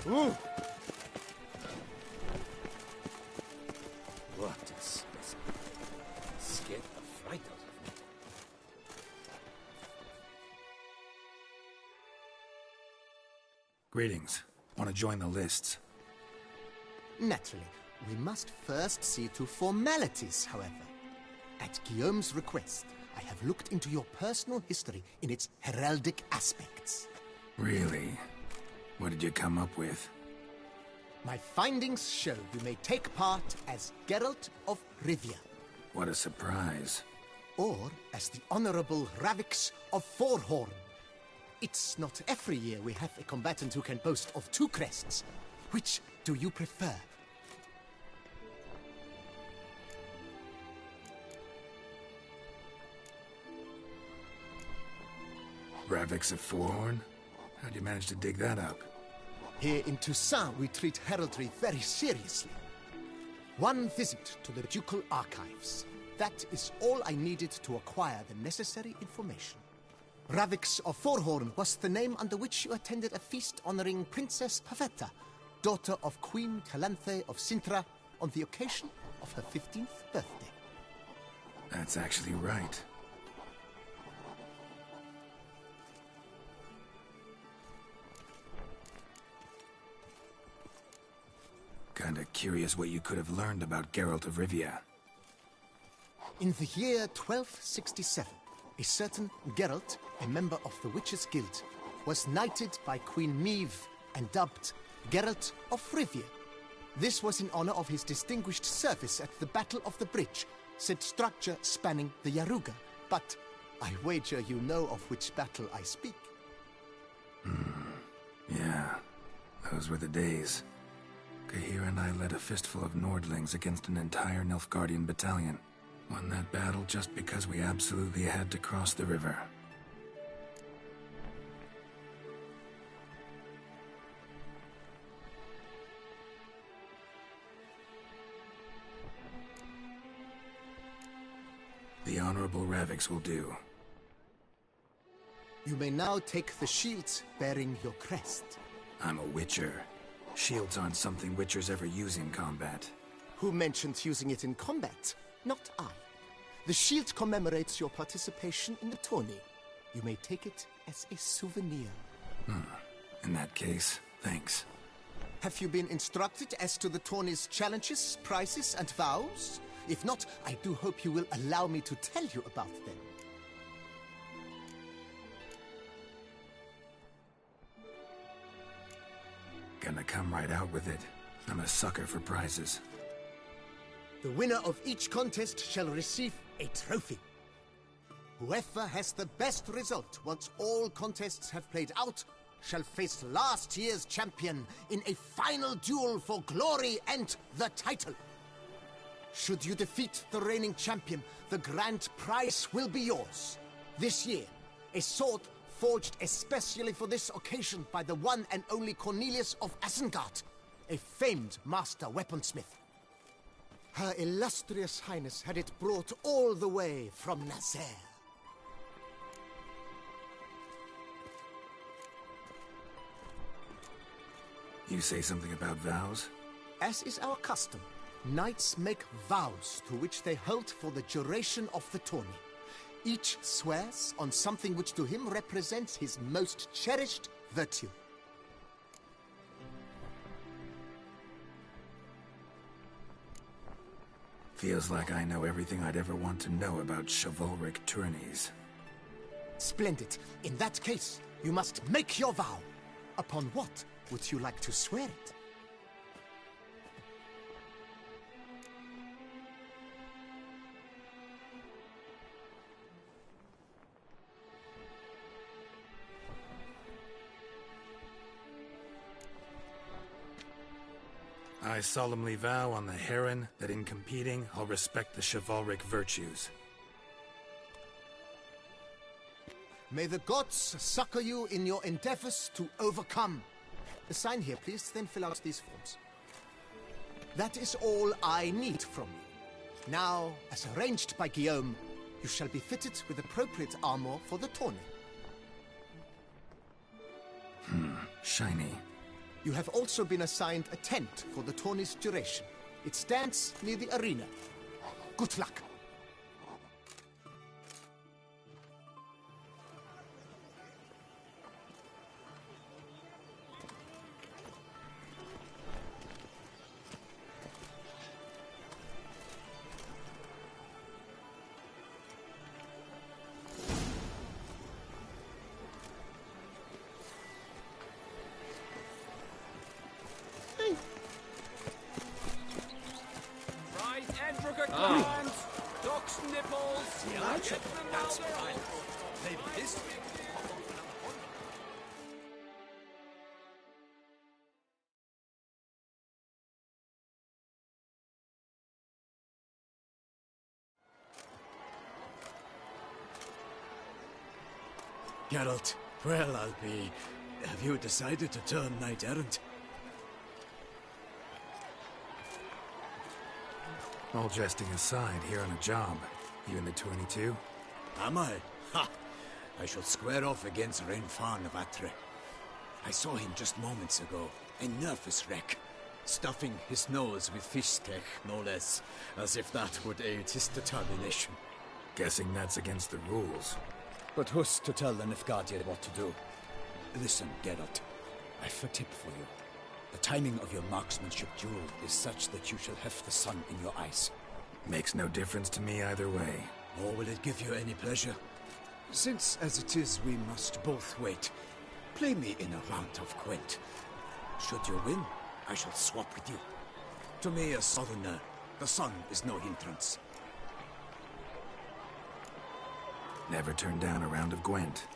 Ooh. What is this? Scared the fright out of me. Greetings. Want to join the lists? Naturally. We must first see to formalities, however. At Guillaume's request, I have looked into your personal history in its heraldic aspects. Really? What did you come up with? My findings show you may take part as Geralt of Rivia. What a surprise. Or as the Honorable Ravix of Forhorn. It's not every year we have a combatant who can boast of 2 crests. Which do you prefer? Ravix of Forhorn? How'd you manage to dig that up? Here in Toussaint, we treat heraldry very seriously. One visit to the ducal archives, That is all I needed to acquire the necessary information. Ravix of Forhorn was the name under which you attended a feast honoring Princess Pavetta, daughter of Queen Calanthe of Sintra, on the occasion of her 15th birthday. That's actually right. Kinda curious what you could have learned about Geralt of Rivia. In the year 1267, a certain Geralt, a member of the Witches' Guild, was knighted by Queen Meve and dubbed Geralt of Rivia. This was in honor of his distinguished service at the Battle of the Bridge, said structure spanning the Yaruga. But I wager you know of which battle I speak. Yeah, those were the days. Kahir and I led a fistful of Nordlings against an entire Nilfgaardian battalion. Won that battle just because we absolutely had to cross the river. The Honorable Ravix will do. You may now take the shield bearing your crest. I'm a Witcher. Shields aren't something Witchers ever use in combat. Who mentioned using it in combat? Not I. The shield commemorates your participation in the tourney. You may take it as a souvenir. In that case, thanks. Have you been instructed as to the tourney's challenges, prizes, and vows? If not, I do hope you will allow me to tell you about them. Gonna come right out with it. I'm a sucker for prizes. The winner of each contest shall receive a trophy. Whoever has the best result once all contests have played out shall face last year's champion in a final duel for glory and the title. Should you defeat the reigning champion, the grand prize will be yours. This year, a sword forged especially for this occasion by the one and only Cornelius of Isengard, a famed master weaponsmith. Her illustrious highness had it brought all the way from Nazaire. You say something about vows? As is our custom, knights make vows to which they hold for the duration of the tourney. Each swears on something which to him represents his most cherished virtue. Feels like I know everything I'd ever want to know about chivalric tourneys. Splendid. In that case, you must make your vow. Upon what would you like to swear it? I solemnly vow on the Heron that in competing, I'll respect the chivalric virtues. May the gods succor you in your endeavors to overcome. Sign here, please, then fill out these forms. That is all I need from you. Now, as arranged by Guillaume, you shall be fitted with appropriate armor for the tourney. Shiny. You have also been assigned a tent for the tourney's duration. It stands near the arena. Good luck. Duck's nipples. That's right. Maybe this week. Geralt, well, I'll be... Have you decided to turn knight-errant? All jesting aside, here on a job. You in the 22? Am I? Ha! I shall square off against Renfan of Atre. I saw him just moments ago. A nervous wreck. Stuffing his nose with fish steak, no less. As if that would aid his determination. Guessing that's against the rules. But who's to tell the Nefgadian what to do? Listen, Geralt. I've a tip for you. The timing of your marksmanship duel is such that you shall have the sun in your eyes. Makes no difference to me either way. Nor will it give you any pleasure. Since, as it is, we must both wait, play me in a round of Gwent. Should you win, I shall swap with you. To me, a southerner, the sun is no hindrance. Never turn down a round of Gwent.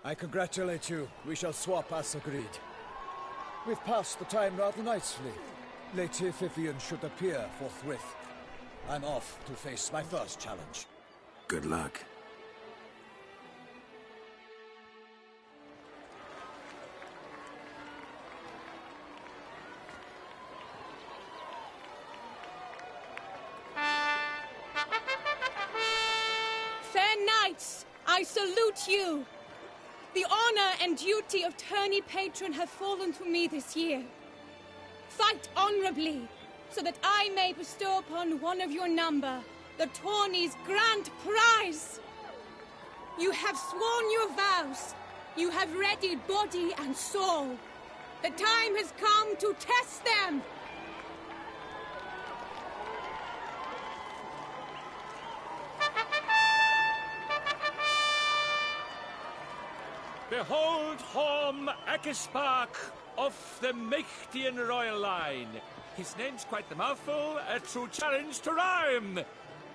I congratulate you. We shall swap as agreed. We've passed the time rather nicely. Lady Vivian should appear forthwith. I'm off to face my first challenge. Good luck. Fair knights, I salute you. The honor and duty of tourney patron have fallen to me this year. Fight honorably, so that I may bestow upon one of your number the tourney's grand prize. You have sworn your vows. You have readied body and soul. The time has come to test them. Behold Horm Akispark of the Mechtian royal line. His name's quite the mouthful, a true challenge to rhyme.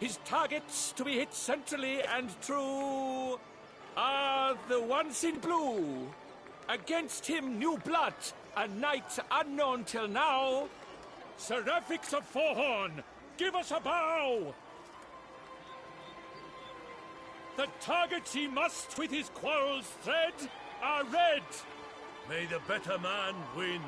His targets to be hit centrally and true are the ones in blue. Against him, new blood, a knight unknown till now. Seraphix of Forehorn, give us a bow! The targets he must with his quarrels thread are red. May the better man win.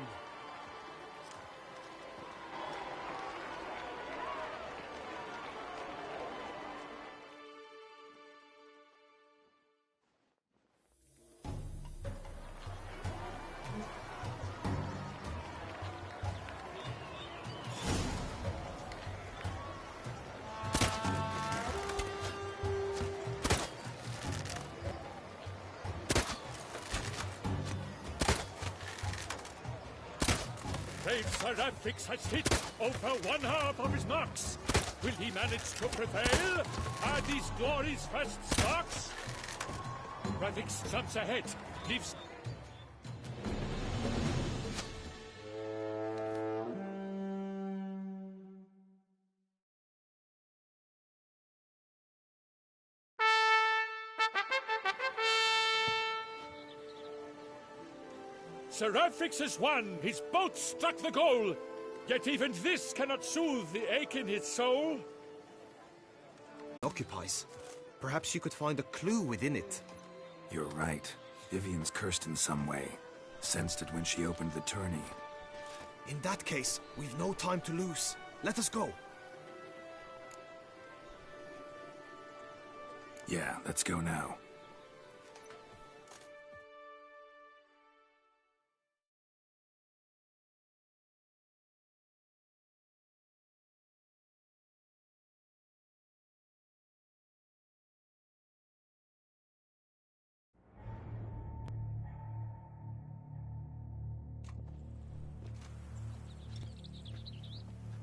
Brave Seraphix has hit over one half of his marks. Will he manage to prevail? Are these glory's first sparks? Seraphix jumps ahead, leaves... Seraphix has won! His bolt struck the goal! Yet even this cannot soothe the ache in his soul. Occupies. Perhaps you could find a clue within it. You're right. Vivian's cursed in some way. Sensed it when she opened the tourney. In that case, we've no time to lose. Let us go. Yeah, let's go now.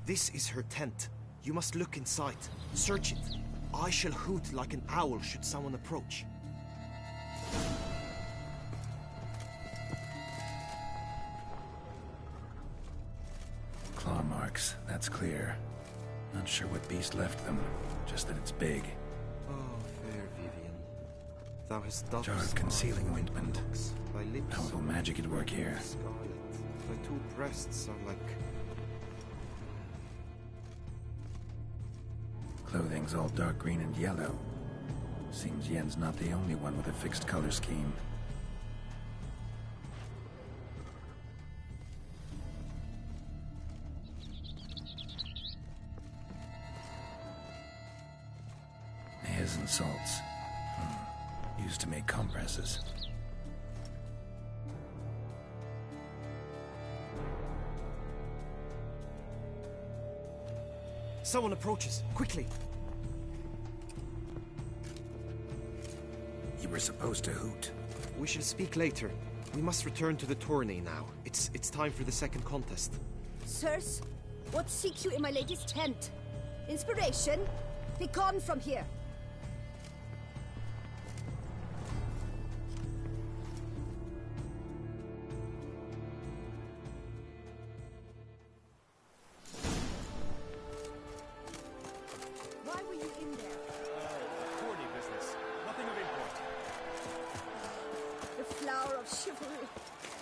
This is her tent. You must look inside. Search it. I shall hoot like an owl should someone approach. Claw marks, that's clear. Not sure what beast left them, just that it's big. Oh, fair Vivian. Thou hast done Jar of concealing ointment. Thy lips Powerful magic at work here. scarlet. Thy two breasts are like... Clothing's all dark green and yellow. Seems Yen's not the only one with a fixed color scheme. Hairs and salts. Used to make compresses. Someone approaches. Quickly! You were supposed to hoot. We shall speak later. We must return to the tourney now. It's time for the second contest. Sirs, what seek you in my lady's tent? Inspiration? Be gone from here. Why were you in there? Tourney business. Nothing of import. chivalry.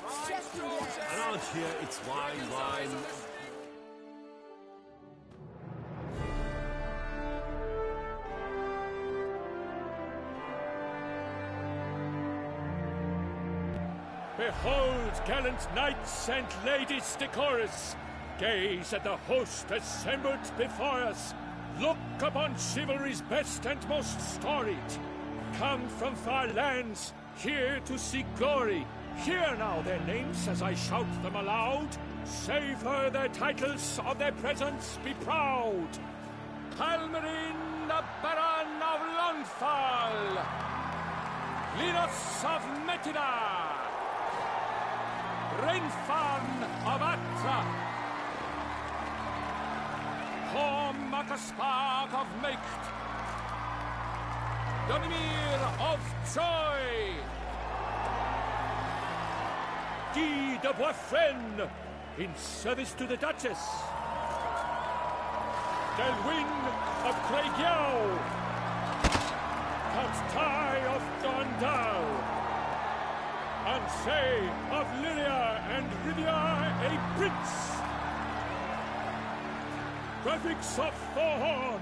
Around here, it's wine, wine. Behold, gallant knights and ladies decorous, gaze at the host assembled before us. Look upon chivalry's best and most storied. Come from far lands, here to seek glory. Hear now their names as I shout them aloud. Savor their titles, of their presence be proud. Palmerin, the Baron of Lonfal. Linus of Metida. Renfan of Atra. Horm Akaspark of Mecht. Donimir of Troy. Guy de Boisfren, in service to the Duchess. Delwyn of Craigiau. Count Tai of Dondal. Ansay of Lilia and Rivia a prince. Graphics of Thorhorn.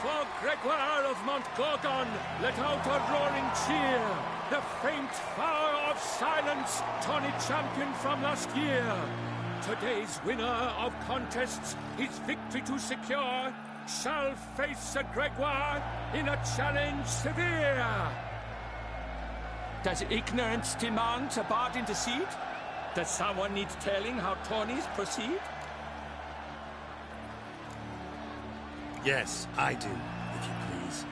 For Gregoire of Montgorgon, let out a roaring cheer. The faint flower of silence, tawny champion from last year. Today's winner of contests, his victory to secure, shall face Sir Gregoire in a challenge severe. Does ignorance demand a bard intercede? Does someone need telling how tourneys proceed? Yes, I do, if you please.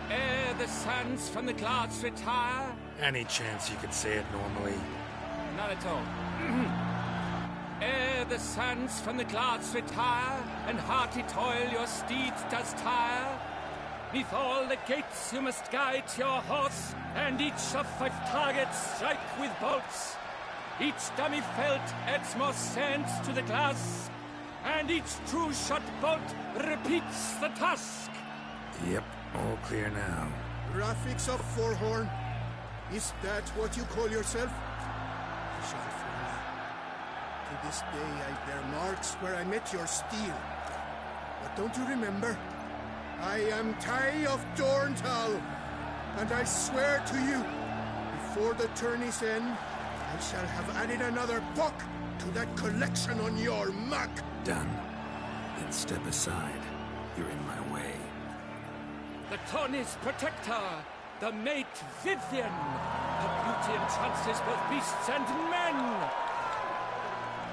Ere the suns from the clouds retire. Any chance you could say it normally? Not at all. Ere the suns from the clouds retire, and hearty toil your steeds does tire, neath all the gates you must guide your horse, and each of 5 targets strike with bolts. Each dummy felt adds more sand to the glass, and each true shot bolt repeats the task. Yep, all clear now. Graphics of Forhorn. Is that what you call yourself? To this day I bear marks where I met your steel. But don't you remember? I am Tai of Dorntal, and I swear to you, before the tourney's end, I shall have added another book to that collection on your mug. Done. Then step aside. You're in my way. The tourney's protector, the mate Vivian. Her beauty entrances both beasts and men.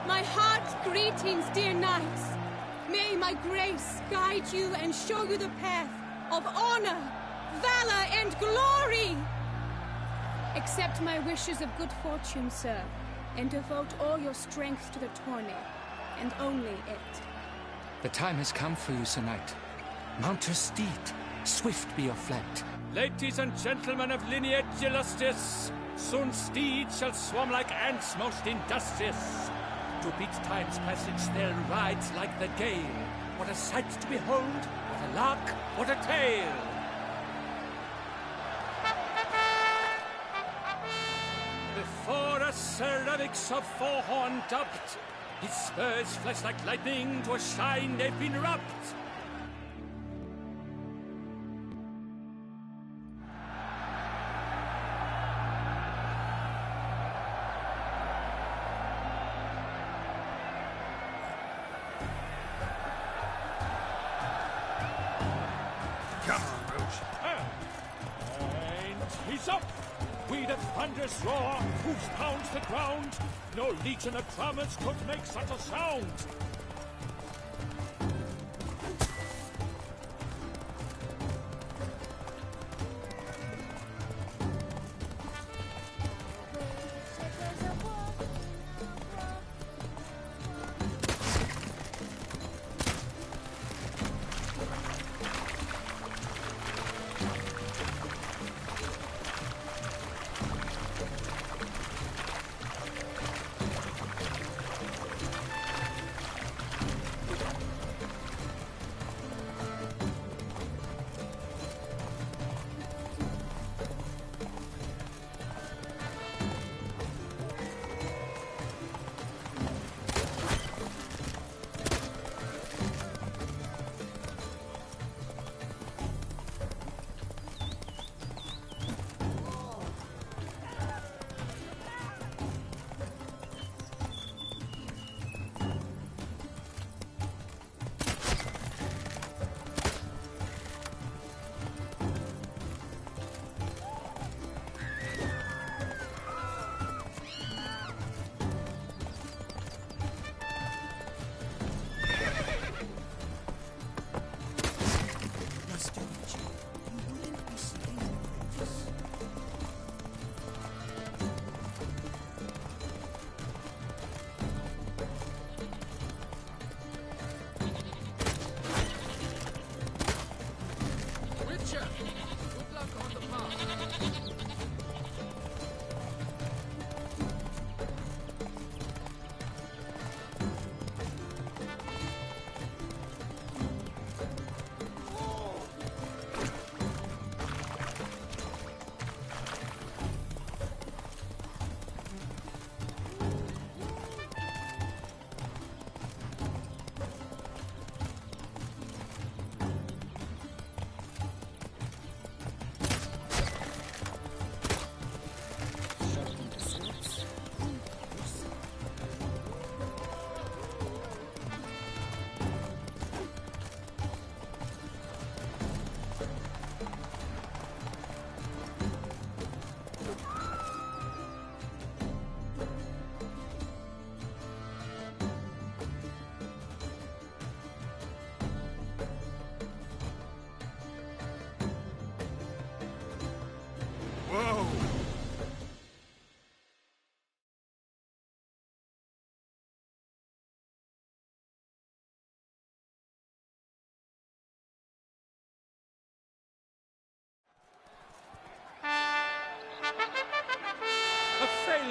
My heart's greetings, dear knights. May my grace guide you and show you the path of honor, valor, and glory. Accept my wishes of good fortune, sir, and devote all your strength to the tourney, and only it. The time has come for you, Sir Knight. Mount your steed. Swift be your flight. Ladies and gentlemen of lineage illustrious, soon steeds shall swarm like ants most industrious. To beat time's passage they'll ride like the gale. What a sight to behold, what a lark, what a tale! Before us Sir Ravix of Forhorn dubbed, his spurs flash like lightning, to a shine they've been rubbed. Thunderous roar, hoofs pound the ground. No legion of drummers could make such a sound.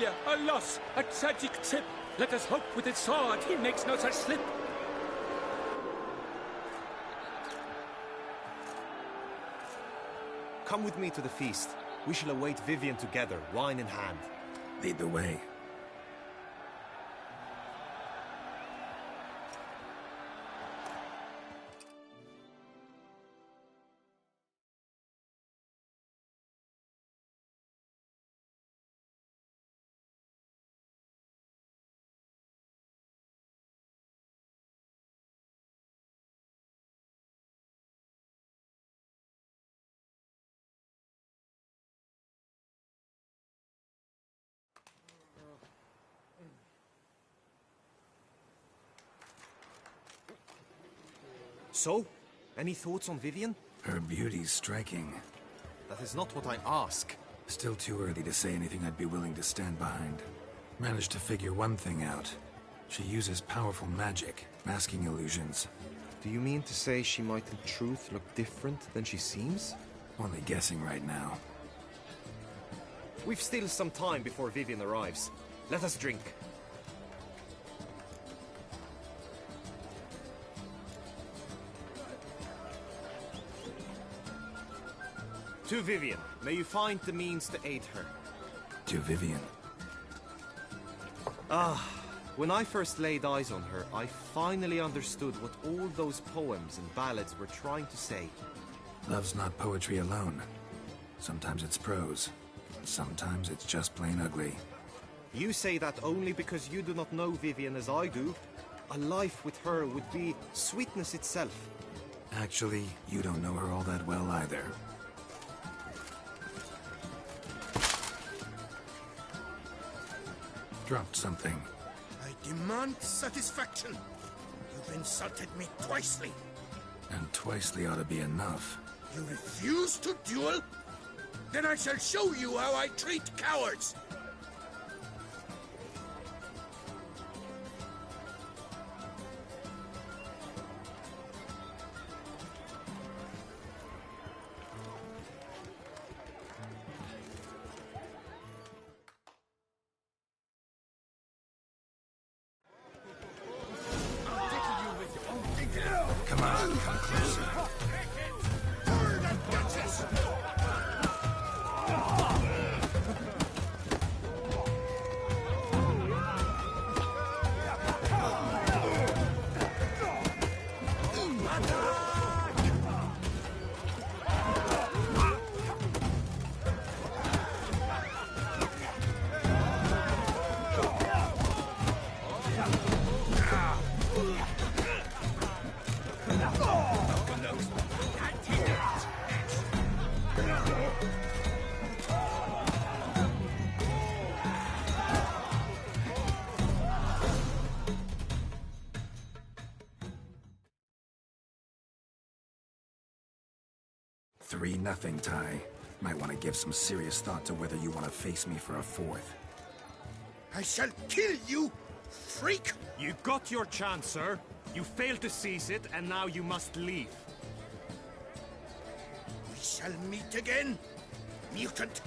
failure, a loss, a tragic trip. Let us hope with his sword he makes no such slip. Come with me to the feast. We shall await Vivian together, wine in hand. Lead the way. So, any thoughts on Vivian? Her beauty's striking. That is not what I ask. Still too early to say anything I'd be willing to stand behind. Managed to figure one thing out. She uses powerful magic, masking illusions. Do you mean to say she might in truth look different than she seems? Only guessing right now. We've still some time before Vivian arrives. Let us drink. To Vivian, may you find the means to aid her. To Vivian. When I first laid eyes on her, I finally understood what all those poems and ballads were trying to say. Love's not poetry alone. Sometimes it's prose. Sometimes it's just plain ugly. You say that only because you do not know Vivian as I do. A life with her would be sweetness itself. Actually, you don't know her all that well either. Dropped something. I demand satisfaction. You've insulted me twicely. And twicely ought to be enough. You refuse to duel? Then I shall show you how I treat cowards! Come on, come closer. Bird and Duchess! Nothing, Ty. Might want to give some serious thought to whether you want to face me for a fourth. I shall kill you, freak! You got your chance, sir. You failed to seize it, and now you must leave. We shall meet again, mutant!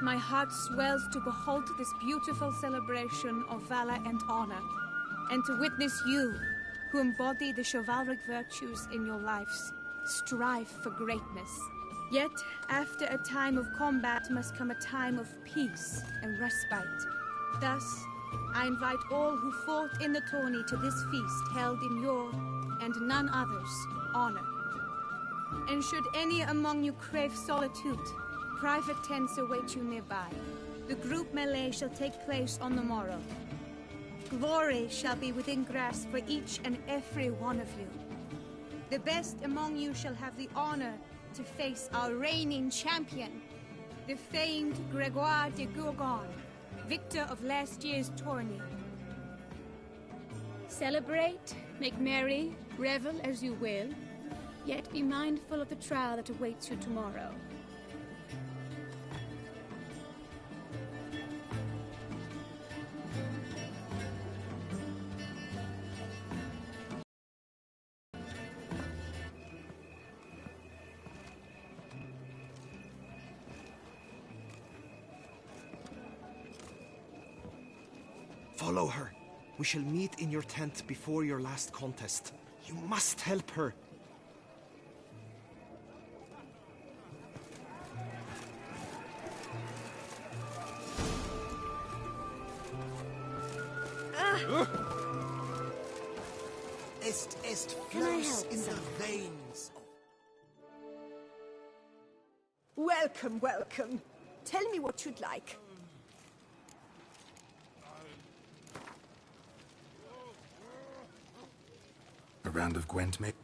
My heart swells to behold this beautiful celebration of valor and honor, and to witness you, who embody the chivalric virtues in your lives, strive for greatness. Yet, after a time of combat must come a time of peace and respite. Thus, I invite all who fought in the tourney to this feast held in your, and none other's, honor. And should any among you crave solitude, private tents await you nearby. The group melee shall take place on the morrow. Glory shall be within grasp for each and every one of you. The best among you shall have the honor to face our reigning champion, the famed Gregoire de Gourgon, victor of last year's tourney. Celebrate, make merry, revel as you will, yet be mindful of the trial that awaits you tomorrow. Follow her. We shall meet in your tent before your last contest. You must help her. Est Can I flows help, in sir? the veins. Welcome, welcome. Tell me what you'd like. A round of Gwent, mate?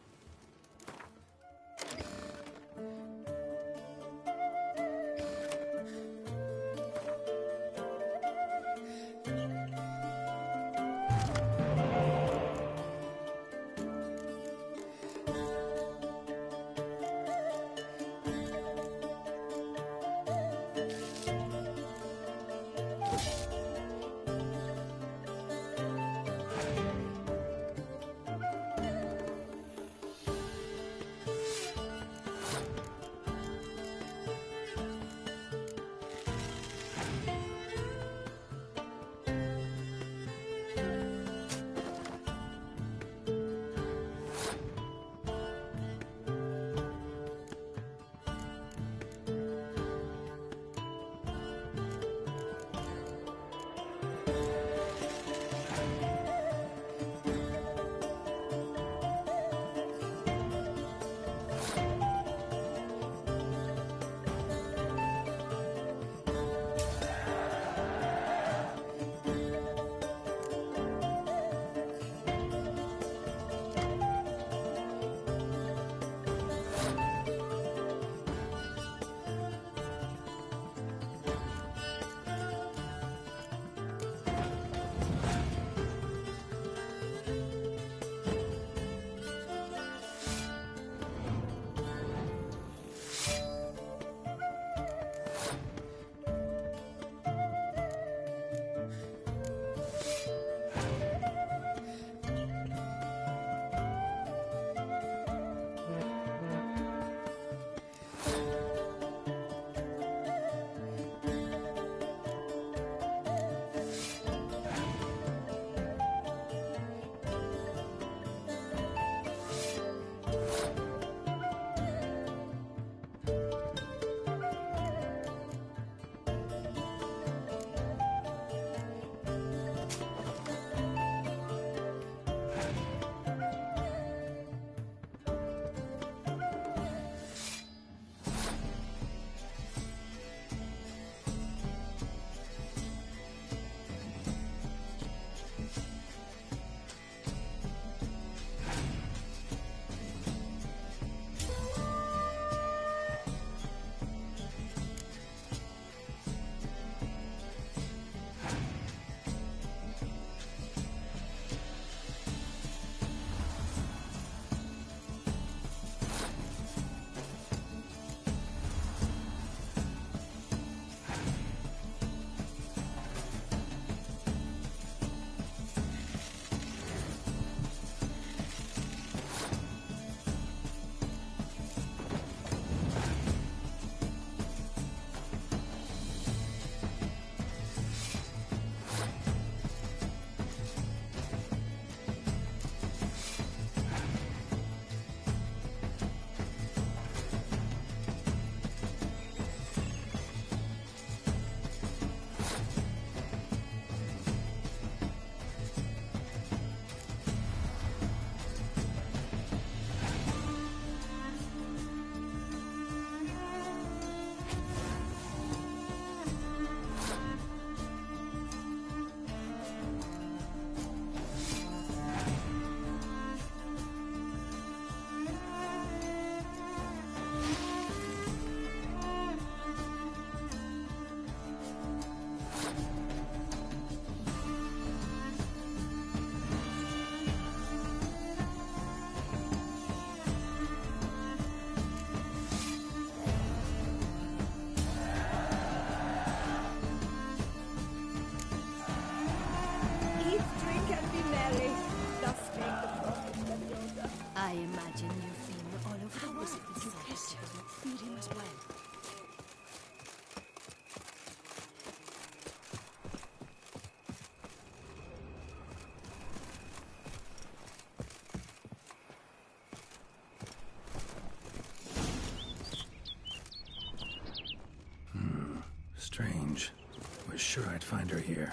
sure I'd find her here.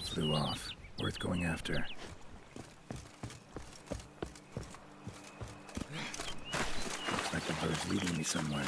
Flew off. Worth going after. Looks like the bird's leading me somewhere.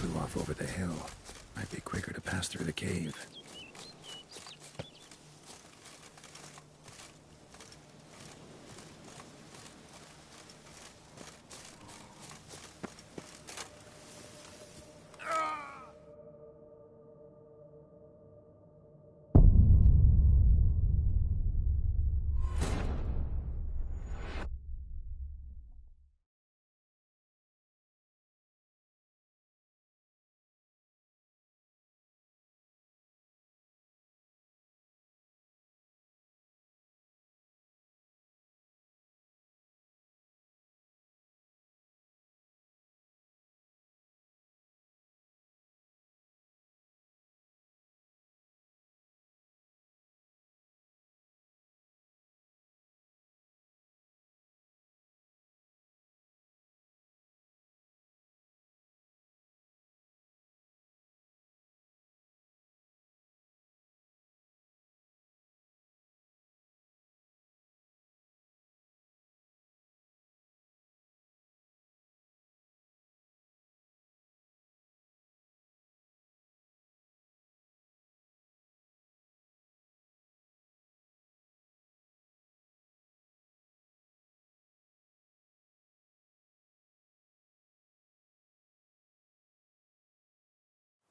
Flew off over the hill. Might be quicker to pass through the cave.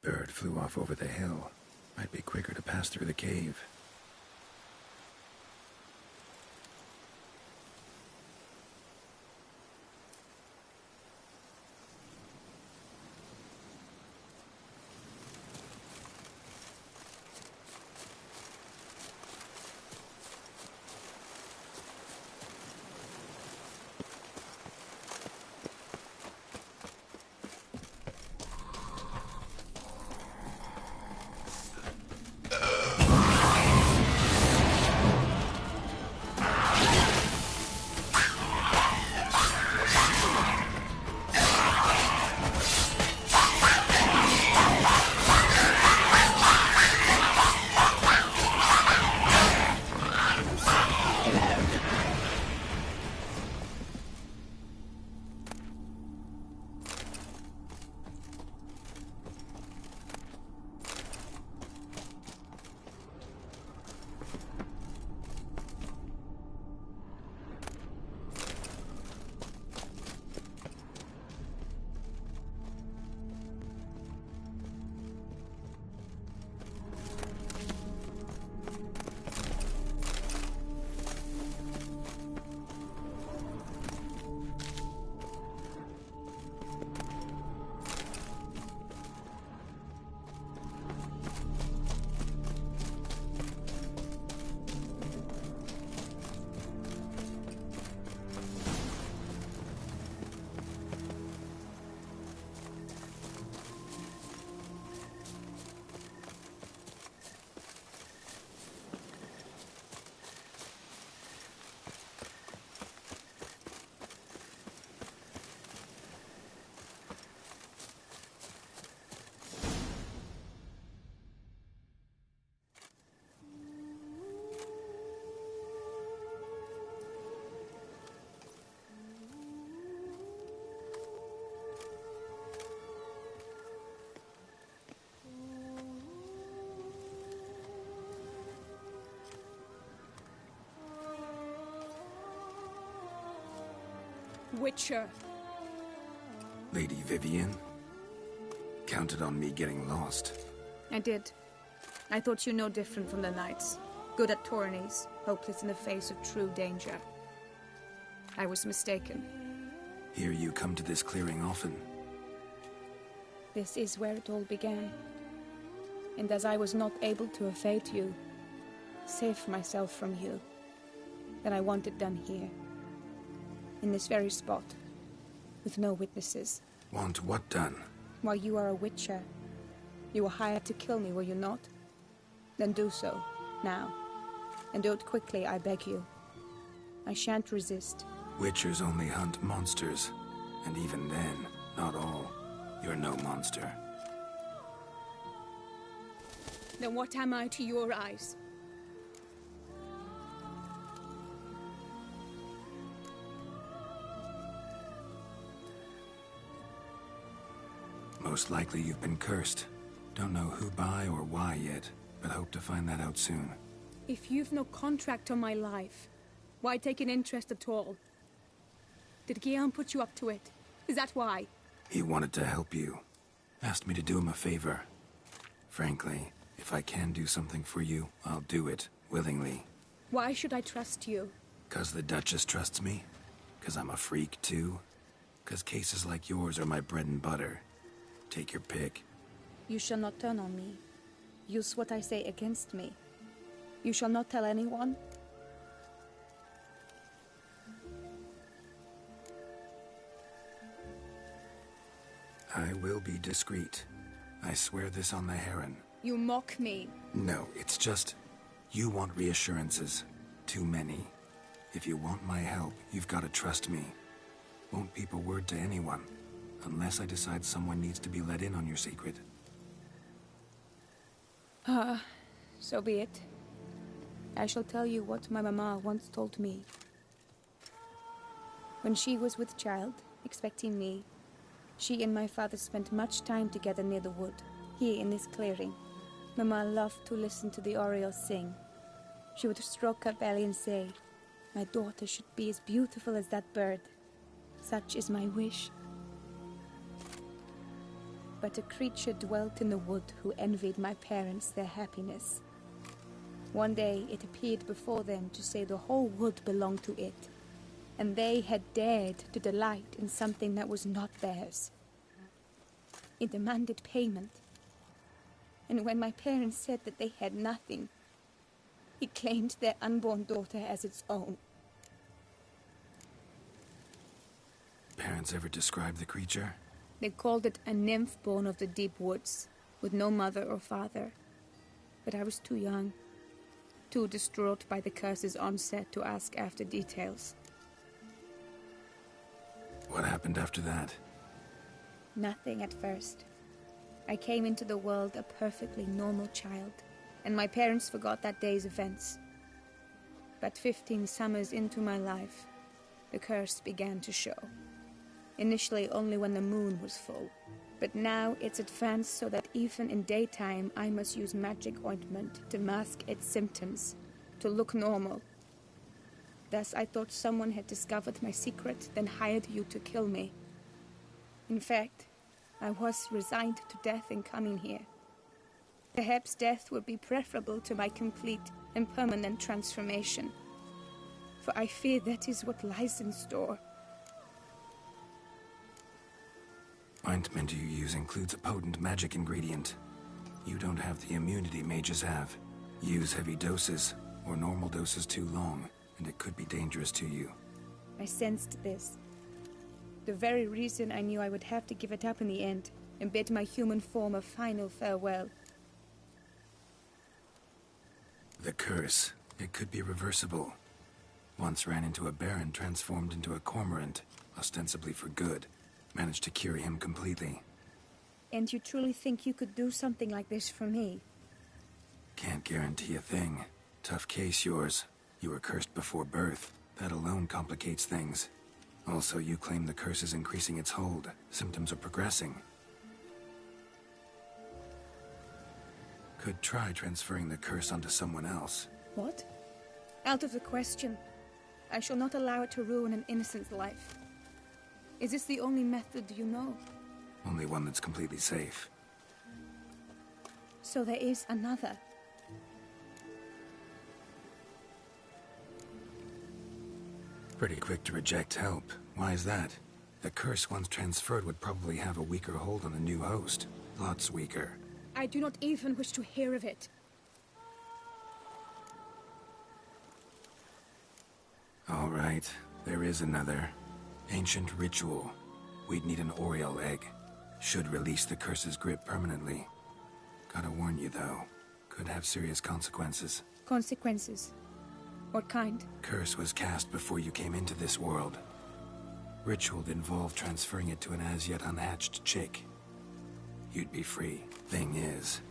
Bird flew off over the hill. Might be quicker to pass through the cave. Witcher. Lady Vivian? Counted on me getting lost. I did. I thought you no different from the knights. Good at tourneys, hopeless in the face of true danger. I was mistaken. Hear you come to this clearing often. This is where it all began. And as I was not able to evade you, save myself from you, then I want it done here. In this very spot, with no witnesses. Want what done? While you are a witcher, you were hired to kill me, were you not? Then do so, now. And do it quickly, I beg you. I shan't resist. Witchers only hunt monsters. And even then, not all. You're no monster. Then what am I to your eyes? Most likely you've been cursed. Don't know who by or why yet, but hope to find that out soon. If you've no contract on my life, why take an interest at all? Did Guillaume put you up to it? Is that why? He wanted to help you. Asked me to do him a favor. Frankly, if I can do something for you, I'll do it, willingly. Why should I trust you? 'Cause the Duchess trusts me? 'Cause I'm a freak, too? 'Cause cases like yours are my bread and butter. Take your pick. You shall not turn on me. Use what I say against me. You shall not tell anyone. I will be discreet. I swear this on the Heron. You mock me. No, it's just... You want reassurances. Too many. If you want my help, you've got to trust me. Won't peep a word to anyone. Unless I decide someone needs to be let in on your secret. So be it. I shall tell you what my mama once told me. When she was with child, expecting me, she and my father spent much time together near the wood, here in this clearing. Mama loved to listen to the orioles sing. She would stroke her belly and say, "My daughter should be as beautiful as that bird. Such is my wish." but a creature dwelt in the wood who envied my parents their happiness. One day it appeared before them to say the whole wood belonged to it, and they had dared to delight in something that was not theirs. It demanded payment, and when my parents said that they had nothing, it claimed their unborn daughter as its own. Parents ever describe the creature? They called it a nymph born of the deep woods, with no mother or father. But I was too young, too distraught by the curse's onset to ask after details. What happened after that? Nothing at first. I came into the world a perfectly normal child, and my parents forgot that day's events. But 15 summers into my life, the curse began to show. Initially only when the moon was full, but now it's advanced so that even in daytime I must use magic ointment to mask its symptoms, to look normal. Thus I thought someone had discovered my secret, then hired you to kill me. In fact, I was resigned to death in coming here. Perhaps death would be preferable to my complete and permanent transformation, for I fear that is what lies in store. Ointment you use includes a potent magic ingredient. You don't have the immunity mages have. Use heavy doses, or normal doses too long, and it could be dangerous to you. I sensed this. The very reason I knew I would have to give it up in the end, and bid my human form a final farewell. The curse, it could be reversible. Once ran into a baron transformed into a cormorant, ostensibly for good. Managed to cure him completely. And you truly think you could do something like this for me? Can't guarantee a thing. Tough case, yours. You were cursed before birth. That alone complicates things. Also, you claim the curse is increasing its hold. Symptoms are progressing. Could try transferring the curse onto someone else. What? Out of the question. I shall not allow it to ruin an innocent's life. Is this the only method you know? Only one that's completely safe. So there is another. Pretty quick to reject help. Why is that? The curse once transferred would probably have a weaker hold on the new host. Lots weaker. I do not even wish to hear of it. All right, there is another. Ancient ritual. We'd need an Oriole egg. Should release the curse's grip permanently. Gotta warn you, though. Could have serious consequences. Consequences? What kind? Curse was cast before you came into this world. Ritual involved transferring it to an as-yet unhatched chick. You'd be free. Thing is,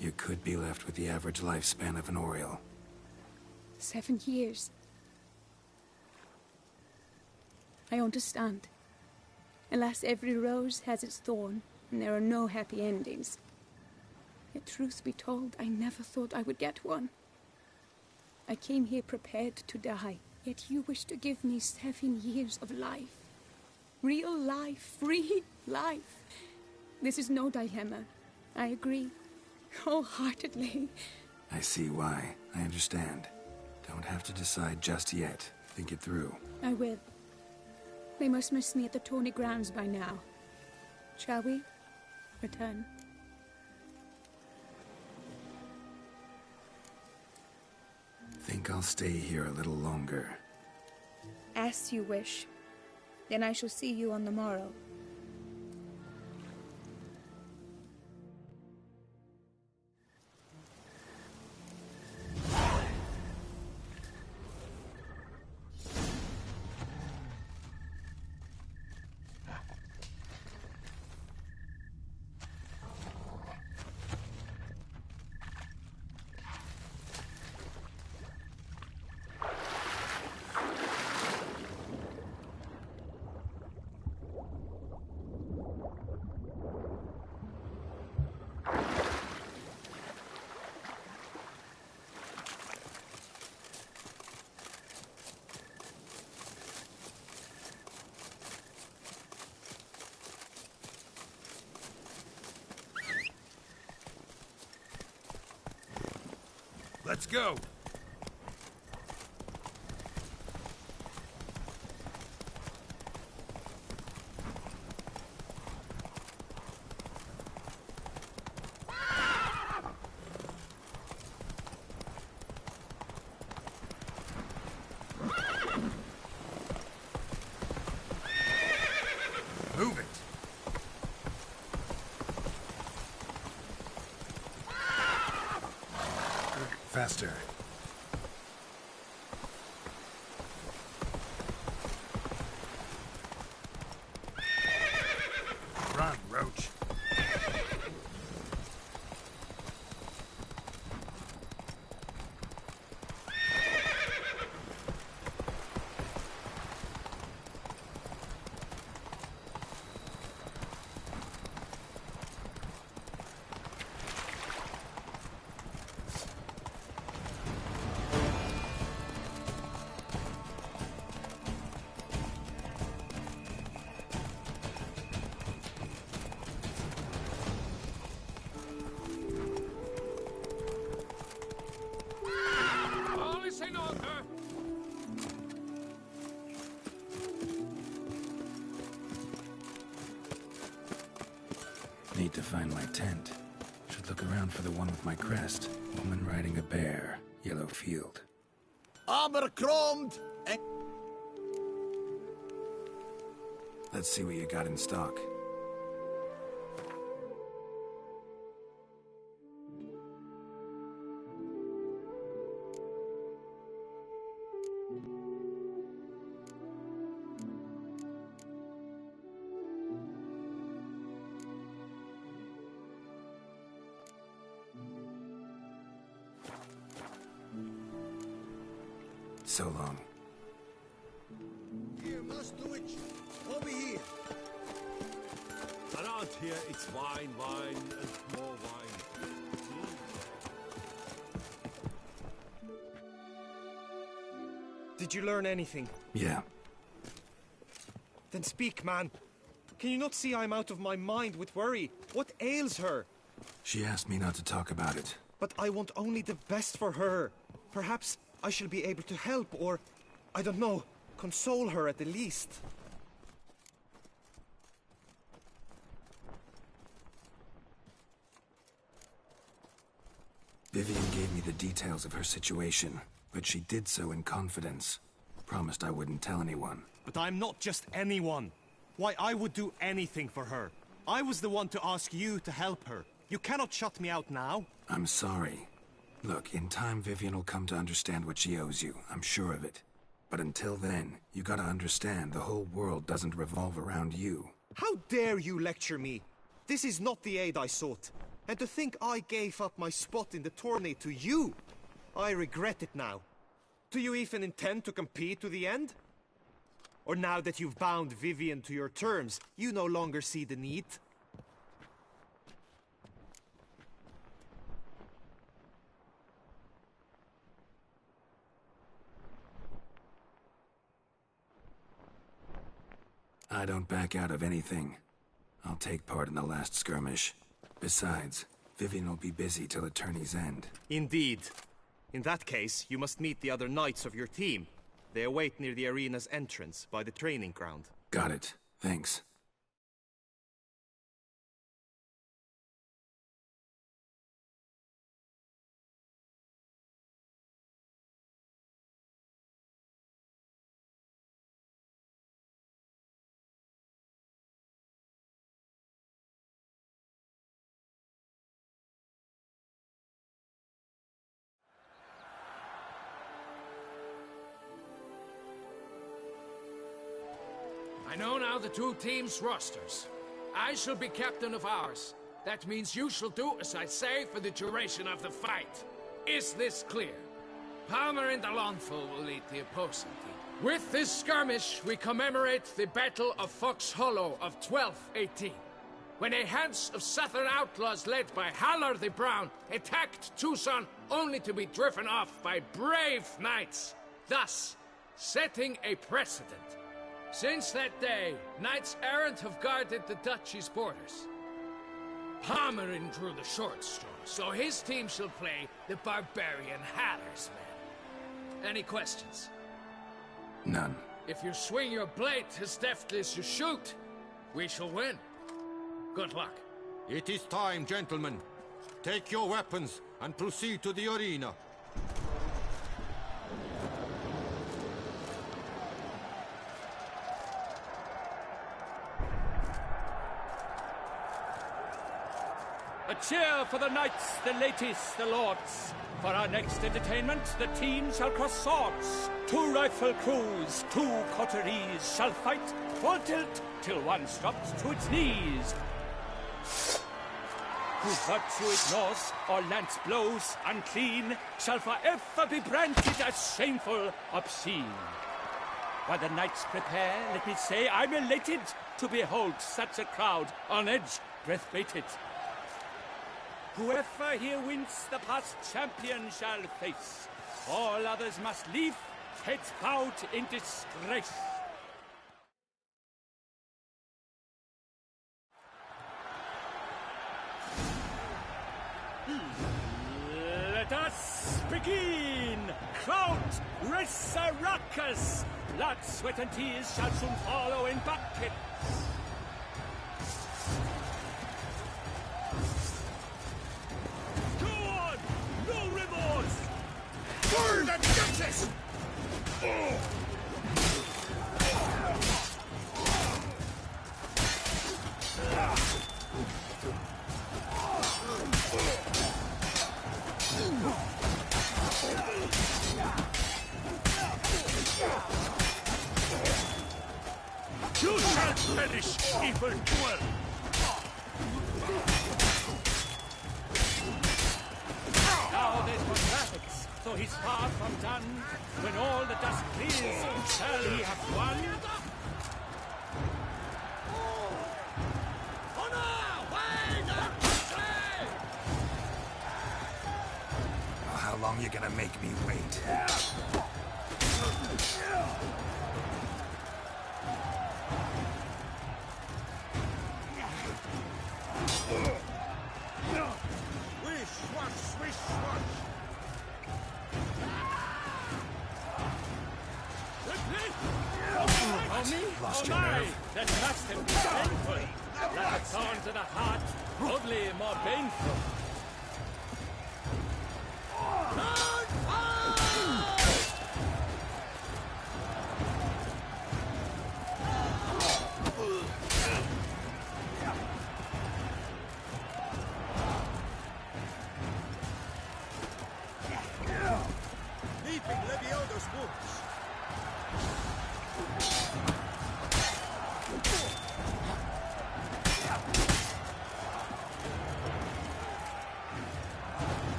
you could be left with the average lifespan of an Oriole. 7 years. I understand. Alas, every rose has its thorn, and there are no happy endings. Yet, truth be told, I never thought I would get one. I came here prepared to die, yet you wish to give me 7 years of life. Real life, free life. This is no dilemma. I agree, wholeheartedly. I see why. I understand. Don't have to decide just yet. Think it through. I will. They must miss me at the tourney grounds by now. Shall we return? Think I'll stay here a little longer. As you wish. Then I shall see you on the morrow. Let's go! Move it! Faster. Run, Roach. All is in order. Need to find my tent. Should look around for the one with my crest. Woman riding a bear. Yellow field. Abercrombed! Let's see what you got in stock. So long. Here, Master Witch. Over here. Around here, it's wine, wine, and more wine. Did you learn anything? Yeah. Then speak, man. Can you not see I'm out of my mind with worry? What ails her? She asked me not to talk about it. But I want only the best for her. Perhaps I shall be able to help, or, I don't know, console her at the least. Vivian gave me the details of her situation, but she did so in confidence. Promised I wouldn't tell anyone. But I'm not just anyone. Why, I would do anything for her. I was the one to ask you to help her. You cannot shut me out now. I'm sorry. Look, in time Vivian will come to understand what she owes you. I'm sure of it. But until then, you gotta understand the whole world doesn't revolve around you. How dare you lecture me? This is not the aid I sought. And to think I gave up my spot in the tourney to you. I regret it now. Do you even intend to compete to the end? Or now that you've bound Vivian to your terms, you no longer see the need? I don't back out of anything. I'll take part in the last skirmish. Besides, Vivian will be busy till the tourney's end. Indeed. In that case, you must meet the other knights of your team. They await near the arena's entrance, by the training ground. Got it. Thanks. I know now the two teams' rosters. I shall be captain of ours. That means you shall do as I say for the duration of the fight. Is this clear? Palmer and Alonfo will lead the opposing team. With this skirmish, we commemorate the Battle of Fox Hollow of 1218, when a hands of southern outlaws led by Haller the Brown attacked Tucson only to be driven off by brave knights, thus setting a precedent. Since that day, knights errant have guarded the duchy's borders. hammering through the short straw, so his team shall play the barbarian Haller's men. Any questions? None. If you swing your blade as deftly as you shoot, we shall win. Good luck. It is time, gentlemen. Take your weapons and proceed to the arena. A cheer for the knights, the ladies, the lords. For our next entertainment, the teams shall cross swords. 2 rifle crews, 2 coteries shall fight full tilt till one drops to its knees. Who virtue ignores or lance blows unclean shall forever be branded as shameful, obscene. While the knights prepare, let me say I'm elated to behold such a crowd on edge, breath-baited. Whoever here wins the past champion shall face. All others must leave, heads bowed in disgrace. Let us begin! Crowd, race a ruckus! Blood, sweat and tears shall soon follow in buckets. No remorse! Word and justice! You shall perish, evil doer! Now there's more graphics, so he's far from done. When all the dust clears, shall he have won? How long you gonna make me wait? Oh my! That must have been painful. Like a thorn to the heart, only more painful. Leaping Leviosa's wounds.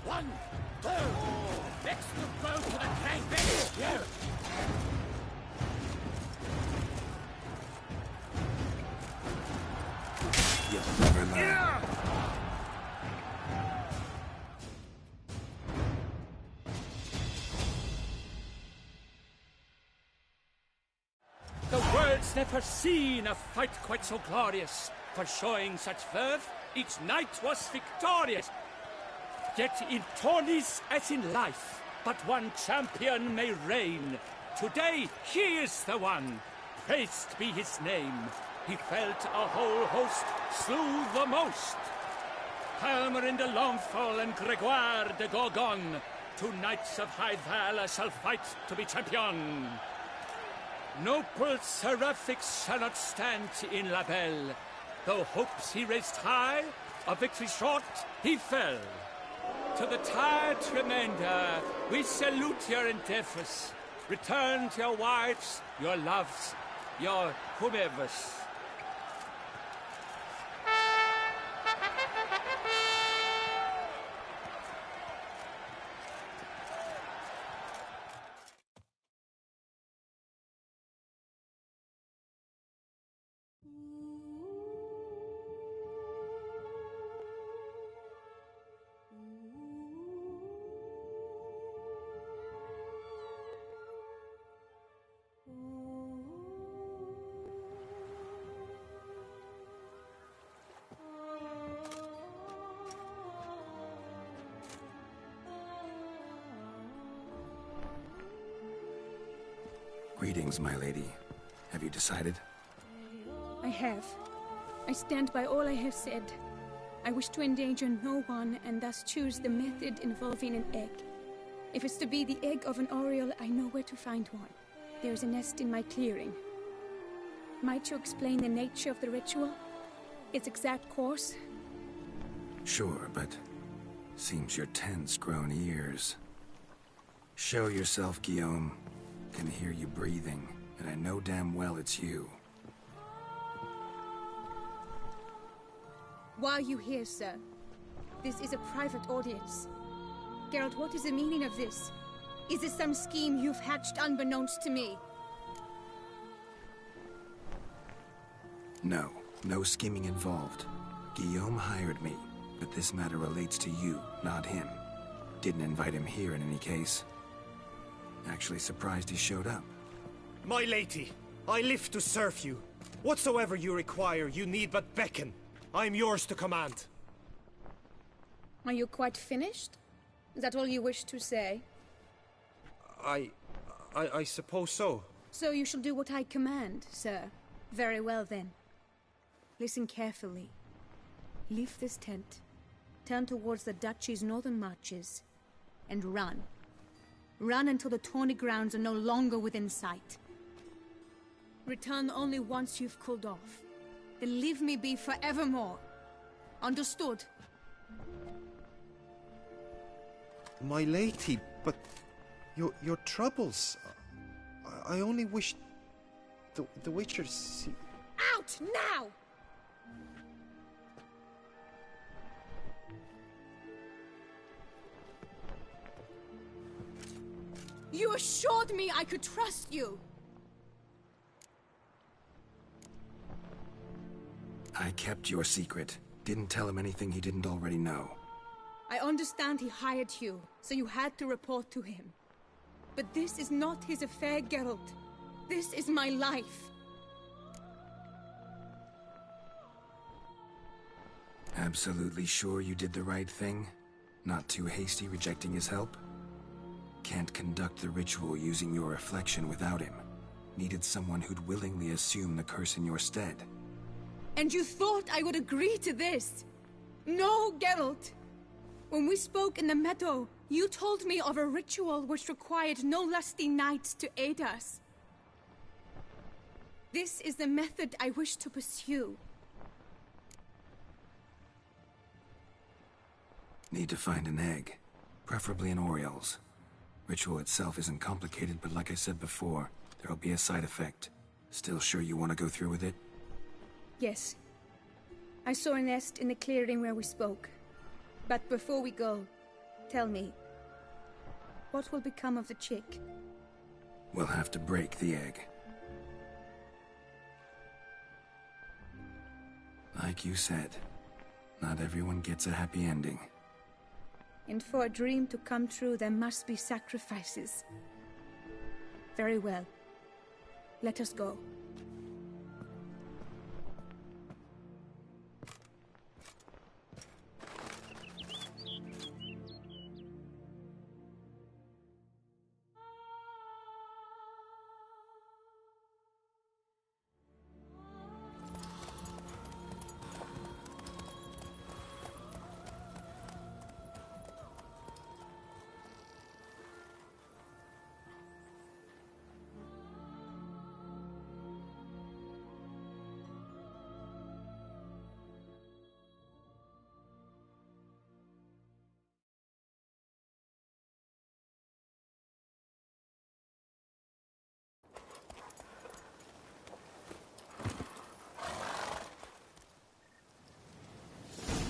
One, two. Next to go to the crankbait. Here. You'll never learn. The world's never seen a fight quite so glorious. For showing such verve, each knight was victorious. Yet in tourneys as in life, but one champion may reign. Today, he is the one. Praised be his name. He felt a whole host, slew the most. Palmerin de Longfall and Gregoire de Gorgon, 2 knights of high valor shall fight to be champion. Noble seraphics shall not stand in La Belle. Though hopes he raised high, of victory short he fell. To the tired remainder, we salute your endeavors. Return to your wives, your loves, your whomevers. Greetings, my lady. Have you decided? I have. I stand by all I have said. I wish to endanger no one, and thus choose the method involving an egg. If it's to be the egg of an oriole, I know where to find one. There is a nest in my clearing. Might you explain the nature of the ritual? Its exact course? Sure, but seems your tense grown ears. Show yourself, Guillaume. Can hear you breathing, and I know damn well it's you. Why are you here, sir? This is a private audience. Geralt, what is the meaning of this? Is this some scheme you've hatched unbeknownst to me? No, no scheming involved. Guillaume hired me, but this matter relates to you, not him. Didn't invite him here in any case. Actually surprised he showed up. My lady, I live to serve you. Whatsoever you require, you need but beckon. I am yours to command. Are you quite finished? Is that all you wish to say? I suppose so. So you shall do what I command, sir. Very well, then. Listen carefully. Leave this tent, turn towards the duchy's northern marches, and run. Run until the tawny grounds are no longer within sight. Return only once you've cooled off. Then leave me be forevermore. Understood? My lady, but your troubles. I only wish the Witcher see. Out now! You assured me I could trust you. I kept your secret. Didn't tell him anything he didn't already know. I understand he hired you, so you had to report to him. But this is not his affair, Geralt. This is my life. Absolutely sure you did the right thing? Not too hasty rejecting his help? Can't conduct the ritual using your reflection without him. Needed someone who'd willingly assume the curse in your stead. And you thought I would agree to this? No, Geralt. When we spoke in the meadow, you told me of a ritual which required no lusty knights to aid us. This is the method I wish to pursue. Need to find an egg, preferably an oriole's. Ritual itself isn't complicated, but like I said before, there'll be a side effect. Still sure you want to go through with it? Yes. I saw a nest in the clearing where we spoke. But before we go, tell me, what will become of the chick? We'll have to break the egg. Like you said, not everyone gets a happy ending. And for a dream to come true, there must be sacrifices. Very well. Let us go.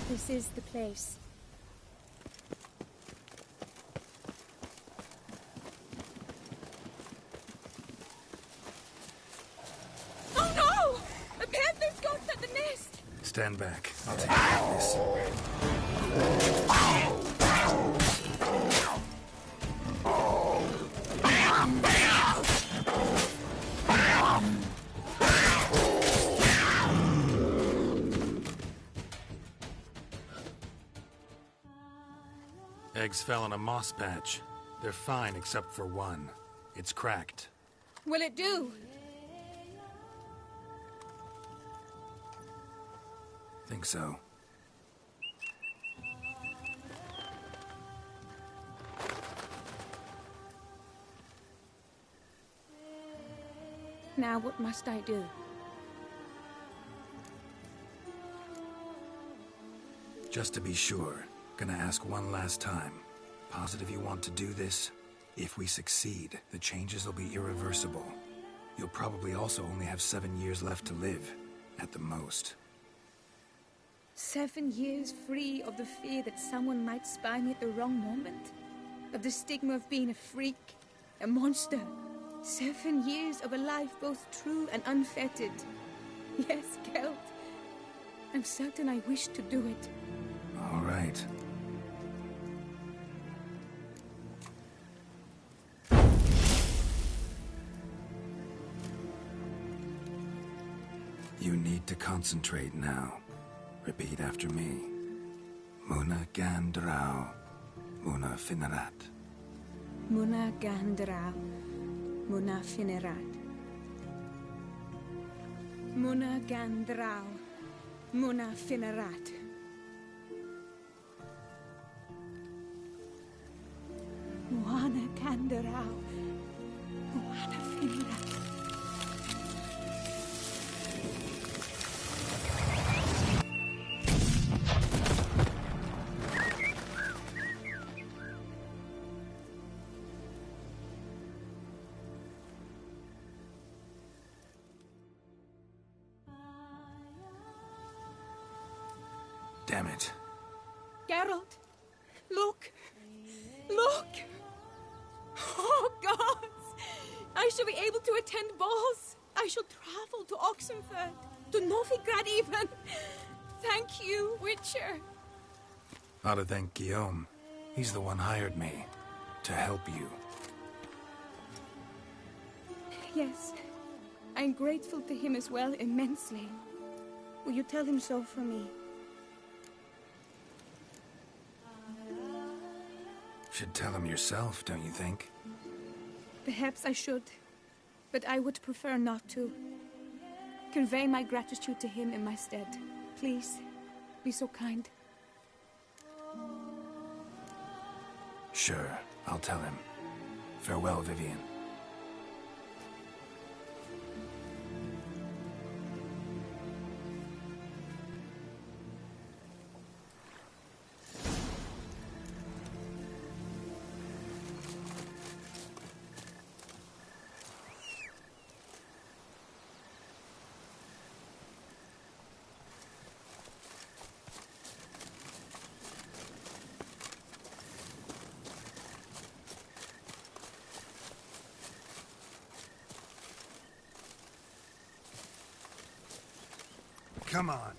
This is the place. Oh no! A panther's got at the nest! Stand back. I'll take care of this. Eggs fell in a moss patch. They're fine except for one. It's cracked. Will it do? Think so. Now what must I do? Just to be sure, gonna ask one last time. Positive you want to do this? If we succeed, the changes will be irreversible. You'll probably also only have 7 years left to live, at the most. 7 years free of the fear that someone might spy me at the wrong moment? Of the stigma of being a freak, a monster? 7 years of a life both true and unfettered. Yes, Gelt. I'm certain I wish to do it. All right. You need to concentrate now. Repeat after me. Muna Gandrau, Muna Finerat. Muna Gandrau, Muna Finerat. Muna Gandrau, Muna Finerat. Muna Gandrau, Muna Finerat. Damn it. Geralt, look! Look! Oh, gods! I shall be able to attend balls. I shall travel to Oxenfurt, to Novigrad even. Thank you, Witcher. Ought to thank Guillaume. He's the one hired me. To help you. Yes, I'm grateful to him as well, immensely. Will you tell him so for me? Should tell him yourself, don't you think? Perhaps I should, but I would prefer not to. Convey my gratitude to him in my stead. Please, be so kind. Sure, I'll tell him. Farewell, Vivian. Come on.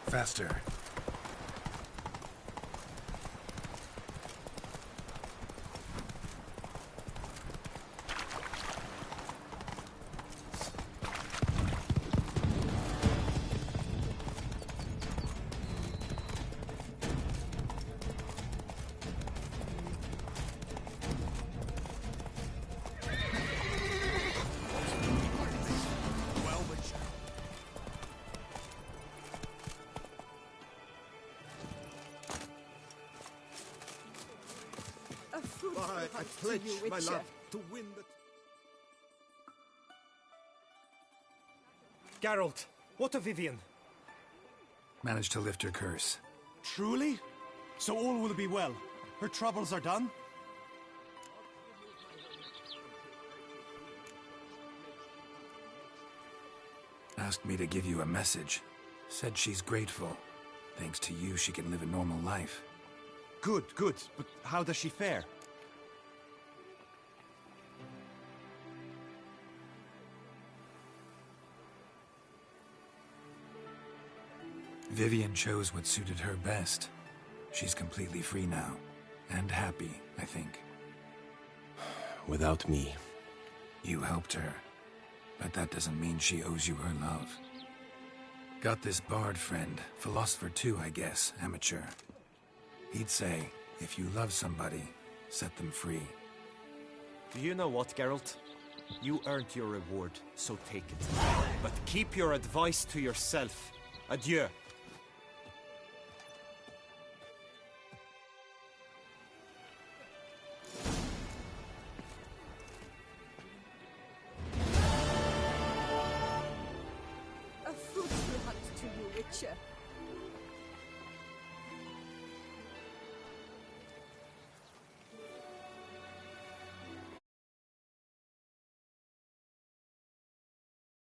Faster. I pledge my love to win the... Geralt, what of Vivian? Managed to lift her curse. Truly? So all will be well. Her troubles are done? Asked me to give you a message. Said she's grateful. Thanks to you, she can live a normal life. Good, good. But how does she fare? Vivian chose what suited her best. She's completely free now. And happy, I think. Without me. You helped her. But that doesn't mean she owes you her love. Got this bard friend, philosopher too, I guess, amateur. He'd say, if you love somebody, set them free. Do you know what, Geralt? You earned your reward, so take it. But keep your advice to yourself. Adieu. A fruitful hunt to you, Witcher.